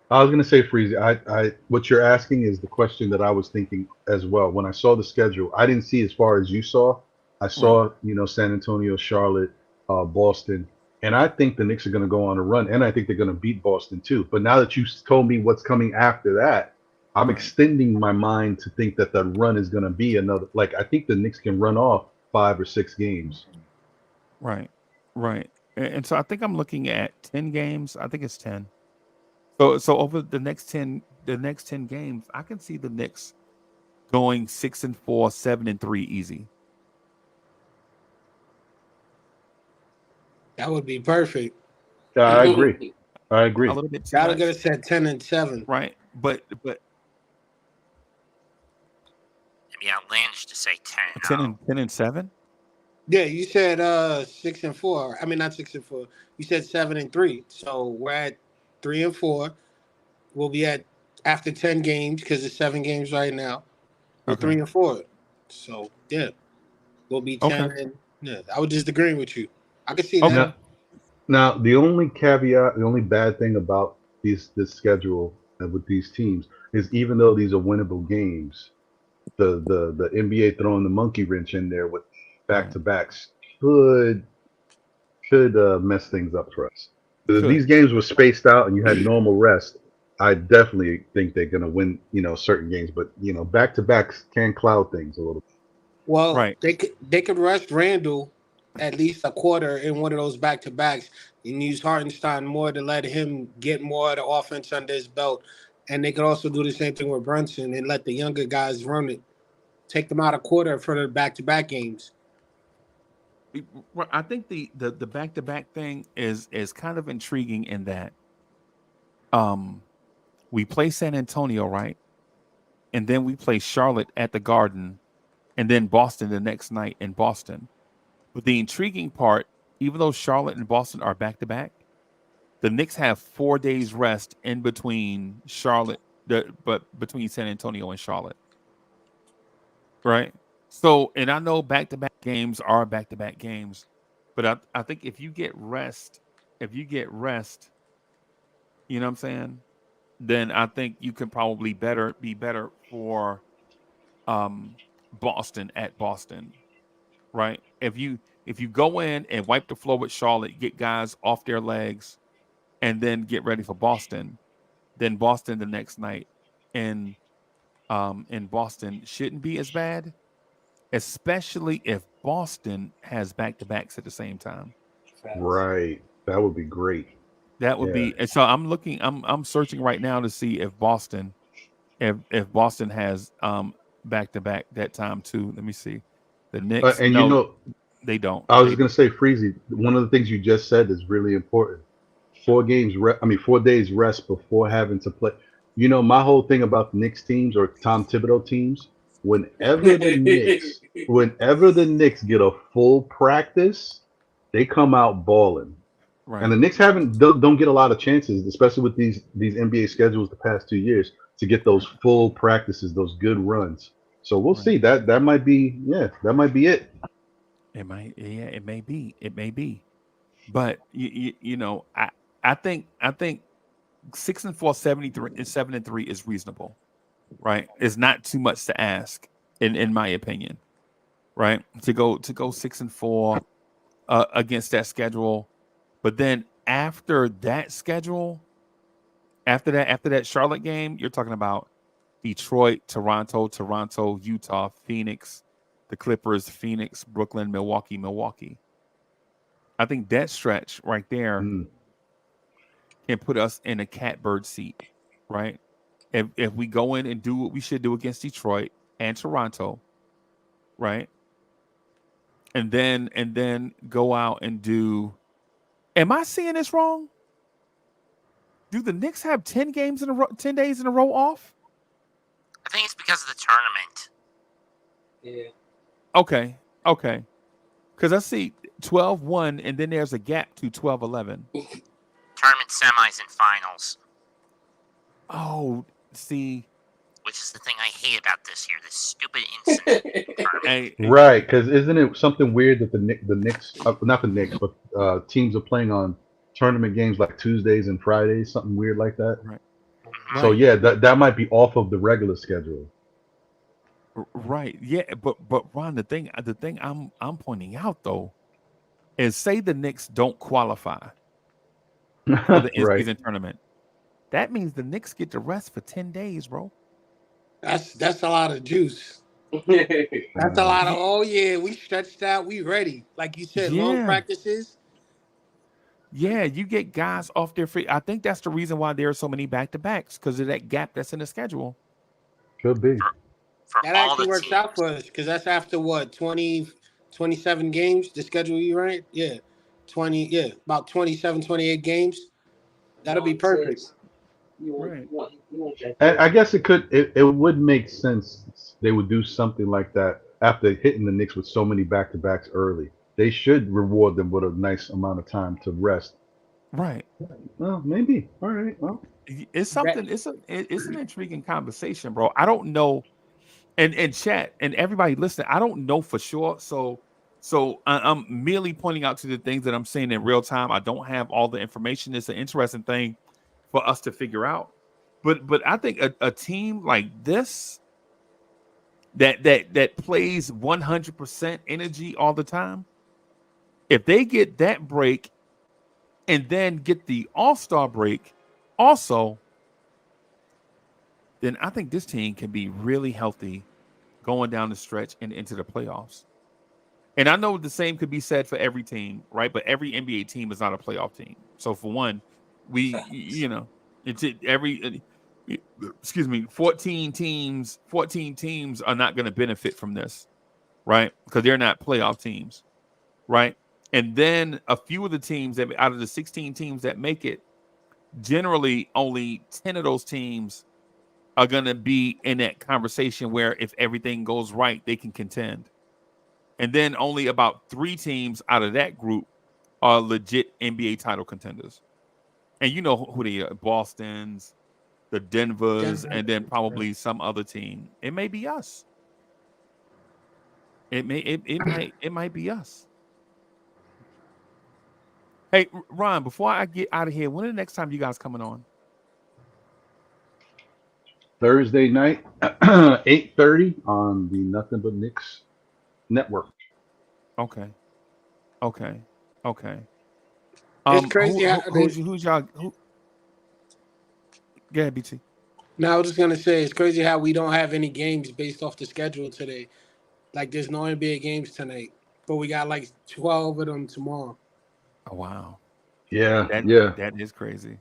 I was gonna say, Freezy. I what you're asking is the question that I was thinking as well. When I saw the schedule, I didn't see as far as you saw. I right, saw, San Antonio, Charlotte, Boston, and I think the Knicks are gonna go on a run, and I think they're gonna beat Boston too. But now that you told me what's coming after that, I'm right, extending my mind to think that the run is gonna be another. Like I think the Knicks can run off 5 or 6 games. right, right. And so I think I'm looking at 10 games. I think it's 10. So over the next 10 games, I can see the Knicks going 6-4, 7-3 easy. That would be perfect. Yeah, I agree. I A agree. little bit too Gotta get much, us at 10-7. right? But It'd be outlandish to say 10. 10-7. Yeah, you said 6-4. I mean, not 6-4. You said 7-3. So we're at 3-4. We'll be at after 10 games because it's 7 games right now. We're Okay. 3-4. So yeah, we'll be 10. Okay. And yeah, I was just agreeing with you. I can see that. Okay. Now, the only caveat, the only bad thing about this schedule with these teams is even though these are winnable games, the NBA throwing the monkey wrench in there with back Right. to backs could mess things up for us. If these Could. games were spaced out and you had normal rest, I definitely think they're gonna win, certain games. But back to backs can cloud things a little bit. Well, Right. they could rest Randall at least a quarter in one of those back to backs and use Hartenstein more to let him get more of the offense under his belt. And they could also do the same thing with Brunson and let the younger guys run it. Take them out a quarter for the back to back games. Well, I think the back to back thing is kind of intriguing in that we play San Antonio, right? And then we play Charlotte at the Garden, and then Boston the next night in Boston. But the intriguing part, even though Charlotte and Boston are back to back, the Knicks have 4 days rest in between between San Antonio and Charlotte. Right? So, and I know back to back games are back to back games, but I think if you get rest, you know what I'm saying? Then I think you can probably be better for Boston at Boston, right? If you go in and wipe the floor with Charlotte, get guys off their legs, and then get ready for Boston, then Boston the next night in Boston shouldn't be as bad, especially if Boston has back to backs at the same time. Right. That would be great. That would Yeah. be, and so I'm searching right now to see if Boston has back to back that time too. Let me see. The Knicks, And no, they don't. I was just gonna say, Freezy. One of the things you just said is really important. 4 days rest before having to play. My whole thing about the Knicks teams or Tom Thibodeau teams. Whenever the Knicks get a full practice, they come out balling. And the Right, Knicks don't get a lot of chances, especially with these NBA schedules the past 2 years, to get those right, full practices, those good runs. So we'll right. see. That might be it. It may be, but I think 6-4, 73 and 7-3 is reasonable, right? It's not too much to ask. in my opinion, right? To go 6-4 against that schedule, but then after that schedule, after that Charlotte game, you're talking about Detroit, Toronto, Utah, Phoenix, the Clippers, Phoenix, Brooklyn, Milwaukee. I think that stretch right there can put us in a catbird seat, right? If we go in and do what we should do against Detroit and Toronto, right? And then go out and do. Am I seeing this wrong? Do the Knicks have 10 games in a row, 10 days in a row off? I think it's because of the tournament. Yeah. Okay. Because I see 12-1, and then there's a gap to 12-11. Tournament semis and finals. Oh, see. Which is the thing I hate about this year, this stupid incident. Right, because isn't it something weird that the Knicks, not the Knicks, but teams are playing on tournament games like Tuesdays and Fridays, something weird like that. Right. So yeah, that might be off of the regular schedule. Right. Yeah, but Ron, the thing I'm pointing out though is, say the Knicks don't qualify for the in-season tournament. That means the Knicks get to rest for 10 days, bro. That's a lot of juice. That's a lot of, oh yeah, we stretched out, we ready. Like you said, long practices. Yeah, you get guys off their feet. I think that's the reason why there are so many back-to-backs, because of that gap that's in the schedule. Could be. That actually works out for us, because that's after what, 20, 27 games, the schedule you right? Yeah. About 27, 28 games. That'll be perfect. Right. And I guess it would make sense they would do something like that after hitting the Knicks with so many back-to-backs early. They should reward them with a nice amount of time to rest. Right. Well, maybe. All right. Well, it's something. It's an intriguing conversation, bro. I don't know, and chat and everybody listening, I don't know for sure. So I'm merely pointing out to the things that I'm seeing in real time. I don't have all the information. It's an interesting thing for us to figure out. But I think a team like this that plays 100% energy all the time, if they get that break and then get the All-Star break also, then I think this team can be really healthy going down the stretch and into the playoffs. And I know the same could be said for every team, right? But every NBA team is not a playoff team. So for one, it's every 14 teams are not going to benefit from this, right? Because they're not playoff teams, right? And then a few of the teams that out of the 16 teams that make it, generally only 10 of those teams are going to be in that conversation where if everything goes right, they can contend. And then only about 3 teams out of that group are legit NBA title contenders. And you know who they are: Boston's, the Denver's, and then probably some other team. It may be us. It might be us. Hey, Ron, before I get out of here, when is the next time you guys coming on? Thursday night, 8:30 on the Nothing But Knicks network. Okay. It's crazy who's y'all? Go ahead, BT. No, I was just gonna say it's crazy how we don't have any games based off the schedule today. Like there's no NBA games tonight, but we got like 12 of them tomorrow. Oh wow. Yeah, that is crazy.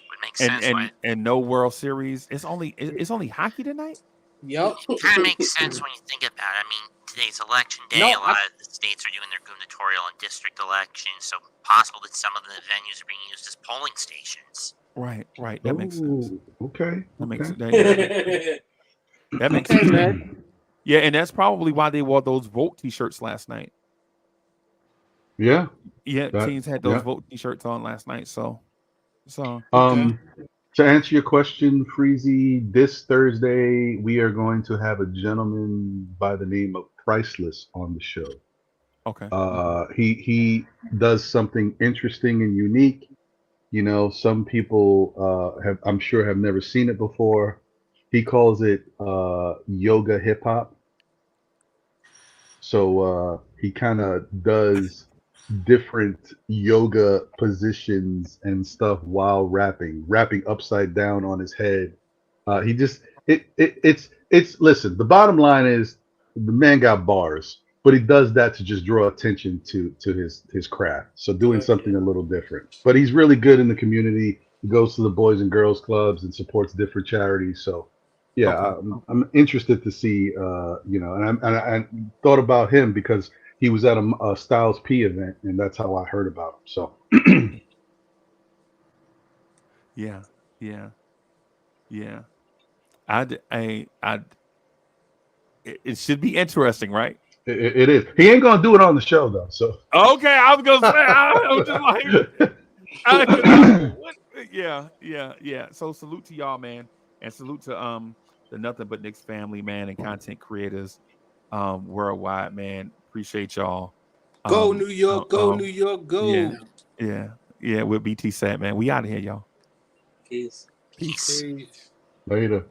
Would make sense. And no World Series. It's only hockey tonight. Yep. It kind of makes sense when you think about it. I mean, today's election day. A lot of the states are doing their gubernatorial and district elections, so possible that some of the venues are being used as polling stations. Right. That makes sense. Okay. That makes sense. Man. Yeah, and that's probably why they wore those vote T-shirts last night. Yeah. Teams had those vote T-shirts on last night. So. To answer your question, Freezie, this Thursday we are going to have a gentleman by the name of Priceless on the show. Okay. He does something interesting and unique. You know, some people I'm sure have never seen it before. He calls it yoga hip hop. So he kind of does different yoga positions and stuff while rapping upside down on his head. He just it's listen. The bottom line is the man got bars, but he does that to just draw attention to his craft. So doing something a little different. But he's really good in the community. He goes to the Boys and Girls Clubs and supports different charities. So yeah, I'm interested to see, and I thought about him because he was at a Styles P event, and that's how I heard about him. So Yeah. It should be interesting, right? it is. He ain't gonna do it on the show though. So Okay, I was gonna say I was just like, yeah. So salute to y'all, man, and salute to the Nothing But Knicks family, man, and content creators worldwide, man. Appreciate y'all. Go New York, go New York, go. Yeah. With BT said, man, we out of here, y'all. Peace. Peace. Later.